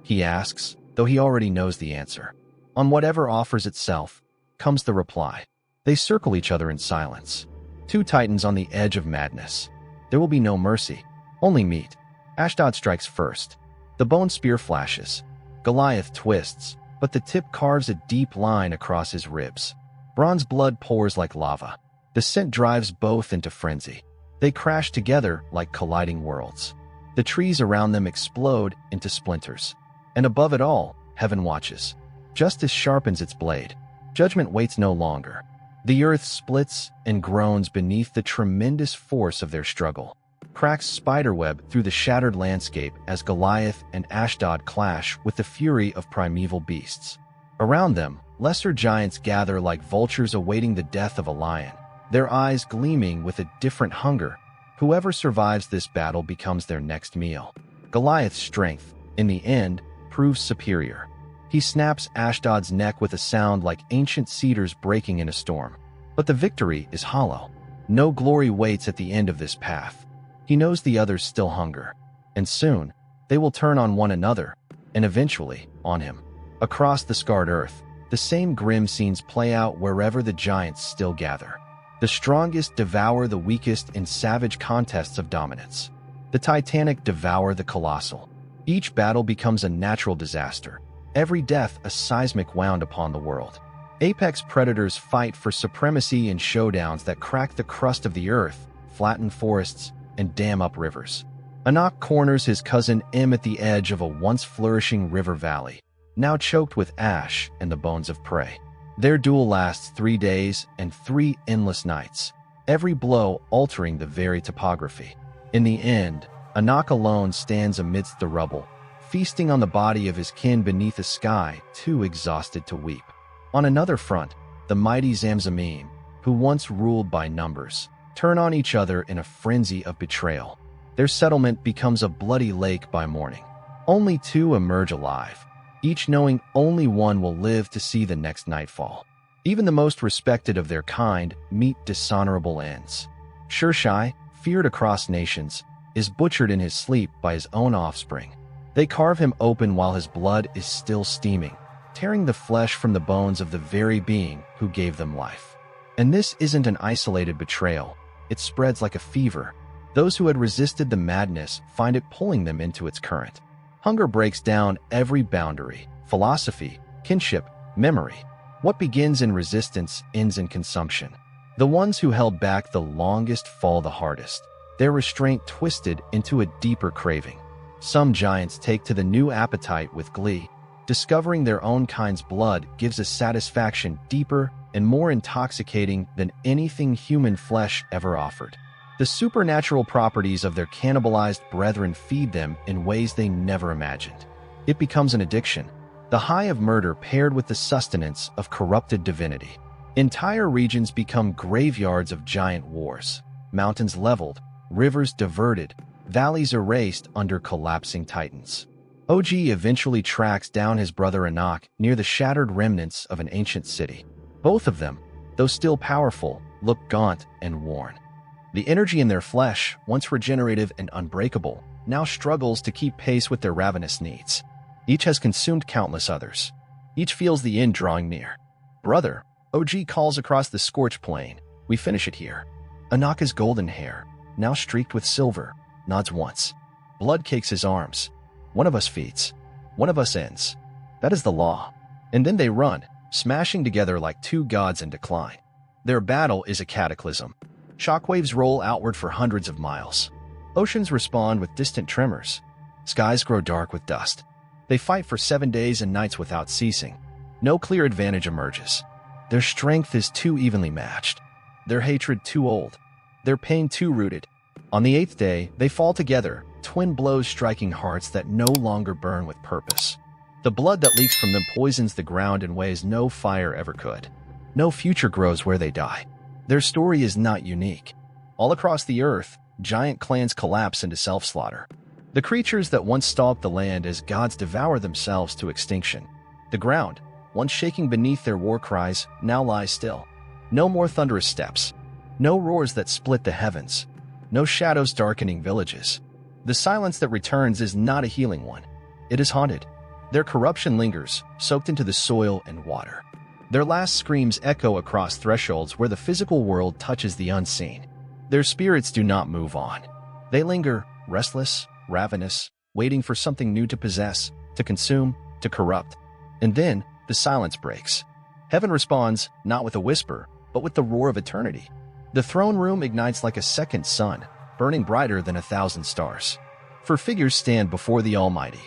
he asks, though he already knows the answer. "On whatever offers itself," comes the reply. They circle each other in silence. Two titans on the edge of madness. There will be no mercy, only meat. Ashdod strikes first. The bone spear flashes. Goliath twists, but the tip carves a deep line across his ribs. Bronze blood pours like lava. The scent drives both into frenzy. They crash together like colliding worlds. The trees around them explode into splinters. And above it all, heaven watches. Justice sharpens its blade. Judgment waits no longer. The earth splits and groans beneath the tremendous force of their struggle. Cracks spiderweb through the shattered landscape as Goliath and Ashdod clash with the fury of primeval beasts. Around them, lesser giants gather like vultures awaiting the death of a lion, their eyes gleaming with a different hunger. Whoever survives this battle becomes their next meal. Goliath's strength, in the end, proves superior. He snaps Ashdod's neck with a sound like ancient cedars breaking in a storm. But the victory is hollow. No glory waits at the end of this path. He knows the others still hunger, and soon they will turn on one another, and eventually on him. Across the scarred earth, the same grim scenes play out wherever the giants still gather. The strongest devour the weakest in savage contests of dominance. The titanic devour the colossal. Each battle becomes a natural disaster, every death a seismic wound upon the world. Apex predators fight for supremacy in showdowns that crack the crust of the earth, flatten forests, and dam up rivers. Anak corners his cousin M at the edge of a once flourishing river valley, now choked with ash and the bones of prey. Their duel lasts 3 days and 3 endless nights, every blow altering the very topography. In the end, Anak alone stands amidst the rubble, feasting on the body of his kin beneath a sky too exhausted to weep. On another front, the mighty Zamzamim, who once ruled by numbers, turn on each other in a frenzy of betrayal. Their settlement becomes a bloody lake by morning. Only 2 emerge alive, each knowing only one will live to see the next nightfall. Even the most respected of their kind meet dishonorable ends. Shurshai, feared across nations, is butchered in his sleep by his own offspring. They carve him open while his blood is still steaming, tearing the flesh from the bones of the very being who gave them life. And this isn't an isolated betrayal. It spreads like a fever. Those who had resisted the madness find it pulling them into its current. Hunger breaks down every boundary, philosophy, kinship, memory. What begins in resistance ends in consumption. The ones who held back the longest fall the hardest, their restraint twisted into a deeper craving. Some giants take to the new appetite with glee. Discovering their own kind's blood gives a satisfaction deeper and more intoxicating than anything human flesh ever offered. The supernatural properties of their cannibalized brethren feed them in ways they never imagined. It becomes an addiction, the high of murder paired with the sustenance of corrupted divinity. Entire regions become graveyards of giant wars, mountains leveled, rivers diverted, valleys erased under collapsing titans. OG eventually tracks down his brother Anak near the shattered remnants of an ancient city. Both of them, though still powerful, look gaunt and worn. The energy in their flesh, once regenerative and unbreakable, now struggles to keep pace with their ravenous needs. Each has consumed countless others. Each feels the end drawing near. "Brother," OG calls across the scorched plain, "we finish it here." Anaka's golden hair, now streaked with silver, nods once. Blood cakes his arms. "One of us feeds. One of us ends. That is the law." And then they run, smashing together like two gods in decline. Their battle is a cataclysm. Shockwaves roll outward for hundreds of miles. Oceans respond with distant tremors. Skies grow dark with dust. They fight for 7 days and nights without ceasing. No clear advantage emerges. Their strength is too evenly matched. Their hatred too old. Their pain too rooted. On the 8th day, they fall together, twin blows striking hearts that no longer burn with purpose. The blood that leaks from them poisons the ground in ways no fire ever could. No future grows where they die. Their story is not unique. All across the earth, giant clans collapse into self-slaughter. The creatures that once stalked the land as gods devour themselves to extinction. The ground, once shaking beneath their war cries, now lies still. No more thunderous steps. No roars that split the heavens. No shadows darkening villages. The silence that returns is not a healing one. It is haunted. Their corruption lingers, soaked into the soil and water. Their last screams echo across thresholds where the physical world touches the unseen. Their spirits do not move on. They linger, restless, ravenous, waiting for something new to possess, to consume, to corrupt. And then, the silence breaks. Heaven responds, not with a whisper, but with the roar of eternity. The throne room ignites like a second sun, burning brighter than 1,000 stars. For figures stand before the Almighty.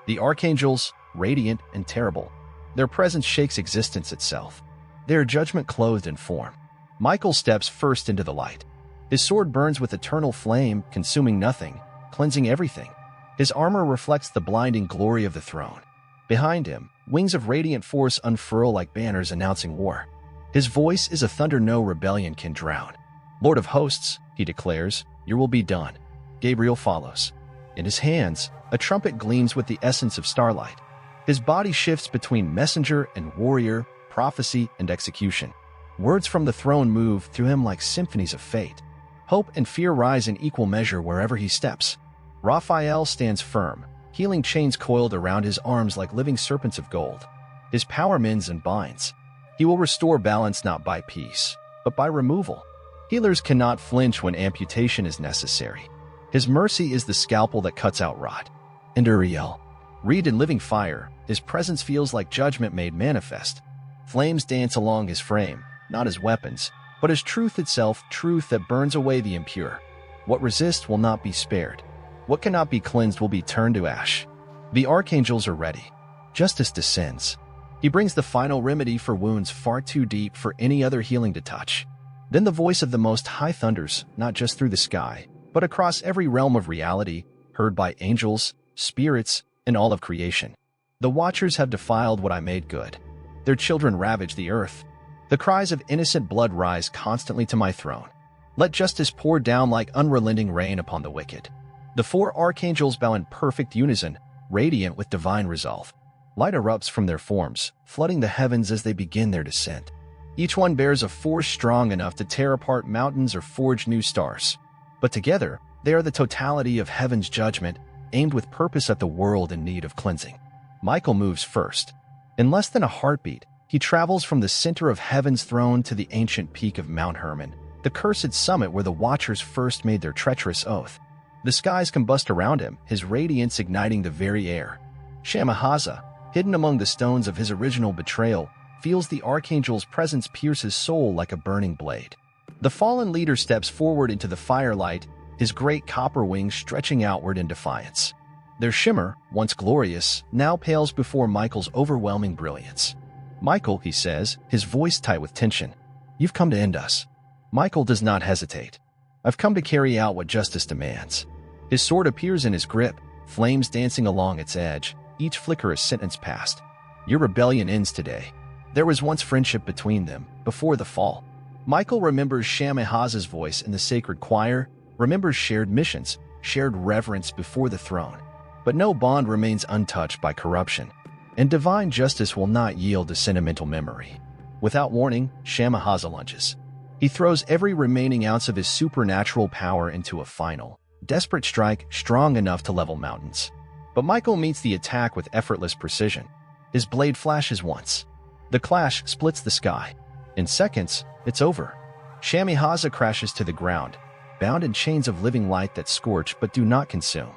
The archangels, radiant and terrible. Their presence shakes existence itself. Their judgment clothed in form. Michael steps first into the light. His sword burns with eternal flame, consuming nothing, cleansing everything. His armor reflects the blinding glory of the throne. Behind him, wings of radiant force unfurl like banners announcing war. His voice is a thunder no rebellion can drown. Lord of hosts, he declares, your will be done. Gabriel follows. In his hands, a trumpet gleams with the essence of starlight. His body shifts between messenger and warrior, prophecy and execution. Words from the throne move through him like symphonies of fate. Hope and fear rise in equal measure wherever he steps. Raphael stands firm, healing chains coiled around his arms like living serpents of gold. His power mends and binds. He will restore balance not by peace, but by removal. Healers cannot flinch when amputation is necessary. His mercy is the scalpel that cuts out rot. And Uriel, reed in living fire, his presence feels like judgment made manifest. Flames dance along his frame, not as weapons, but as truth itself, truth that burns away the impure. What resists will not be spared. What cannot be cleansed will be turned to ash. The archangels are ready. Justice descends. He brings the final remedy for wounds far too deep for any other healing to touch. Then the voice of the Most High thunders, not just through the sky, but across every realm of reality, heard by angels, spirits, and all of creation. The Watchers have defiled what I made good. Their children ravage the earth. The cries of innocent blood rise constantly to my throne. Let justice pour down like unrelenting rain upon the wicked. The 4 archangels bow in perfect unison, radiant with divine resolve. Light erupts from their forms, flooding the heavens as they begin their descent. Each one bears a force strong enough to tear apart mountains or forge new stars. But together, they are the totality of heaven's judgment, aimed with purpose at the world in need of cleansing. Michael moves first. In less than a heartbeat, he travels from the center of heaven's throne to the ancient peak of Mount Hermon, the cursed summit where the Watchers first made their treacherous oath. The skies combust around him, his radiance igniting the very air. Shamahaza, hidden among the stones of his original betrayal, feels the archangel's presence pierce his soul like a burning blade. The fallen leader steps forward into the firelight, his great copper wings stretching outward in defiance. Their shimmer, once glorious, now pales before Michael's overwhelming brilliance. Michael, he says, his voice tight with tension, you've come to end us. Michael does not hesitate. I've come to carry out what justice demands. His sword appears in his grip, flames dancing along its edge, each flicker a sentence passed. Your rebellion ends today. There was once friendship between them, before the fall. Michael remembers Shamahaza's voice in the sacred choir, remembers shared missions, shared reverence before the throne. But no bond remains untouched by corruption, and divine justice will not yield to sentimental memory. Without warning, Shamahaza lunges. He throws every remaining ounce of his supernatural power into a final, desperate strike strong enough to level mountains. But Michael meets the attack with effortless precision. His blade flashes once. The clash splits the sky. In seconds, it's over. Shamahaza crashes to the ground, bound in chains of living light that scorch but do not consume.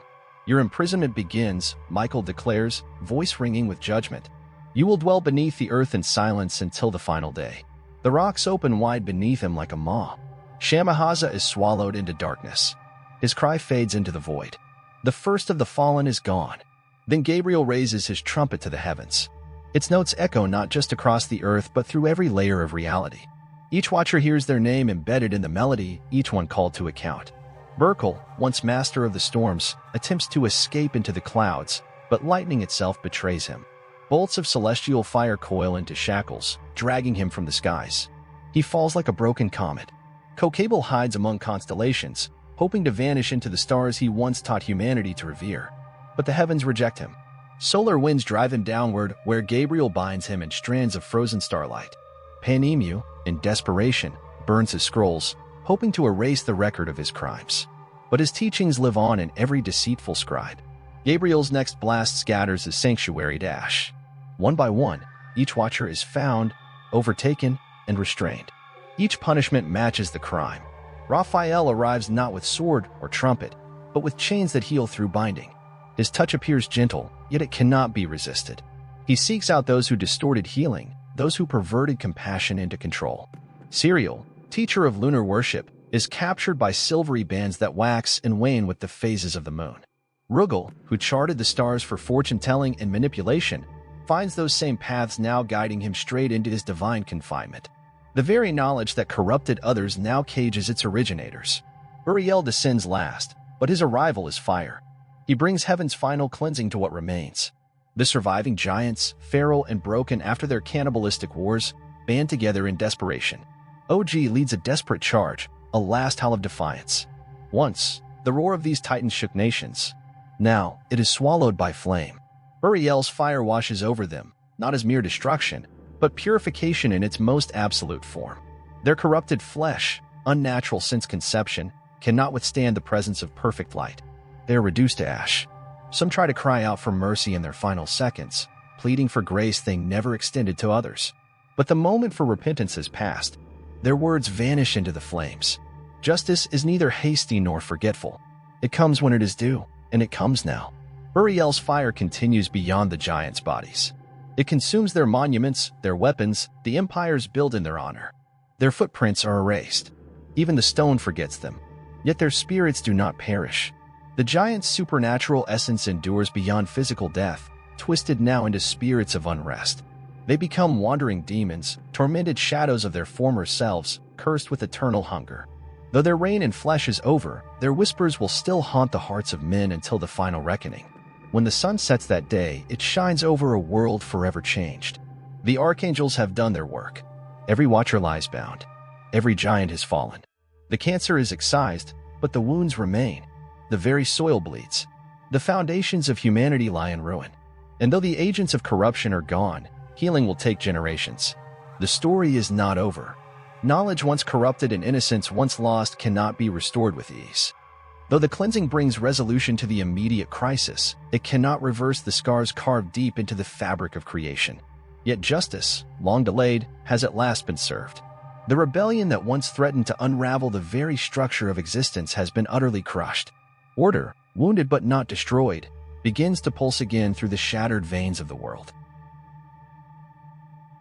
Your imprisonment begins, Michael declares, voice ringing with judgment. You will dwell beneath the earth in silence until the final day. The rocks open wide beneath him like a maw. Shamahaza is swallowed into darkness. His cry fades into the void. The first of the fallen is gone. Then Gabriel raises his trumpet to the heavens. Its notes echo not just across the earth, but through every layer of reality. Each watcher hears their name embedded in the melody, each one called to account. Burkle, once master of the storms, attempts to escape into the clouds, but lightning itself betrays him. Bolts of celestial fire coil into shackles, dragging him from the skies. He falls like a broken comet. Kokable hides among constellations, hoping to vanish into the stars he once taught humanity to revere. But the heavens reject him. Solar winds drive him downward, where Gabriel binds him in strands of frozen starlight. Panemu, in desperation, burns his scrolls, hoping to erase the record of his crimes. But his teachings live on in every deceitful scribe. Gabriel's next blast scatters his sanctuary to ash. One by one, each watcher is found, overtaken, and restrained. Each punishment matches the crime. Raphael arrives not with sword or trumpet, but with chains that heal through binding. His touch appears gentle, yet it cannot be resisted. He seeks out those who distorted healing, those who perverted compassion into control. Serial, teacher of lunar worship, is captured by silvery bands that wax and wane with the phases of the moon. Rugal, who charted the stars for fortune-telling and manipulation, finds those same paths now guiding him straight into his divine confinement. The very knowledge that corrupted others now cages its originators. Uriel descends last, but his arrival is fire. He brings heaven's final cleansing to what remains. The surviving giants, feral and broken after their cannibalistic wars, band together in desperation. OG leads a desperate charge, a last howl of defiance. Once, the roar of these titans shook nations. Now, it is swallowed by flame. Uriel's fire washes over them, not as mere destruction, but purification in its most absolute form. Their corrupted flesh, unnatural since conception, cannot withstand the presence of perfect light. They are reduced to ash. Some try to cry out for mercy in their final seconds, pleading for grace they never extended to others. But the moment for repentance has passed. Their words vanish into the flames. Justice is neither hasty nor forgetful. It comes when it is due, and it comes now. Uriel's fire continues beyond the giants' bodies. It consumes their monuments, their weapons, the empires built in their honor. Their footprints are erased. Even the stone forgets them. Yet their spirits do not perish. The giants' supernatural essence endures beyond physical death, twisted now into spirits of unrest. They become wandering demons, tormented shadows of their former selves, cursed with eternal hunger. Though their reign in flesh is over, their whispers will still haunt the hearts of men until the final reckoning. When the sun sets that day, it shines over a world forever changed. The archangels have done their work. Every watcher lies bound. Every giant has fallen. The cancer is excised, but the wounds remain. The very soil bleeds. The foundations of humanity lie in ruin. And though the agents of corruption are gone, healing will take generations. The story is not over. Knowledge once corrupted and innocence once lost cannot be restored with ease. Though the cleansing brings resolution to the immediate crisis, it cannot reverse the scars carved deep into the fabric of creation. Yet justice, long delayed, has at last been served. The rebellion that once threatened to unravel the very structure of existence has been utterly crushed. Order, wounded but not destroyed, begins to pulse again through the shattered veins of the world.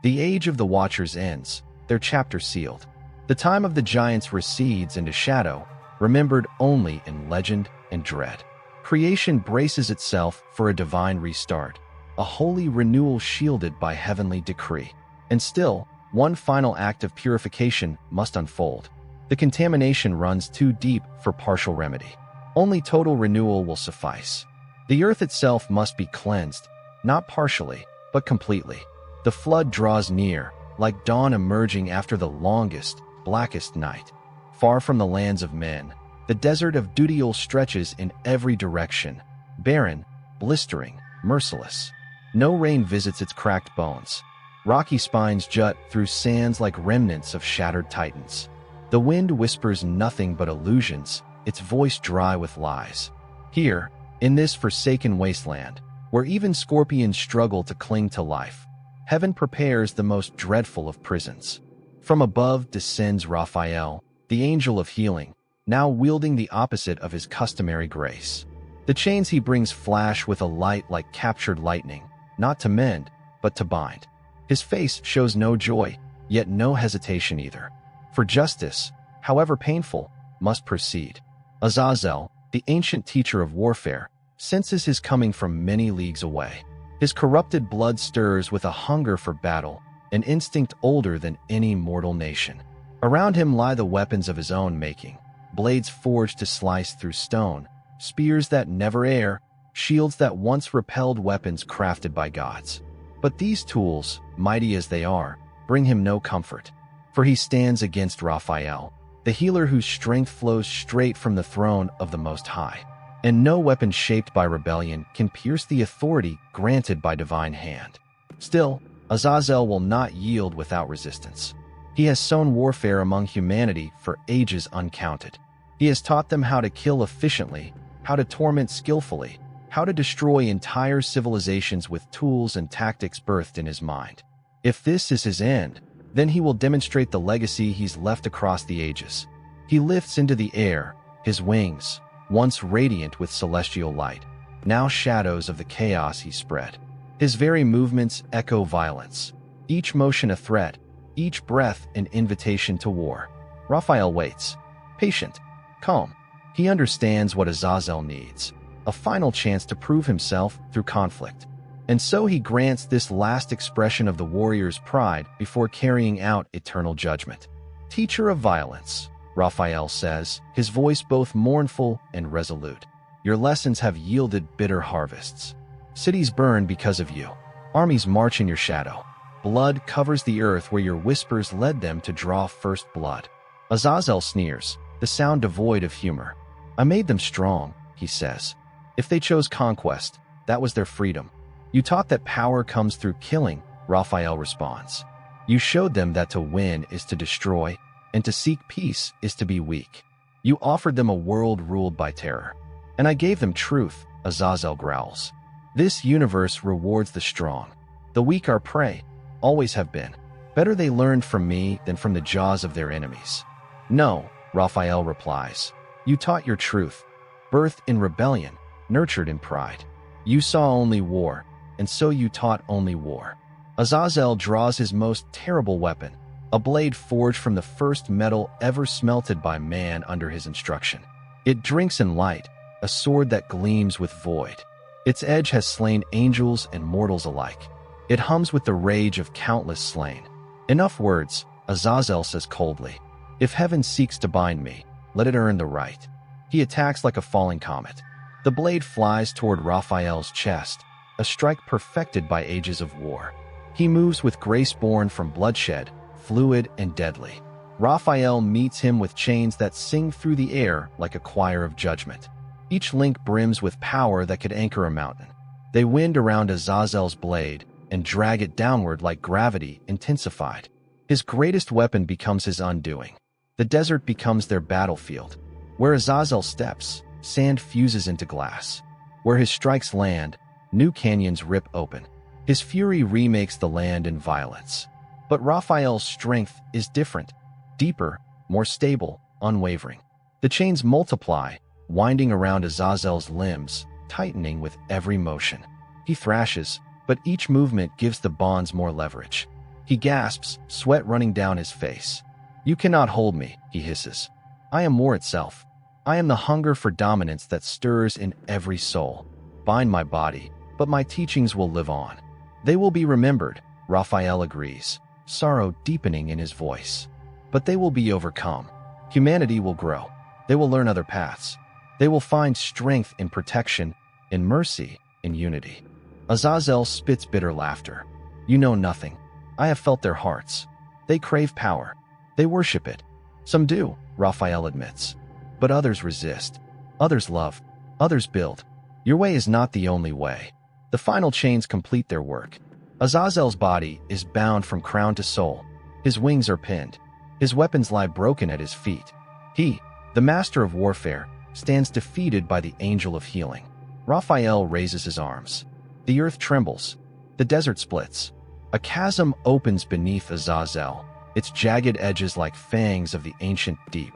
The age of the Watchers ends, their chapter sealed. The time of the giants recedes into shadow, remembered only in legend and dread. Creation braces itself for a divine restart, a holy renewal shielded by heavenly decree. And still, one final act of purification must unfold. The contamination runs too deep for partial remedy. Only total renewal will suffice. The earth itself must be cleansed, not partially, but completely. The flood draws near, like dawn emerging after the longest, blackest night. Far from the lands of men, the desert of Dudiel stretches in every direction, barren, blistering, merciless. No rain visits its cracked bones. Rocky spines jut through sands like remnants of shattered titans. The wind whispers nothing but illusions, its voice dry with lies. Here, in this forsaken wasteland, where even scorpions struggle to cling to life, heaven prepares the most dreadful of prisons. From above descends Raphael, the angel of healing, now wielding the opposite of his customary grace. The chains he brings flash with a light like captured lightning, not to mend, but to bind. His face shows no joy, yet no hesitation either. For justice, however painful, must proceed. Azazel, the ancient teacher of warfare, senses his coming from many leagues away. His corrupted blood stirs with a hunger for battle, an instinct older than any mortal nation. Around him lie the weapons of his own making, blades forged to slice through stone, spears that never err, shields that once repelled weapons crafted by gods. But these tools, mighty as they are, bring him no comfort. For he stands against Raphael, the healer whose strength flows straight from the throne of the Most High. And no weapon shaped by rebellion can pierce the authority granted by divine hand. Still, Azazel will not yield without resistance. He has sown warfare among humanity for ages uncounted. He has taught them how to kill efficiently, how to torment skillfully, how to destroy entire civilizations with tools and tactics birthed in his mind. If this is his end, then he will demonstrate the legacy he's left across the ages. He lifts into the air, his wings, once radiant with celestial light, now shadows of the chaos he spread. His very movements echo violence, each motion a threat, each breath an invitation to war. Raphael waits, patient, calm. He understands what Azazel needs, a final chance to prove himself through conflict. And so he grants this last expression of the warrior's pride before carrying out eternal judgment. Teacher of violence, Raphael says, his voice both mournful and resolute. Your lessons have yielded bitter harvests. Cities burn because of you. Armies march in your shadow. Blood covers the earth where your whispers led them to draw first blood. Azazel sneers, the sound devoid of humor. I made them strong, he says. If they chose conquest, that was their freedom. You taught that power comes through killing, Raphael responds. You showed them that to win is to destroy, and to seek peace is to be weak. You offered them a world ruled by terror. And I gave them truth, Azazel growls. This universe rewards the strong. The weak are prey, always have been. Better they learned from me than from the jaws of their enemies. No, Raphael replies. You taught your truth, birthed in rebellion, nurtured in pride. You saw only war, and so you taught only war. Azazel draws his most terrible weapon, a blade forged from the first metal ever smelted by man under his instruction. It drinks in light, a sword that gleams with void. Its edge has slain angels and mortals alike. It hums with the rage of countless slain. Enough words, Azazel says coldly. If heaven seeks to bind me, let it earn the right. He attacks like a falling comet. The blade flies toward Raphael's chest, a strike perfected by ages of war. He moves with grace born from bloodshed, fluid and deadly. Raphael meets him with chains that sing through the air like a choir of judgment. Each link brims with power that could anchor a mountain. They wind around Azazel's blade and drag it downward like gravity intensified. His greatest weapon becomes his undoing. The desert becomes their battlefield. Where Azazel steps, sand fuses into glass. Where his strikes land, new canyons rip open. His fury remakes the land in violence. But Raphael's strength is different, deeper, more stable, unwavering. The chains multiply, winding around Azazel's limbs, tightening with every motion. He thrashes, but each movement gives the bonds more leverage. He gasps, sweat running down his face. You cannot hold me, he hisses. I am war itself. I am the hunger for dominance that stirs in every soul. Bind my body, but my teachings will live on. They will be remembered, Raphael agrees, sorrow deepening in his voice. But they will be overcome. Humanity will grow. They will learn other paths. They will find strength in protection, in mercy, in unity. Azazel spits bitter laughter. You know nothing. I have felt their hearts. They crave power. They worship it. Some do, Raphael admits. But others resist. Others love. Others build. Your way is not the only way. The final chains complete their work. Azazel's body is bound from crown to sole. His wings are pinned. His weapons lie broken at his feet. He, the master of warfare, stands defeated by the angel of healing. Raphael raises his arms. The earth trembles. The desert splits. A chasm opens beneath Azazel, its jagged edges like fangs of the ancient deep.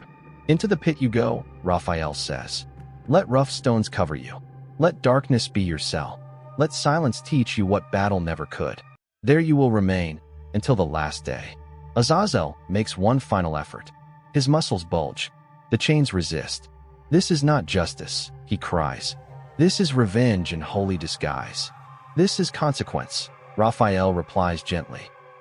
Into the pit you go, Raphael says. Let rough stones cover you. Let darkness be your cell. Let silence teach you what battle never could. There you will remain until the last day. Azazel makes one final effort. His muscles bulge. The chains resist. This is not justice, he cries. This is revenge in holy disguise. This is consequence, Raphael replies gently.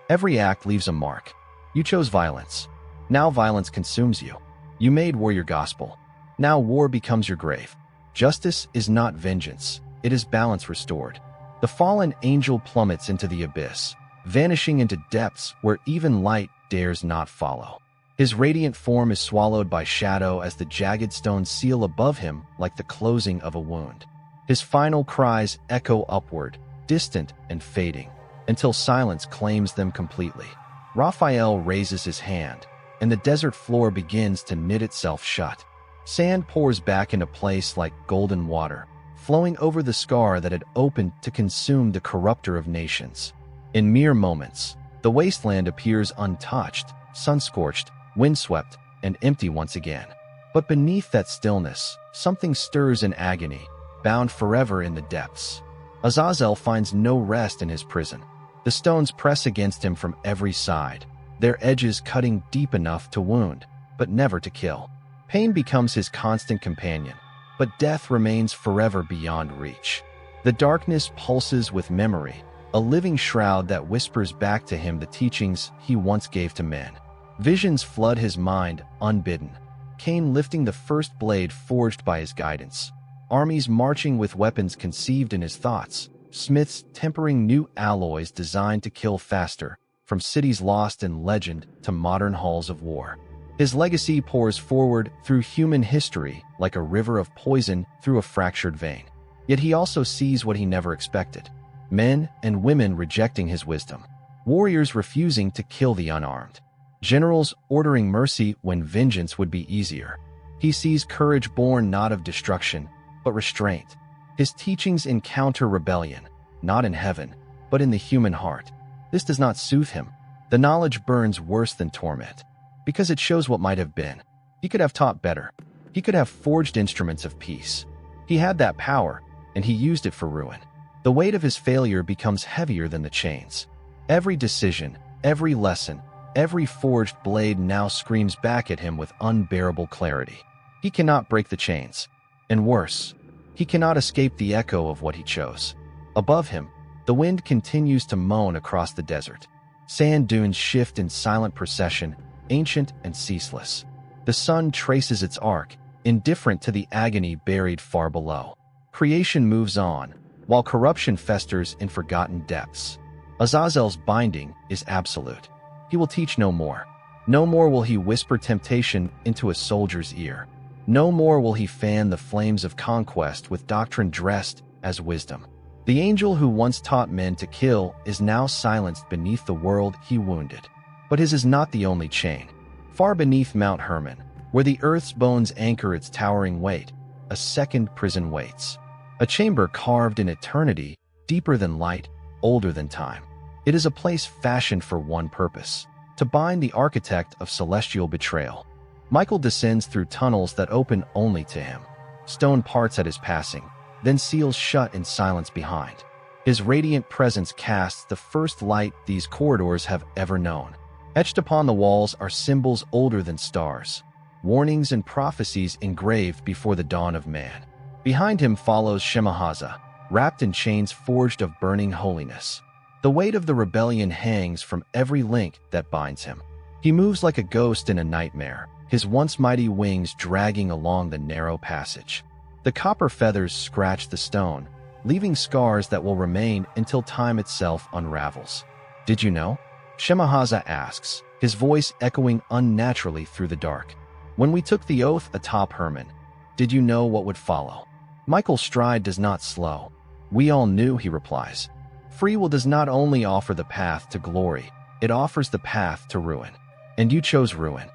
Every act leaves a mark. You chose violence. Now violence consumes you. You made war your gospel. Now war becomes your grave. Justice is not vengeance. It is balance restored. The fallen angel plummets into the abyss, vanishing into depths where even light dares not follow. His radiant form is swallowed by shadow as the jagged stones seal above him like the closing of a wound. His final cries echo upward, distant and fading, until silence claims them completely. Raphael raises his hand, and the desert floor begins to knit itself shut. Sand pours back into place like golden water, flowing over the scar that had opened to consume the corrupter of nations. In mere moments, the wasteland appears untouched, sun-scorched, windswept, and empty once again. But beneath that stillness, something stirs in agony, bound forever in the depths. Azazel finds no rest in his prison. The stones press against him from every side, their edges cutting deep enough to wound, but never to kill. Pain becomes his constant companion, but death remains forever beyond reach. The darkness pulses with memory, a living shroud that whispers back to him the teachings he once gave to men. Visions flood his mind unbidden. Cain lifting the first blade forged by his guidance. Armies marching with weapons conceived in his thoughts. Smiths tempering new alloys designed to kill faster, from cities lost in legend to modern halls of war. His legacy pours forward through human history like a river of poison through a fractured vein. Yet he also sees what he never expected. Men and women rejecting his wisdom. Warriors refusing to kill the unarmed. Generals ordering mercy when vengeance would be easier. He sees courage born not of destruction, but restraint. His teachings encounter rebellion, not in heaven, but in the human heart. This does not soothe him. The knowledge burns worse than torment, because it shows what might have been. He could have taught better. He could have forged instruments of peace. He had that power, and he used it for ruin. The weight of his failure becomes heavier than the chains. Every decision, every lesson, every forged blade now screams back at him with unbearable clarity. He cannot break the chains. And worse, he cannot escape the echo of what he chose. Above him, the wind continues to moan across the desert. Sand dunes shift in silent procession, ancient and ceaseless. The sun traces its arc, indifferent to the agony buried far below. Creation moves on, while corruption festers in forgotten depths. Azazel's binding is absolute. He will teach no more. No more will he whisper temptation into a soldier's ear. No more will he fan the flames of conquest with doctrine dressed as wisdom. The angel who once taught men to kill is now silenced beneath the world he wounded. But his is not the only chain. Far beneath Mount Hermon, where the earth's bones anchor its towering weight, a second prison waits. A chamber carved in eternity, deeper than light, older than time. It is a place fashioned for one purpose, to bind the architect of celestial betrayal. Michael descends through tunnels that open only to him. Stone parts at his passing, then seals shut in silence behind. His radiant presence casts the first light these corridors have ever known. Etched upon the walls are symbols older than stars, warnings and prophecies engraved before the dawn of man. Behind him follows Shemahaza, wrapped in chains forged of burning holiness. The weight of the rebellion hangs from every link that binds him. He moves like a ghost in a nightmare, his once mighty wings dragging along the narrow passage. The copper feathers scratch the stone, leaving scars that will remain until time itself unravels. Did you know? Shemahaza asks, his voice echoing unnaturally through the dark. When we took the oath atop Hermon, did you know what would follow? Michael's stride does not slow. We all knew, he replies. Free will does not only offer the path to glory, it offers the path to ruin. And you chose ruin.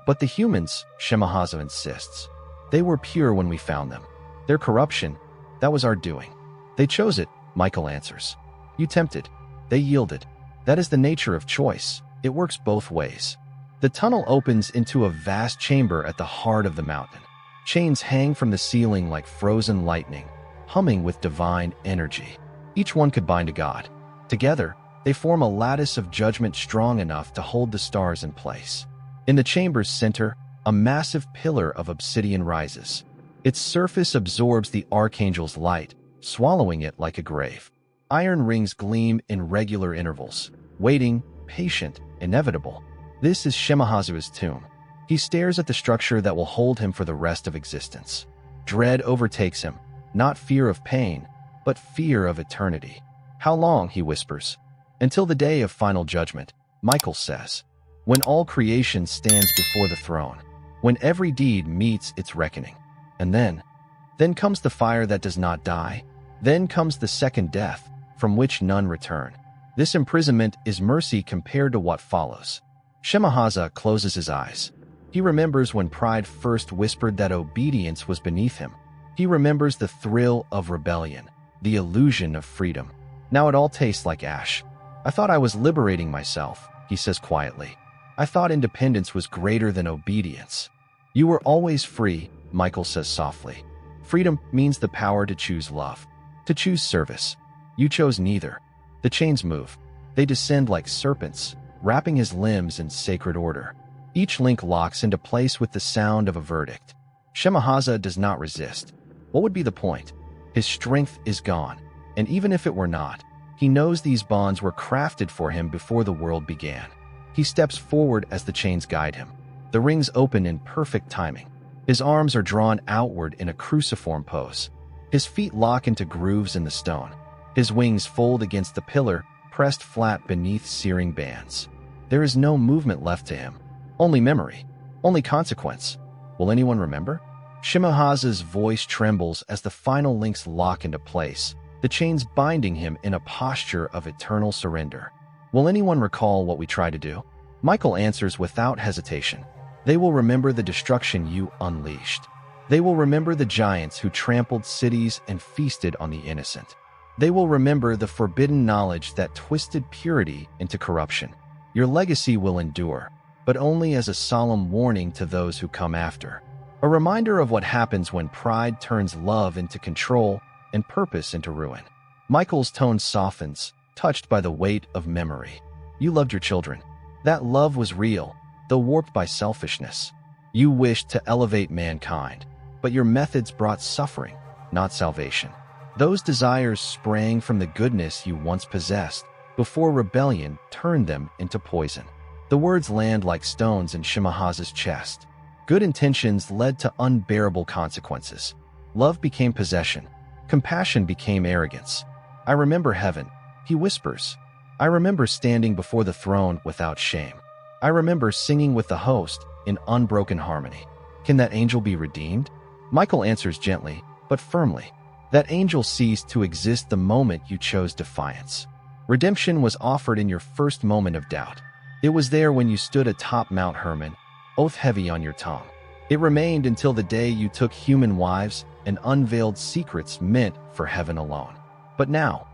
But the humans, Shemahaza insists, they were pure when we found them. Their corruption, that was our doing. They chose it, Michael answers. You tempted. They yielded. That is the nature of choice. It works both ways. The tunnel opens into a vast chamber at the heart of the mountain. Chains hang from the ceiling like frozen lightning, humming with divine energy. Each one could bind a god. Together, They form a lattice of judgment strong enough to hold the stars in place. In the chamber's center, a massive pillar of obsidian rises. Its surface absorbs the archangel's light, swallowing it like a grave. Iron rings gleam in regular intervals, waiting, patient, inevitable. This is Shemahazu's tomb. He stares at the structure that will hold him for the rest of existence. Dread overtakes him, not fear of pain, but fear of eternity. How long, he whispers. Until the day of final judgment, Michael says. When all creation stands before the throne. When every deed meets its reckoning. And then comes the fire that does not die. Then comes the second death, from which none return. This imprisonment is mercy compared to what follows. Shemahaza closes his eyes. He remembers when pride first whispered that obedience was beneath him. He remembers the thrill of rebellion, the illusion of freedom. Now it all tastes like ash. I thought I was liberating myself, he says quietly. I thought independence was greater than obedience. You were always free, Michael says softly. Freedom means the power to choose love, to choose service. You chose neither. The chains move. They descend like serpents, wrapping his limbs in sacred order. Each link locks into place with the sound of a verdict. Shemahaza does not resist. What would be the point? His strength is gone, and even if it were not, he knows these bonds were crafted for him before the world began. He steps forward as the chains guide him. The rings open in perfect timing. His arms are drawn outward in a cruciform pose. His feet lock into grooves in the stone. His wings fold against the pillar, pressed flat beneath searing bands. There is no movement left to him. Only memory. Only consequence. Will anyone remember? Shemahaza's voice trembles as the final links lock into place, the chains binding him in a posture of eternal surrender. Will anyone recall what we tried to do? Michael answers without hesitation. They will remember the destruction you unleashed. They will remember the giants who trampled cities and feasted on the innocent. They will remember the forbidden knowledge that twisted purity into corruption. Your legacy will endure, but only as a solemn warning to those who come after. A reminder of what happens when pride turns love into control and purpose into ruin. Michael's tone softens, touched by the weight of memory. You loved your children. That love was real, though warped by selfishness. You wished to elevate mankind, but your methods brought suffering, not salvation. Those desires sprang from the goodness you once possessed, before rebellion turned them into poison. The words land like stones in Shemahaza's chest. Good intentions led to unbearable consequences. Love became possession. Compassion became arrogance. I remember heaven, he whispers. I remember standing before the throne without shame. I remember singing with the host in unbroken harmony. Can that angel be redeemed? Michael answers gently, but firmly. That angel ceased to exist the moment you chose defiance. Redemption was offered in your first moment of doubt. It was there when you stood atop Mount Hermon, oath heavy on your tongue. It remained until the day you took human wives and unveiled secrets meant for heaven alone. But now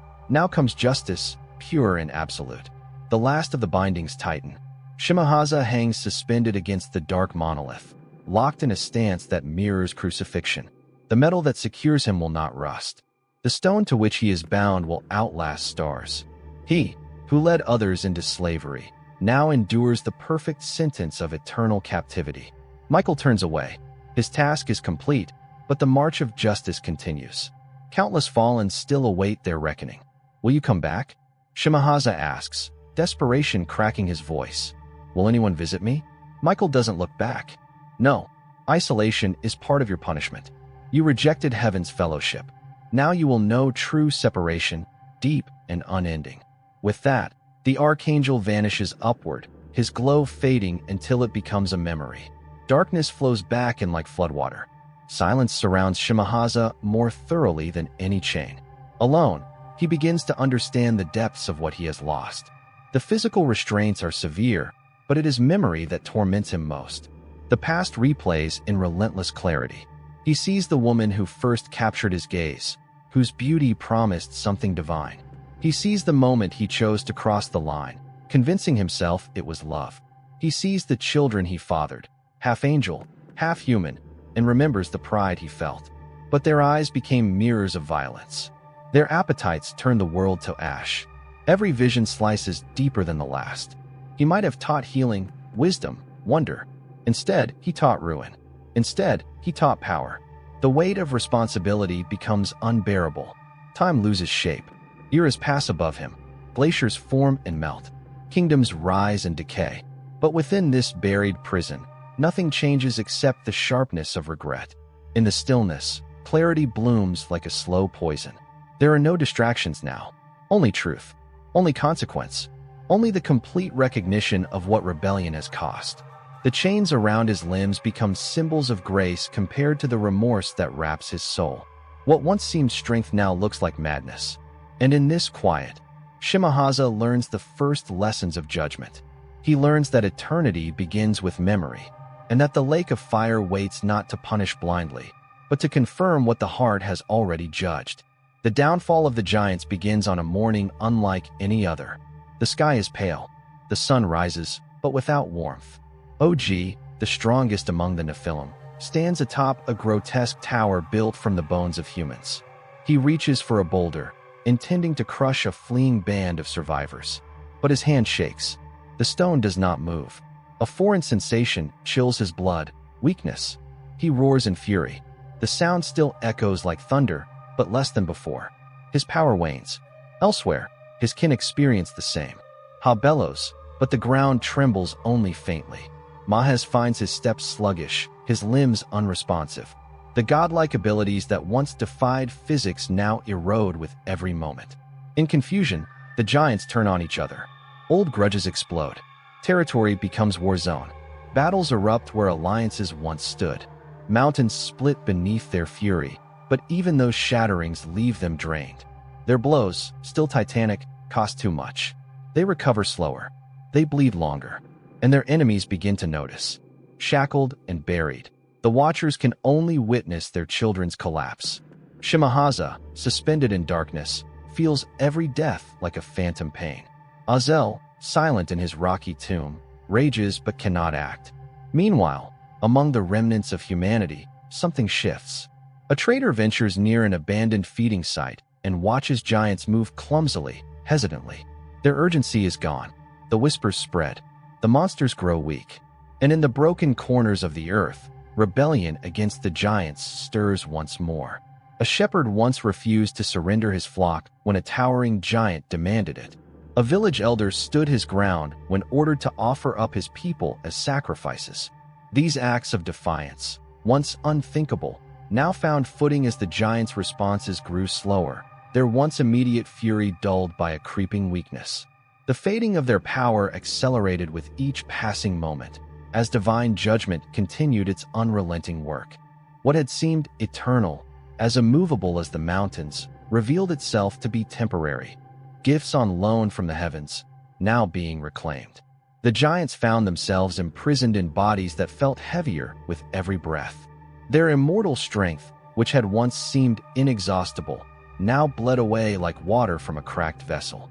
comes justice, pure and absolute. The last of the bindings tighten. Shemahaza hangs suspended against the dark monolith, locked in a stance that mirrors crucifixion. The metal that secures him will not rust. The stone to which he is bound will outlast stars. He, who led others into slavery, now endures the perfect sentence of eternal captivity. Michael turns away. His task is complete, but the march of justice continues. Countless fallen still await their reckoning. Will you come back? Shemahaza asks, desperation cracking his voice. Will anyone visit me? Michael doesn't look back. No, isolation is part of your punishment. You rejected heaven's fellowship. Now you will know true separation, deep and unending. With that, the archangel vanishes upward, his glow fading until it becomes a memory. Darkness flows back in like floodwater. Silence surrounds Shemahaza more thoroughly than any chain. Alone, he begins to understand the depths of what he has lost. The physical restraints are severe, but it is memory that torments him most. The past replays in relentless clarity. He sees the woman who first captured his gaze, whose beauty promised something divine. He sees the moment he chose to cross the line, convincing himself it was love. He sees the children he fathered, half angel, half human, and remembers the pride he felt. But their eyes became mirrors of violence. Their appetites turned the world to ash. Every vision slices deeper than the last. He might have taught healing, wisdom, wonder. Instead, he taught ruin. Instead, he taught power. The weight of responsibility becomes unbearable. Time loses shape. Eras pass above him. Glaciers form and melt. Kingdoms rise and decay. But within this buried prison, nothing changes except the sharpness of regret. In the stillness, clarity blooms like a slow poison. There are no distractions now. Only truth. Only consequence. Only the complete recognition of what rebellion has cost. The chains around his limbs become symbols of grace compared to the remorse that wraps his soul. What once seemed strength now looks like madness. And in this quiet, Shimahaza learns the first lessons of judgment. He learns that eternity begins with memory, and that the lake of fire waits not to punish blindly, but to confirm what the heart has already judged. The downfall of the giants begins on a morning unlike any other. The sky is pale. The sun rises, but without warmth. Og, the strongest among the Nephilim, stands atop a grotesque tower built from the bones of humans. He reaches for a boulder, intending to crush a fleeing band of survivors. But his hand shakes. The stone does not move. A foreign sensation chills his blood. Weakness. He roars in fury. The sound still echoes like thunder, but less than before. His power wanes. Elsewhere, his kin experience the same. Ha bellows, but the ground trembles only faintly. Mahez finds his steps sluggish, his limbs unresponsive. The godlike abilities that once defied physics now erode with every moment. In confusion, the giants turn on each other. Old grudges explode. Territory becomes war zone. Battles erupt where alliances once stood. Mountains split beneath their fury, but even those shatterings leave them drained. Their blows, still titanic, cost too much. They recover slower. They bleed longer. And their enemies begin to notice. Shackled and buried, the Watchers can only witness their children's collapse. Shimahaza, suspended in darkness, feels every death like a phantom pain. Azel, silent in his rocky tomb, rages but cannot act. Meanwhile, among the remnants of humanity, something shifts. A trader ventures near an abandoned feeding site and watches giants move clumsily, hesitantly. Their urgency is gone. The whispers spread. The monsters grow weak. And in the broken corners of the earth, rebellion against the giants stirs once more. A shepherd once refused to surrender his flock when a towering giant demanded it. A village elder stood his ground when ordered to offer up his people as sacrifices. These acts of defiance, once unthinkable, now found footing as the giants' responses grew slower, their once immediate fury dulled by a creeping weakness. The fading of their power accelerated with each passing moment, as divine judgment continued its unrelenting work. What had seemed eternal, as immovable as the mountains, revealed itself to be temporary. Gifts on loan from the heavens, now being reclaimed. The giants found themselves imprisoned in bodies that felt heavier with every breath. Their immortal strength, which had once seemed inexhaustible, now bled away like water from a cracked vessel.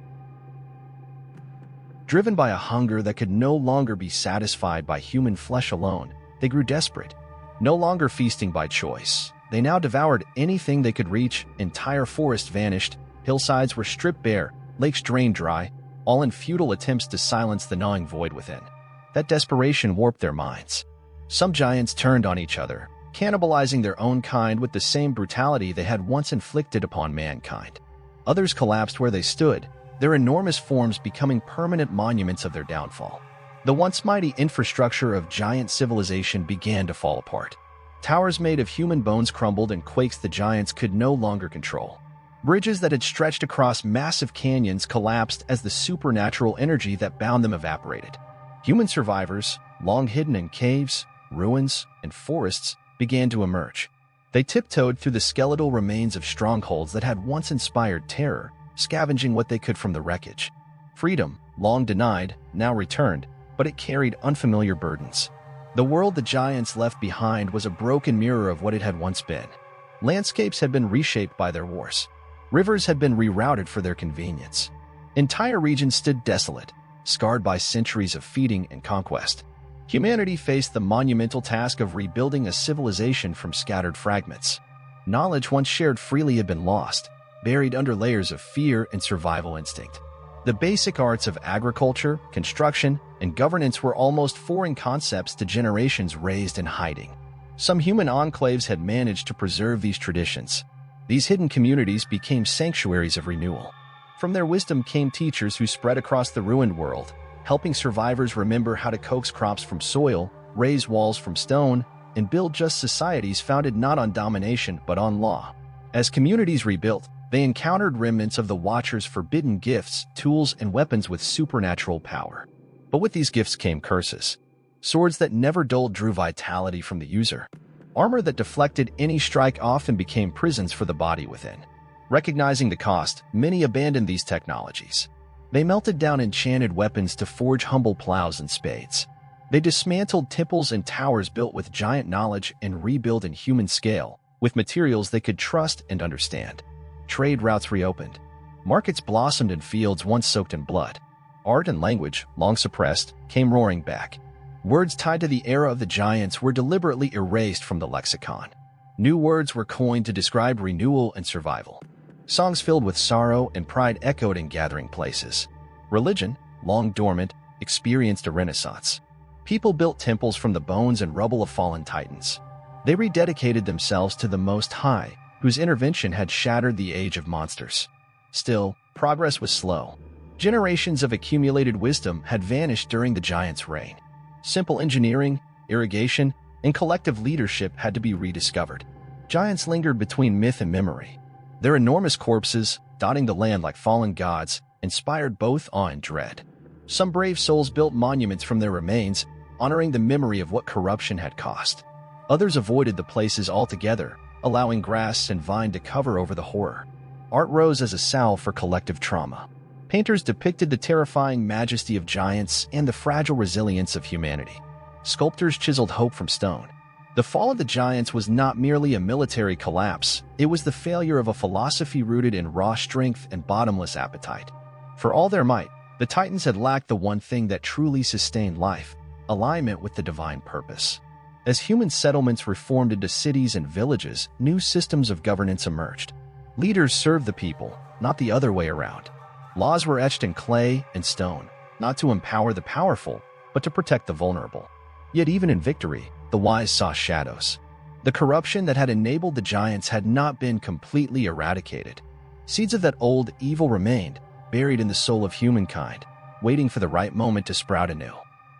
Driven by a hunger that could no longer be satisfied by human flesh alone, they grew desperate. No longer feasting by choice, they now devoured anything they could reach. Entire forests vanished, hillsides were stripped bare, lakes drained dry, all in futile attempts to silence the gnawing void within. That desperation warped their minds. Some giants turned on each other, cannibalizing their own kind with the same brutality they had once inflicted upon mankind. Others collapsed where they stood, their enormous forms becoming permanent monuments of their downfall. The once mighty infrastructure of giant civilization began to fall apart. Towers made of human bones crumbled and quakes the giants could no longer control. Bridges that had stretched across massive canyons collapsed as the supernatural energy that bound them evaporated. Human survivors, long hidden in caves, ruins, and forests, began to emerge. They tiptoed through the skeletal remains of strongholds that had once inspired terror, scavenging what they could from the wreckage. Freedom, long denied, now returned, but it carried unfamiliar burdens. The world the giants left behind was a broken mirror of what it had once been. Landscapes had been reshaped by their wars. Rivers had been rerouted for their convenience. Entire regions stood desolate, scarred by centuries of feeding and conquest. Humanity faced the monumental task of rebuilding a civilization from scattered fragments. Knowledge once shared freely had been lost, buried under layers of fear and survival instinct. The basic arts of agriculture, construction, and governance were almost foreign concepts to generations raised in hiding. Some human enclaves had managed to preserve these traditions. These hidden communities became sanctuaries of renewal. From their wisdom came teachers who spread across the ruined world, helping survivors remember how to coax crops from soil, raise walls from stone, and build just societies founded not on domination but on law. As communities rebuilt, they encountered remnants of the Watcher's forbidden gifts, tools, and weapons with supernatural power. But with these gifts came curses. Swords that never dulled drew vitality from the user. Armor that deflected any strike often became prisons for the body within. Recognizing the cost, many abandoned these technologies. They melted down enchanted weapons to forge humble plows and spades. They dismantled temples and towers built with giant knowledge and rebuilt in human scale, with materials they could trust and understand. Trade routes reopened. Markets blossomed in fields once soaked in blood. Art and language, long suppressed, came roaring back. Words tied to the era of the giants were deliberately erased from the lexicon. New words were coined to describe renewal and survival. Songs filled with sorrow and pride echoed in gathering places. Religion, long dormant, experienced a renaissance. People built temples from the bones and rubble of fallen titans. They rededicated themselves to the Most High, whose intervention had shattered the age of monsters. Still, progress was slow. Generations of accumulated wisdom had vanished during the giants' reign. Simple engineering, irrigation, and collective leadership had to be rediscovered. Giants lingered between myth and memory. Their enormous corpses, dotting the land like fallen gods, inspired both awe and dread. Some brave souls built monuments from their remains, honoring the memory of what corruption had cost. Others avoided the places altogether, allowing grass and vine to cover over the horror. Art rose as a salve for collective trauma. Painters depicted the terrifying majesty of giants and the fragile resilience of humanity. Sculptors chiseled hope from stone. The fall of the giants was not merely a military collapse, it was the failure of a philosophy rooted in raw strength and bottomless appetite. For all their might, the Titans had lacked the one thing that truly sustained life: alignment with the divine purpose. As human settlements reformed into cities and villages, new systems of governance emerged. Leaders served the people, not the other way around. Laws were etched in clay and stone, not to empower the powerful, but to protect the vulnerable. Yet even in victory, the wise saw shadows. The corruption that had enabled the giants had not been completely eradicated. Seeds of that old evil remained, buried in the soul of humankind, waiting for the right moment to sprout anew.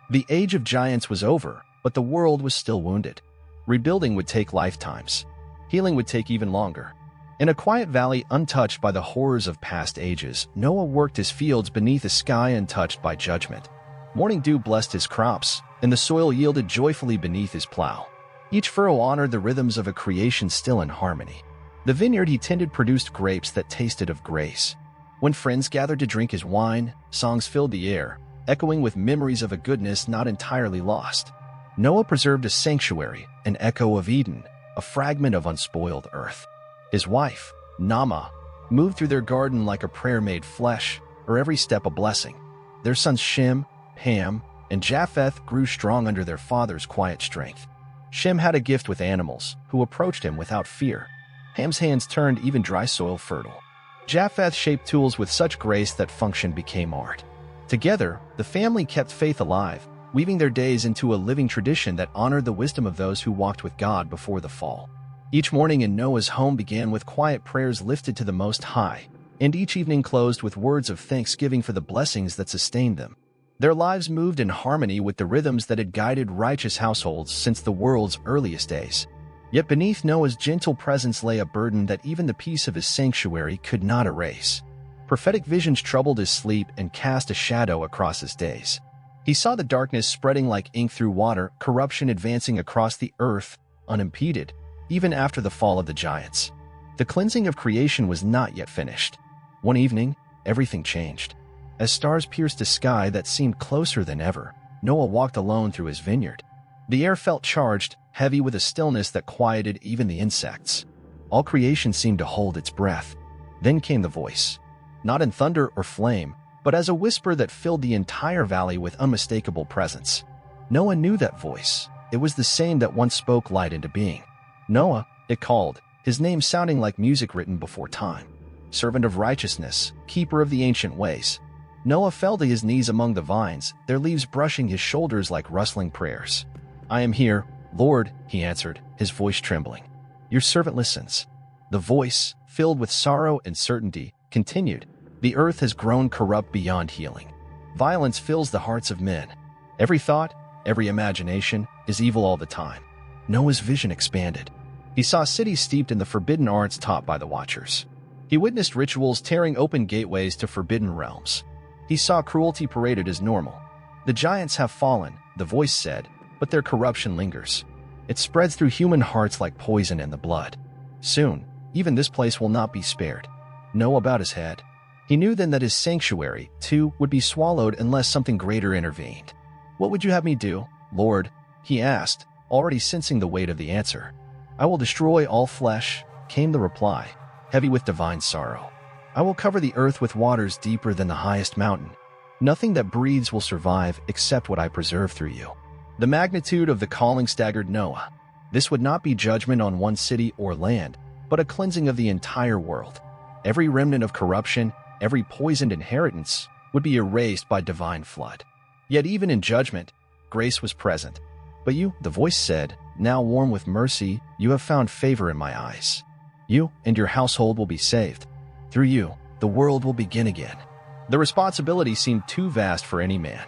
The age of giants was over, but the world was still wounded. Rebuilding would take lifetimes. Healing would take even longer. In a quiet valley untouched by the horrors of past ages, Noah worked his fields beneath a sky untouched by judgment. Morning dew blessed his crops, and the soil yielded joyfully beneath his plow. Each furrow honored the rhythms of a creation still in harmony. The vineyard he tended produced grapes that tasted of grace. When friends gathered to drink his wine, songs filled the air, echoing with memories of a goodness not entirely lost. Noah preserved a sanctuary, an echo of Eden, a fragment of unspoiled earth. His wife, Naamah, moved through their garden like a prayer made flesh, her every step a blessing. Their sons Shem, Ham, and Japheth grew strong under their father's quiet strength. Shem had a gift with animals, who approached him without fear. Ham's hands turned even dry soil fertile. Japheth shaped tools with such grace that function became art. Together, the family kept faith alive, weaving their days into a living tradition that honored the wisdom of those who walked with God before the fall. Each morning in Noah's home began with quiet prayers lifted to the Most High, and each evening closed with words of thanksgiving for the blessings that sustained them. Their lives moved in harmony with the rhythms that had guided righteous households since the world's earliest days. Yet beneath Noah's gentle presence lay a burden that even the peace of his sanctuary could not erase. Prophetic visions troubled his sleep and cast a shadow across his days. He saw the darkness spreading like ink through water, corruption advancing across the earth, unimpeded, even after the fall of the giants. The cleansing of creation was not yet finished. One evening, everything changed. As stars pierced a sky that seemed closer than ever, Noah walked alone through his vineyard. The air felt charged, heavy with a stillness that quieted even the insects. All creation seemed to hold its breath. Then came the voice, not in thunder or flame, but as a whisper that filled the entire valley with unmistakable presence. Noah knew that voice. It was the same that once spoke light into being. Noah, it called, his name sounding like music written before time. Servant of righteousness, keeper of the ancient ways. Noah fell to his knees among the vines, their leaves brushing his shoulders like rustling prayers. "I am here, Lord," he answered, his voice trembling. "Your servant listens." The voice, filled with sorrow and certainty, continued, "The earth has grown corrupt beyond healing. Violence fills the hearts of men. Every thought, every imagination is evil all the time." Noah's vision expanded. He saw cities steeped in the forbidden arts taught by the Watchers. He witnessed rituals tearing open gateways to forbidden realms. He saw cruelty paraded as normal. "The giants have fallen," the voice said, "but their corruption lingers. It spreads through human hearts like poison in the blood. Soon, even this place will not be spared." Noah bowed his head. He knew then that his sanctuary, too, would be swallowed unless something greater intervened. "What would you have me do, Lord?" he asked, already sensing the weight of the answer. "I will destroy all flesh," came the reply, heavy with divine sorrow. "I will cover the earth with waters deeper than the highest mountain. Nothing that breathes will survive except what I preserve through you." The magnitude of the calling staggered Noah. This would not be judgment on one city or land, but a cleansing of the entire world. Every remnant of corruption, every poisoned inheritance, would be erased by divine flood. Yet even in judgment, grace was present. "But you," the voice said, now warm with mercy, "you have found favor in my eyes. You and your household will be saved. Through you, the world will begin again." The responsibility seemed too vast for any man.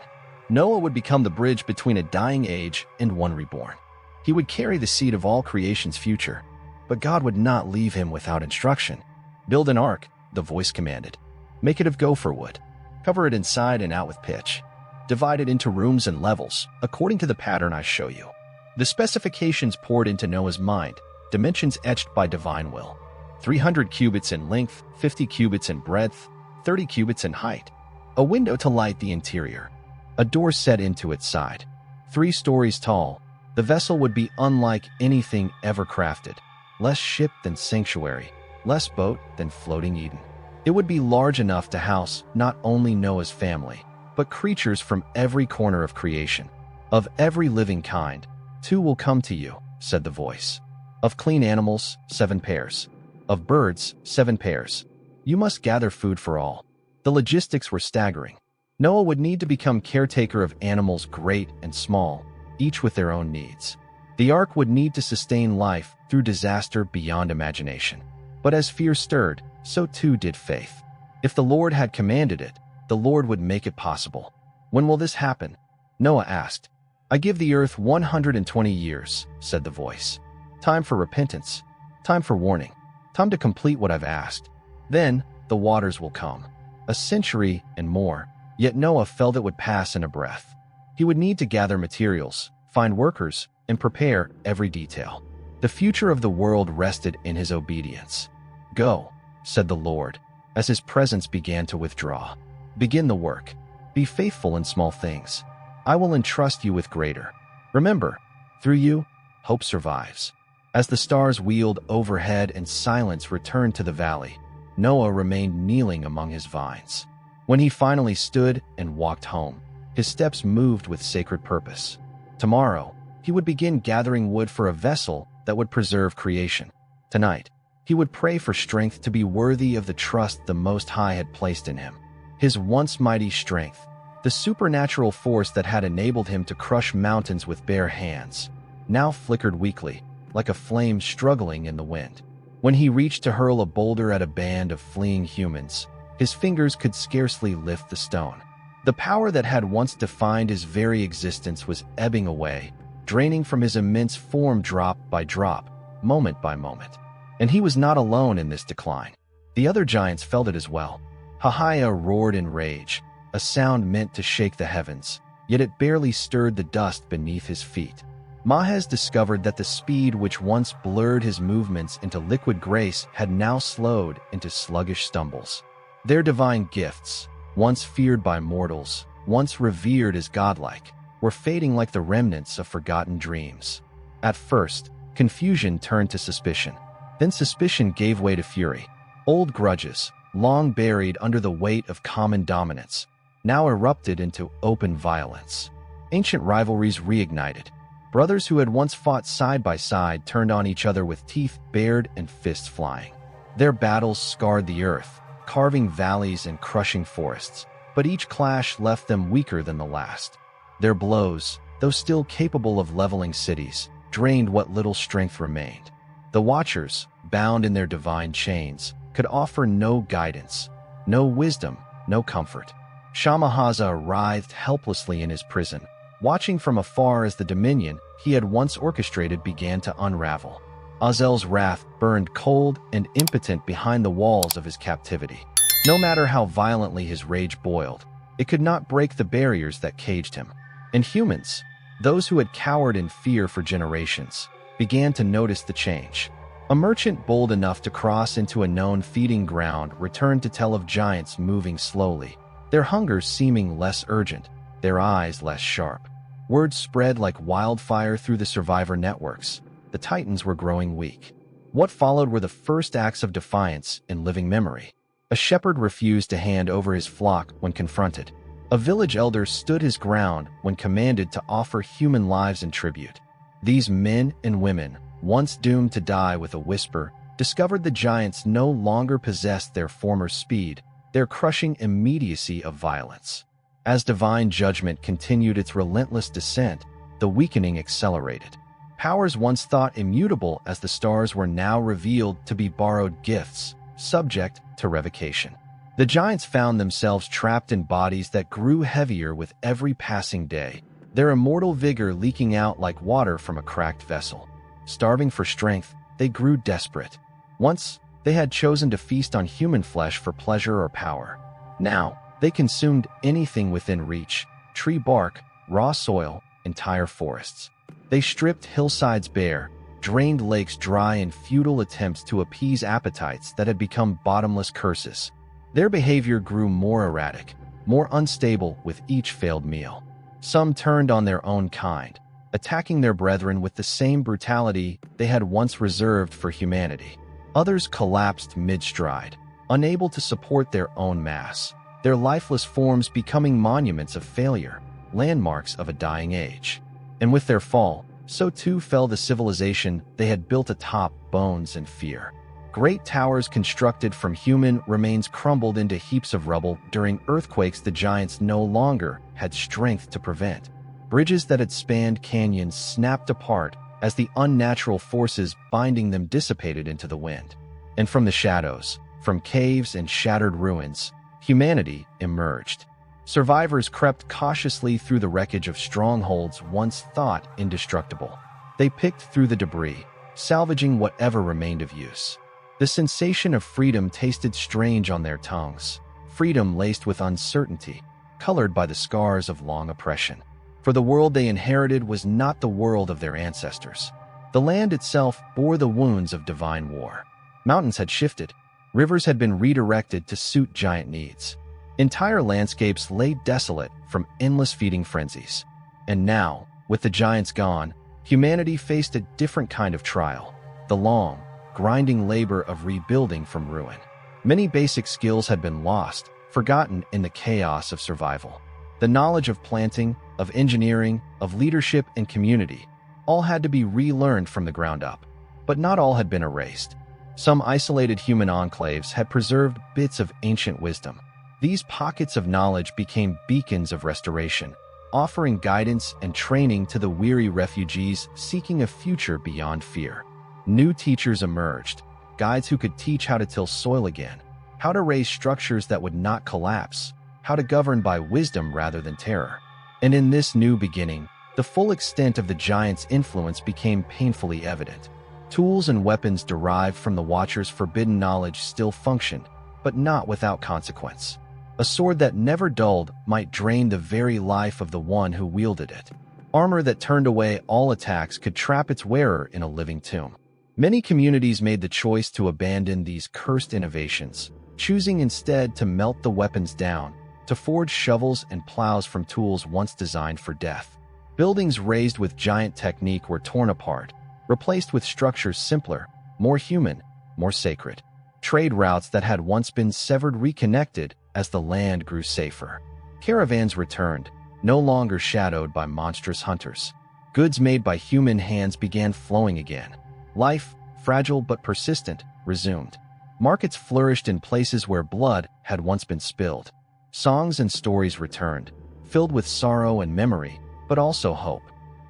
Noah would become the bridge between a dying age and one reborn. He would carry the seed of all creation's future. But God would not leave him without instruction. "Build an ark," the voice commanded. "Make it of gopher wood. Cover it inside and out with pitch. Divide it into rooms and levels, according to the pattern I show you." The specifications poured into Noah's mind, dimensions etched by divine will. 300 cubits in length, 50 cubits in breadth, 30 cubits in height. A window to light the interior. A door set into its side. 3 stories tall, the vessel would be unlike anything ever crafted. Less ship than sanctuary, less boat than floating Eden. It would be large enough to house not only Noah's family, but creatures from every corner of creation. "Of every living kind, 2 will come to you," said the voice. "Of clean animals, 7 pairs. Of birds, 7 pairs. You must gather food for all." The logistics were staggering. Noah would need to become caretaker of animals great and small, each with their own needs. The ark would need to sustain life through disaster beyond imagination. But as fear stirred, so too did faith. If the Lord had commanded it, the Lord would make it possible. "When will this happen?" Noah asked. "I give the earth 120 years," said the voice. "Time for repentance, time for warning, time to complete what I've asked. Then the waters will come." A century and more, yet Noah felt it would pass in a breath. He would need to gather materials, find workers, and prepare every detail. The future of the world rested in his obedience. "Go," said the Lord, as his presence began to withdraw. "Begin the work. Be faithful in small things. I will entrust you with greater. Remember, through you, hope survives." As the stars wheeled overhead and silence returned to the valley, Noah remained kneeling among his vines. When he finally stood and walked home, his steps moved with sacred purpose. Tomorrow, he would begin gathering wood for a vessel that would preserve creation. Tonight, he would pray for strength to be worthy of the trust the Most High had placed in him. His once mighty strength, the supernatural force that had enabled him to crush mountains with bare hands, now flickered weakly, like a flame struggling in the wind. When he reached to hurl a boulder at a band of fleeing humans, his fingers could scarcely lift the stone. The power that had once defined his very existence was ebbing away, draining from his immense form drop by drop, moment by moment. And he was not alone in this decline. The other giants felt it as well. Hahiah roared in rage, a sound meant to shake the heavens, yet it barely stirred the dust beneath his feet. Mahez discovered that the speed which once blurred his movements into liquid grace had now slowed into sluggish stumbles. Their divine gifts, once feared by mortals, once revered as godlike, were fading like the remnants of forgotten dreams. At first, confusion turned to suspicion. Then suspicion gave way to fury. Old grudges, long buried under the weight of common dominance, now erupted into open violence. Ancient rivalries reignited. Brothers who had once fought side by side turned on each other with teeth bared and fists flying. Their battles scarred the earth, carving valleys and crushing forests. but each clash left them weaker than the last. Their blows, though still capable of leveling cities, drained what little strength remained. The Watchers, bound in their divine chains, could offer no guidance, no wisdom, no comfort. Shamahaza writhed helplessly in his prison, watching from afar as the dominion he had once orchestrated began to unravel. Azel's wrath burned cold and impotent behind the walls of his captivity. No matter how violently his rage boiled, it could not break the barriers that caged him. And humans, those who had cowered in fear for generations, began to notice the change. A merchant bold enough to cross into a known feeding ground returned to tell of giants moving slowly, their hunger seeming less urgent, their eyes less sharp. Word spread like wildfire through the survivor networks. The Titans were growing weak. What followed were the first acts of defiance in living memory. A shepherd refused to hand over his flock when confronted. A village elder stood his ground when commanded to offer human lives in tribute. These men and women, once doomed to die with a whisper, discovered the giants no longer possessed their former speed, their crushing immediacy of violence. As divine judgment continued its relentless descent, the weakening accelerated. Powers once thought immutable as the stars were now revealed to be borrowed gifts, subject to revocation. The giants found themselves trapped in bodies that grew heavier with every passing day, their immortal vigor leaking out like water from a cracked vessel. Starving for strength, they grew desperate. Once, they had chosen to feast on human flesh for pleasure or power. Now, they consumed anything within reach: tree bark, raw soil, entire forests. They stripped hillsides bare, drained lakes dry in futile attempts to appease appetites that had become bottomless curses. Their behavior grew more erratic, more unstable with each failed meal. Some turned on their own kind, attacking their brethren with the same brutality they had once reserved for humanity. Others collapsed mid-stride, unable to support their own mass, their lifeless forms becoming monuments of failure, landmarks of a dying age. And with their fall, so too fell the civilization they had built atop bones and fear. Great towers constructed from human remains crumbled into heaps of rubble during earthquakes the giants no longer had strength to prevent. Bridges that had spanned canyons snapped apart as the unnatural forces binding them dissipated into the wind. And from the shadows, from caves and shattered ruins, humanity emerged. Survivors crept cautiously through the wreckage of strongholds once thought indestructible. They picked through the debris, salvaging whatever remained of use. The sensation of freedom tasted strange on their tongues, freedom laced with uncertainty, colored by the scars of long oppression. For the world they inherited was not the world of their ancestors. The land itself bore the wounds of divine war. Mountains had shifted, rivers had been redirected to suit giant needs. Entire landscapes lay desolate from endless feeding frenzies. And now, with the giants gone, humanity faced a different kind of trial, the long, grinding labor of rebuilding from ruin. Many basic skills had been lost, forgotten in the chaos of survival. The knowledge of planting, of engineering, of leadership and community, all had to be relearned from the ground up. But not all had been erased. Some isolated human enclaves had preserved bits of ancient wisdom. These pockets of knowledge became beacons of restoration, offering guidance and training to the weary refugees seeking a future beyond fear. New teachers emerged, guides who could teach how to till soil again, how to raise structures that would not collapse, how to govern by wisdom rather than terror. And in this new beginning, the full extent of the giants' influence became painfully evident. Tools and weapons derived from the Watchers' forbidden knowledge still functioned, but not without consequence. A sword that never dulled might drain the very life of the one who wielded it. Armor that turned away all attacks could trap its wearer in a living tomb. Many communities made the choice to abandon these cursed innovations, choosing instead to melt the weapons down, to forge shovels and plows from tools once designed for death. Buildings raised with giant technique were torn apart, replaced with structures simpler, more human, more sacred. Trade routes that had once been severed reconnected as the land grew safer. Caravans returned, no longer shadowed by monstrous hunters. Goods made by human hands began flowing again. Life, fragile but persistent, resumed. Markets flourished in places where blood had once been spilled. Songs and stories returned, filled with sorrow and memory, but also hope.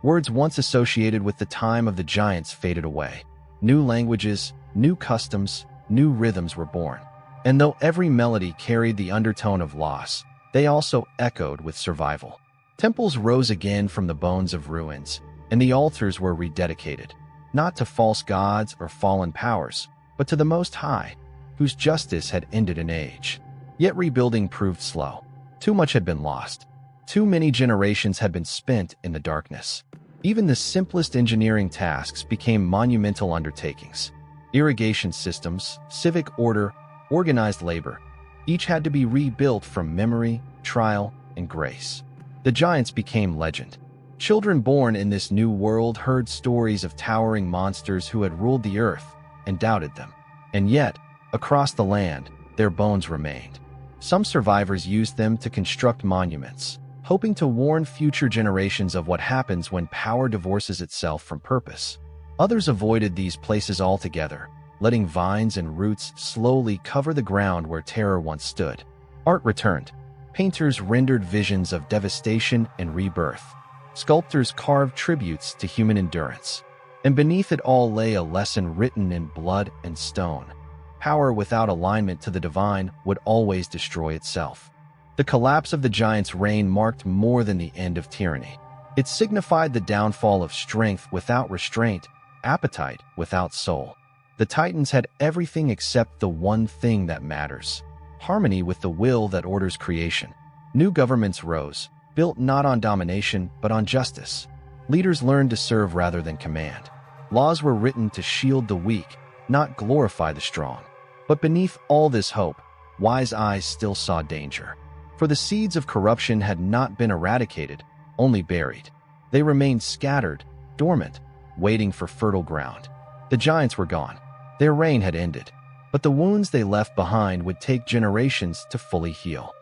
Words once associated with the time of the giants faded away. New languages, new customs, new rhythms were born. And though every melody carried the undertone of loss, they also echoed with survival. Temples rose again from the bones of ruins, and the altars were rededicated, not to false gods or fallen powers, but to the Most High, whose justice had ended an age. Yet rebuilding proved slow. Too much had been lost. Too many generations had been spent in the darkness. Even the simplest engineering tasks became monumental undertakings. Irrigation systems, civic order, organized labor, each had to be rebuilt from memory, trial, and grace. The giants became legend. Children born in this new world heard stories of towering monsters who had ruled the earth and doubted them. And yet, across the land, their bones remained. Some survivors used them to construct monuments, hoping to warn future generations of what happens when power divorces itself from purpose. Others avoided these places altogether, letting vines and roots slowly cover the ground where terror once stood. Art returned. Painters rendered visions of devastation and rebirth. Sculptors carved tributes to human endurance. And beneath it all lay a lesson written in blood and stone. Power without alignment to the divine would always destroy itself. The collapse of the giants' reign marked more than the end of tyranny. It signified the downfall of strength without restraint, appetite without soul. The Titans had everything except the one thing that matters: harmony with the will that orders creation. New governments rose, built not on domination but on justice. Leaders learned to serve rather than command. Laws were written to shield the weak, not glorify the strong. But beneath all this hope, wise eyes still saw danger. For the seeds of corruption had not been eradicated, only buried. They remained scattered, dormant, waiting for fertile ground. The giants were gone. Their reign had ended. But the wounds they left behind would take generations to fully heal.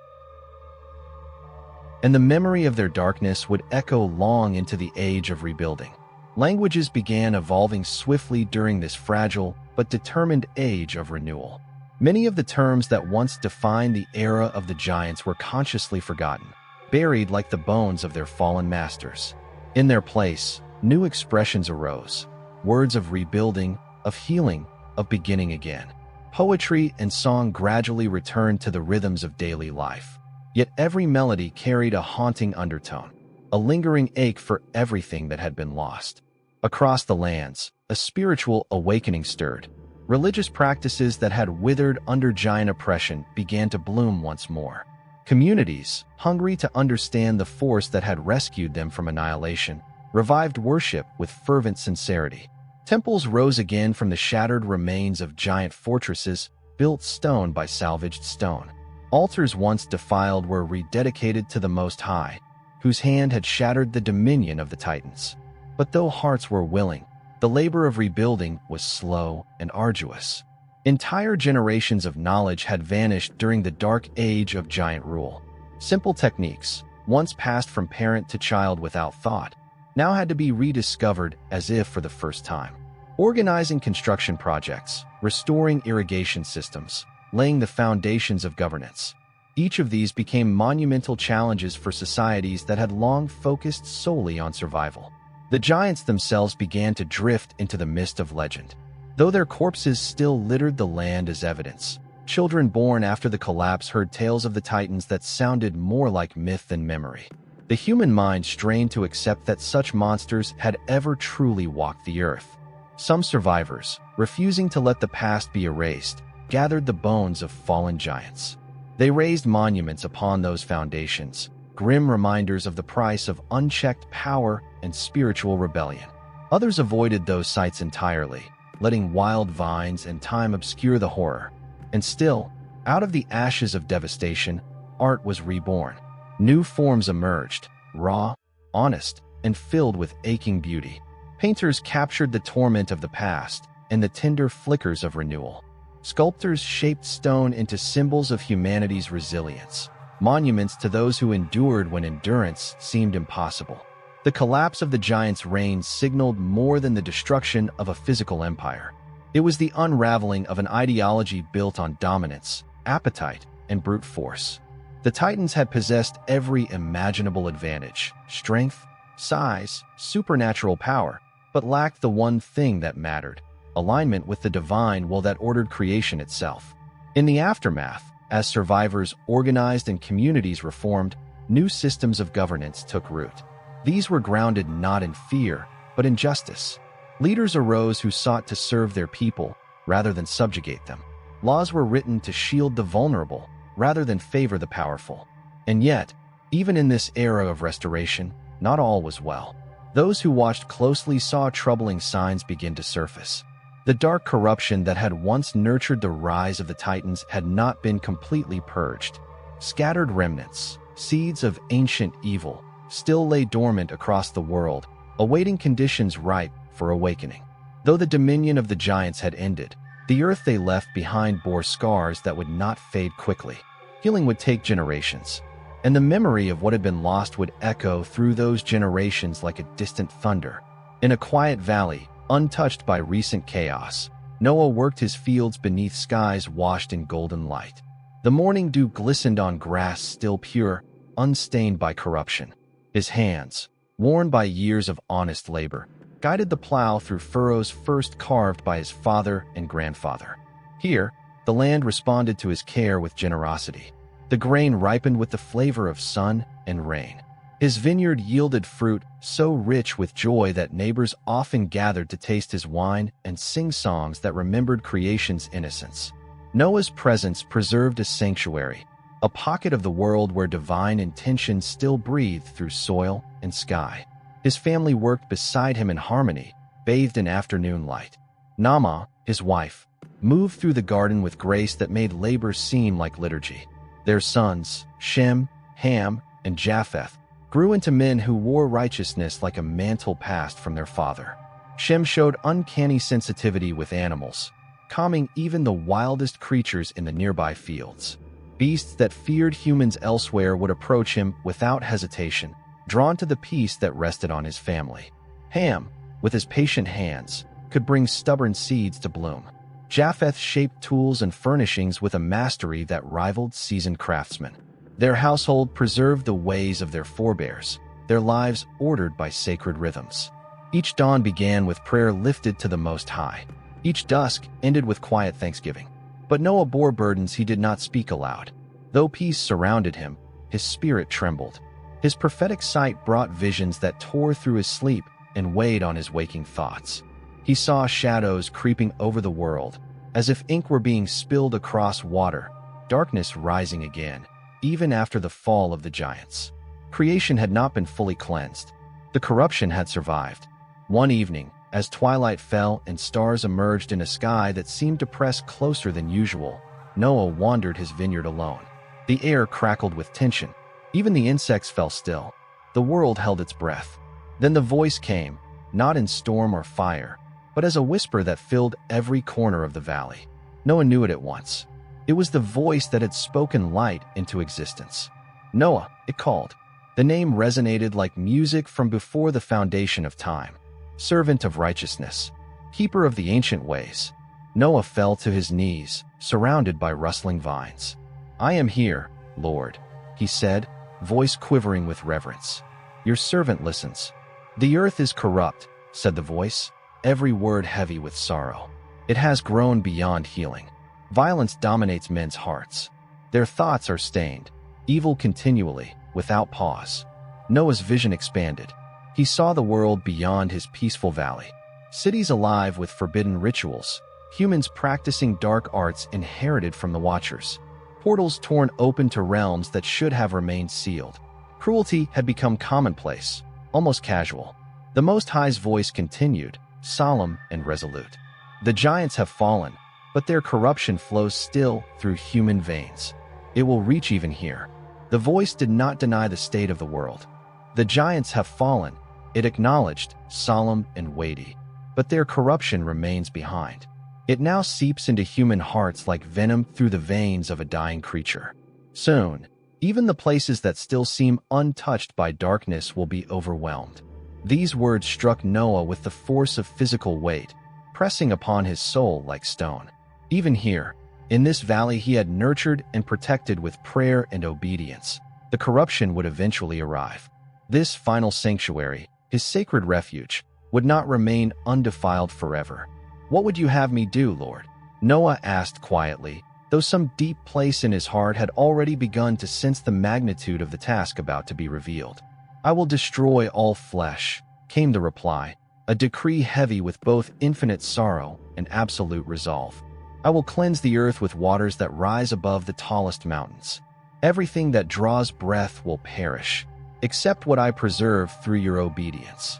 And the memory of their darkness would echo long into the age of rebuilding. Languages began evolving swiftly during this fragile but determined age of renewal. Many of the terms that once defined the era of the giants were consciously forgotten, buried like the bones of their fallen masters. In their place, new expressions arose, words of rebuilding, of healing, of beginning again. Poetry and song gradually returned to the rhythms of daily life. Yet every melody carried a haunting undertone, a lingering ache for everything that had been lost. Across the lands, a spiritual awakening stirred. Religious practices that had withered under giant oppression began to bloom once more. Communities, hungry to understand the force that had rescued them from annihilation, revived worship with fervent sincerity. Temples rose again from the shattered remains of giant fortresses, built stone by salvaged stone. Altars once defiled were rededicated to the Most High, whose hand had shattered the dominion of the Titans. But though hearts were willing, the labor of rebuilding was slow and arduous. Entire generations of knowledge had vanished during the dark age of giant rule. Simple techniques, once passed from parent to child without thought, now had to be rediscovered as if for the first time. Organizing construction projects, restoring irrigation systems, laying the foundations of governance. Each of these became monumental challenges for societies that had long focused solely on survival. The giants themselves began to drift into the mist of legend. Though their corpses still littered the land as evidence, children born after the collapse heard tales of the Titans that sounded more like myth than memory. The human mind strained to accept that such monsters had ever truly walked the earth. Some survivors, refusing to let the past be erased, gathered the bones of fallen giants. They raised monuments upon those foundations, grim reminders of the price of unchecked power and spiritual rebellion. Others avoided those sites entirely, letting wild vines and time obscure the horror. And still, out of the ashes of devastation, art was reborn. New forms emerged, raw, honest, and filled with aching beauty. Painters captured the torment of the past and the tender flickers of renewal. Sculptors shaped stone into symbols of humanity's resilience, monuments to those who endured when endurance seemed impossible. The collapse of the giants' reign signaled more than the destruction of a physical empire. It was the unraveling of an ideology built on dominance, appetite, and brute force. The Titans had possessed every imaginable advantage: strength, size, supernatural power, but lacked the one thing that mattered: alignment with the divine will that ordered creation itself. In the aftermath, as survivors organized and communities reformed, new systems of governance took root. These were grounded not in fear, but in justice. Leaders arose who sought to serve their people rather than subjugate them. Laws were written to shield the vulnerable rather than favor the powerful. And yet, even in this era of restoration, not all was well. Those who watched closely saw troubling signs begin to surface. The dark corruption that had once nurtured the rise of the Titans had not been completely purged. Scattered remnants, seeds of ancient evil, still lay dormant across the world, awaiting conditions ripe for awakening. Though the dominion of the giants had ended, the earth they left behind bore scars that would not fade quickly. Healing would take generations, and the memory of what had been lost would echo through those generations like a distant thunder. In a quiet valley, untouched by recent chaos, Noah worked his fields beneath skies washed in golden light. The morning dew glistened on grass still pure, unstained by corruption. His hands, worn by years of honest labor, guided the plow through furrows first carved by his father and grandfather. Here, the land responded to his care with generosity. The grain ripened with the flavor of sun and rain. His vineyard yielded fruit so rich with joy that neighbors often gathered to taste his wine and sing songs that remembered creation's innocence. Noah's presence preserved a sanctuary, a pocket of the world where divine intention still breathed through soil and sky. His family worked beside him in harmony, bathed in afternoon light. Naamah, his wife, moved through the garden with grace that made labor seem like liturgy. Their sons, Shem, Ham, and Japheth, grew into men who wore righteousness like a mantle passed from their father. Shem showed uncanny sensitivity with animals, calming even the wildest creatures in the nearby fields. Beasts that feared humans elsewhere would approach him without hesitation, drawn to the peace that rested on his family. Ham, with his patient hands, could bring stubborn seeds to bloom. Japheth shaped tools and furnishings with a mastery that rivaled seasoned craftsmen. Their household preserved the ways of their forebears, their lives ordered by sacred rhythms. Each dawn began with prayer lifted to the Most High. Each dusk ended with quiet thanksgiving. But Noah bore burdens he did not speak aloud. Though peace surrounded him, his spirit trembled. His prophetic sight brought visions that tore through his sleep and weighed on his waking thoughts. He saw shadows creeping over the world, as if ink were being spilled across water, darkness rising again, even after the fall of the giants. Creation had not been fully cleansed. The corruption had survived. One evening, as twilight fell and stars emerged in a sky that seemed to press closer than usual, Noah wandered his vineyard alone. The air crackled with tension. Even the insects fell still. The world held its breath. Then the voice came, not in storm or fire, but as a whisper that filled every corner of the valley. Noah knew it at once. It was the voice that had spoken light into existence. Noah, it called. The name resonated like music from before the foundation of time. Servant of righteousness, keeper of the ancient ways. Noah fell to his knees, surrounded by rustling vines. "I am here, Lord," he said, voice quivering with reverence. "Your servant listens." "The earth is corrupt," said the voice, every word heavy with sorrow. "It has grown beyond healing. Violence dominates men's hearts. Their thoughts are stained, evil continually, without pause." Noah's vision expanded. He saw the world beyond his peaceful valley. Cities alive with forbidden rituals, humans practicing dark arts inherited from the Watchers. Portals torn open to realms that should have remained sealed. Cruelty had become commonplace, almost casual. The Most High's voice continued, solemn and resolute. "The giants have fallen, but their corruption flows still through human veins. It will reach even here." The voice did not deny the state of the world. "The giants have fallen," it acknowledged, solemn and weighty, "but their corruption remains behind. It now seeps into human hearts like venom through the veins of a dying creature. Soon, even the places that still seem untouched by darkness will be overwhelmed." These words struck Noah with the force of physical weight, pressing upon his soul like stone. Even here, In this valley he had nurtured and protected with prayer and obedience. The corruption would eventually arrive. This final sanctuary, his sacred refuge, would not remain undefiled forever. "What would you have me do, Lord?" Noah asked quietly, though some deep place in his heart had already begun to sense the magnitude of the task about to be revealed. "I will destroy all flesh," came the reply, a decree heavy with both infinite sorrow and absolute resolve. "I will cleanse the earth with waters that rise above the tallest mountains. Everything that draws breath will perish, except what I preserve through your obedience."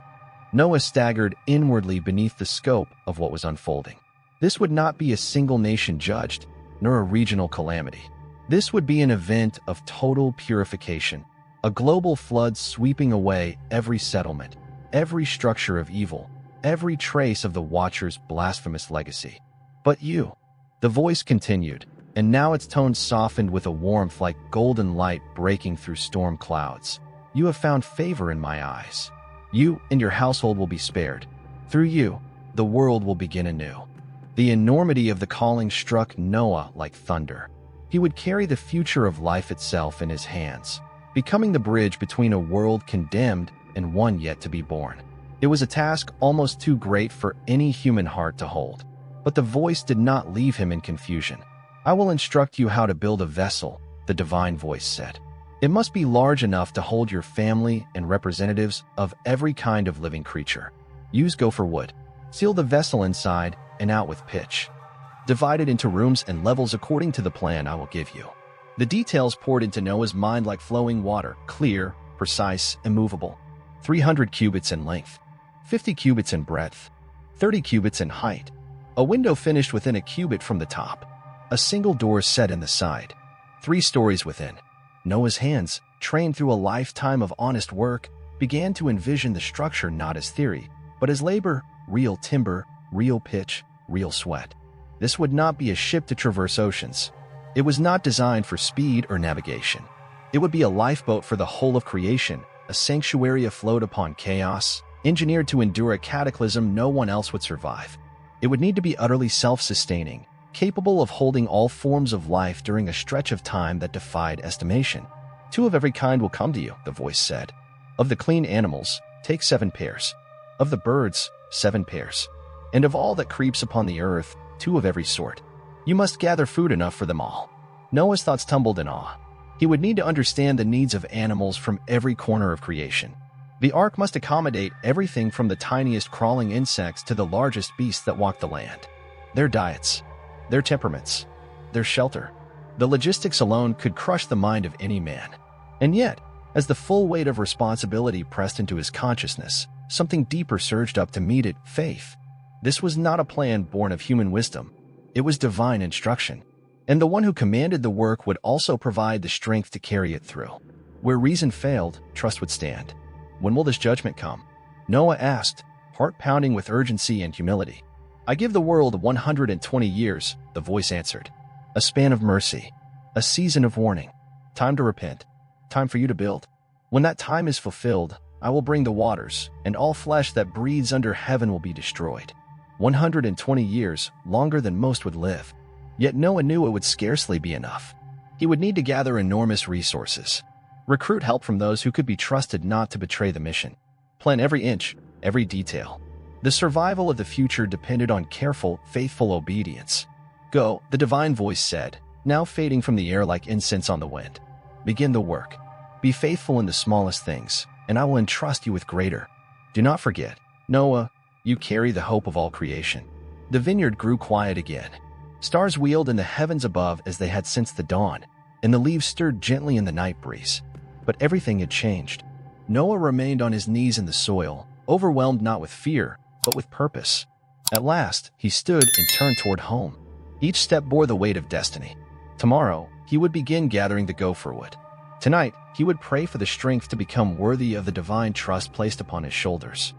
Noah staggered inwardly beneath the scope of what was unfolding. This would not be a single nation judged, nor a regional calamity. This would be an event of total purification, a global flood sweeping away every settlement, every structure of evil, every trace of the Watcher's blasphemous legacy. "But you," the voice continued, and now its tone softened with a warmth like golden light breaking through storm clouds. "You have found favor in my eyes. You and your household will be spared. Through you, the world will begin anew." The enormity of the calling struck Noah like thunder. He would carry the future of life itself in his hands, becoming the bridge between a world condemned and one yet to be born. It was a task almost too great for any human heart to hold. But the voice did not leave him in confusion. "I will instruct you how to build a vessel," the divine voice said. "It must be large enough to hold your family and representatives of every kind of living creature. Use gopher wood. Seal the vessel inside and out with pitch. Divide it into rooms and levels according to the plan I will give you." The details poured into Noah's mind like flowing water, clear, precise, immovable. 300 cubits in length, 50 cubits in breadth, 30 cubits in height. A window finished within a cubit from the top. A single door set in the side. 3 stories within. Noah's hands, trained through a lifetime of honest work, began to envision the structure not as theory, but as labor, real timber, real pitch, real sweat. This would not be a ship to traverse oceans. It was not designed for speed or navigation. It would be a lifeboat for the whole of creation, a sanctuary afloat upon chaos, engineered to endure a cataclysm no one else would survive. It would need to be utterly self-sustaining, capable of holding all forms of life during a stretch of time that defied estimation. 2 of every kind will come to you," the voice said. "Of the clean animals, take 7 pairs. Of the birds, 7 pairs. And of all that creeps upon the earth, 2 of every sort. You must gather food enough for them all." Noah's thoughts tumbled in awe. He would need to understand the needs of animals from every corner of creation. The ark must accommodate everything from the tiniest crawling insects to the largest beasts that walk the land. Their diets, their temperaments, their shelter. The logistics alone could crush the mind of any man. And yet, as the full weight of responsibility pressed into his consciousness, something deeper surged up to meet it: faith. This was not a plan born of human wisdom. It was divine instruction. And the one who commanded the work would also provide the strength to carry it through. Where reason failed, trust would stand. "When will this judgment come?" Noah asked, heart pounding with urgency and humility. "I give the world 120 years, the voice answered. "A span of mercy, a season of warning, time to repent, time for you to build. When that time is fulfilled, I will bring the waters, and all flesh that breathes under heaven will be destroyed." 120 years, longer than most would live. Yet Noah knew it would scarcely be enough. He would need to gather enormous resources, recruit help from those who could be trusted not to betray the mission, plan every inch, every detail. The survival of the future depended on careful, faithful obedience. "Go," the divine voice said, now fading from the air like incense on the wind. "Begin the work. Be faithful in the smallest things, and I will entrust you with greater. Do not forget, Noah, you carry the hope of all creation." The vineyard grew quiet again. Stars wheeled in the heavens above as they had since the dawn, and the leaves stirred gently in the night breeze. But everything had changed. Noah remained on his knees in the soil, overwhelmed not with fear, but with purpose. At last, he stood and turned toward home. Each step bore the weight of destiny. Tomorrow, he would begin gathering the gopher wood. Tonight, he would pray for the strength to become worthy of the divine trust placed upon his shoulders.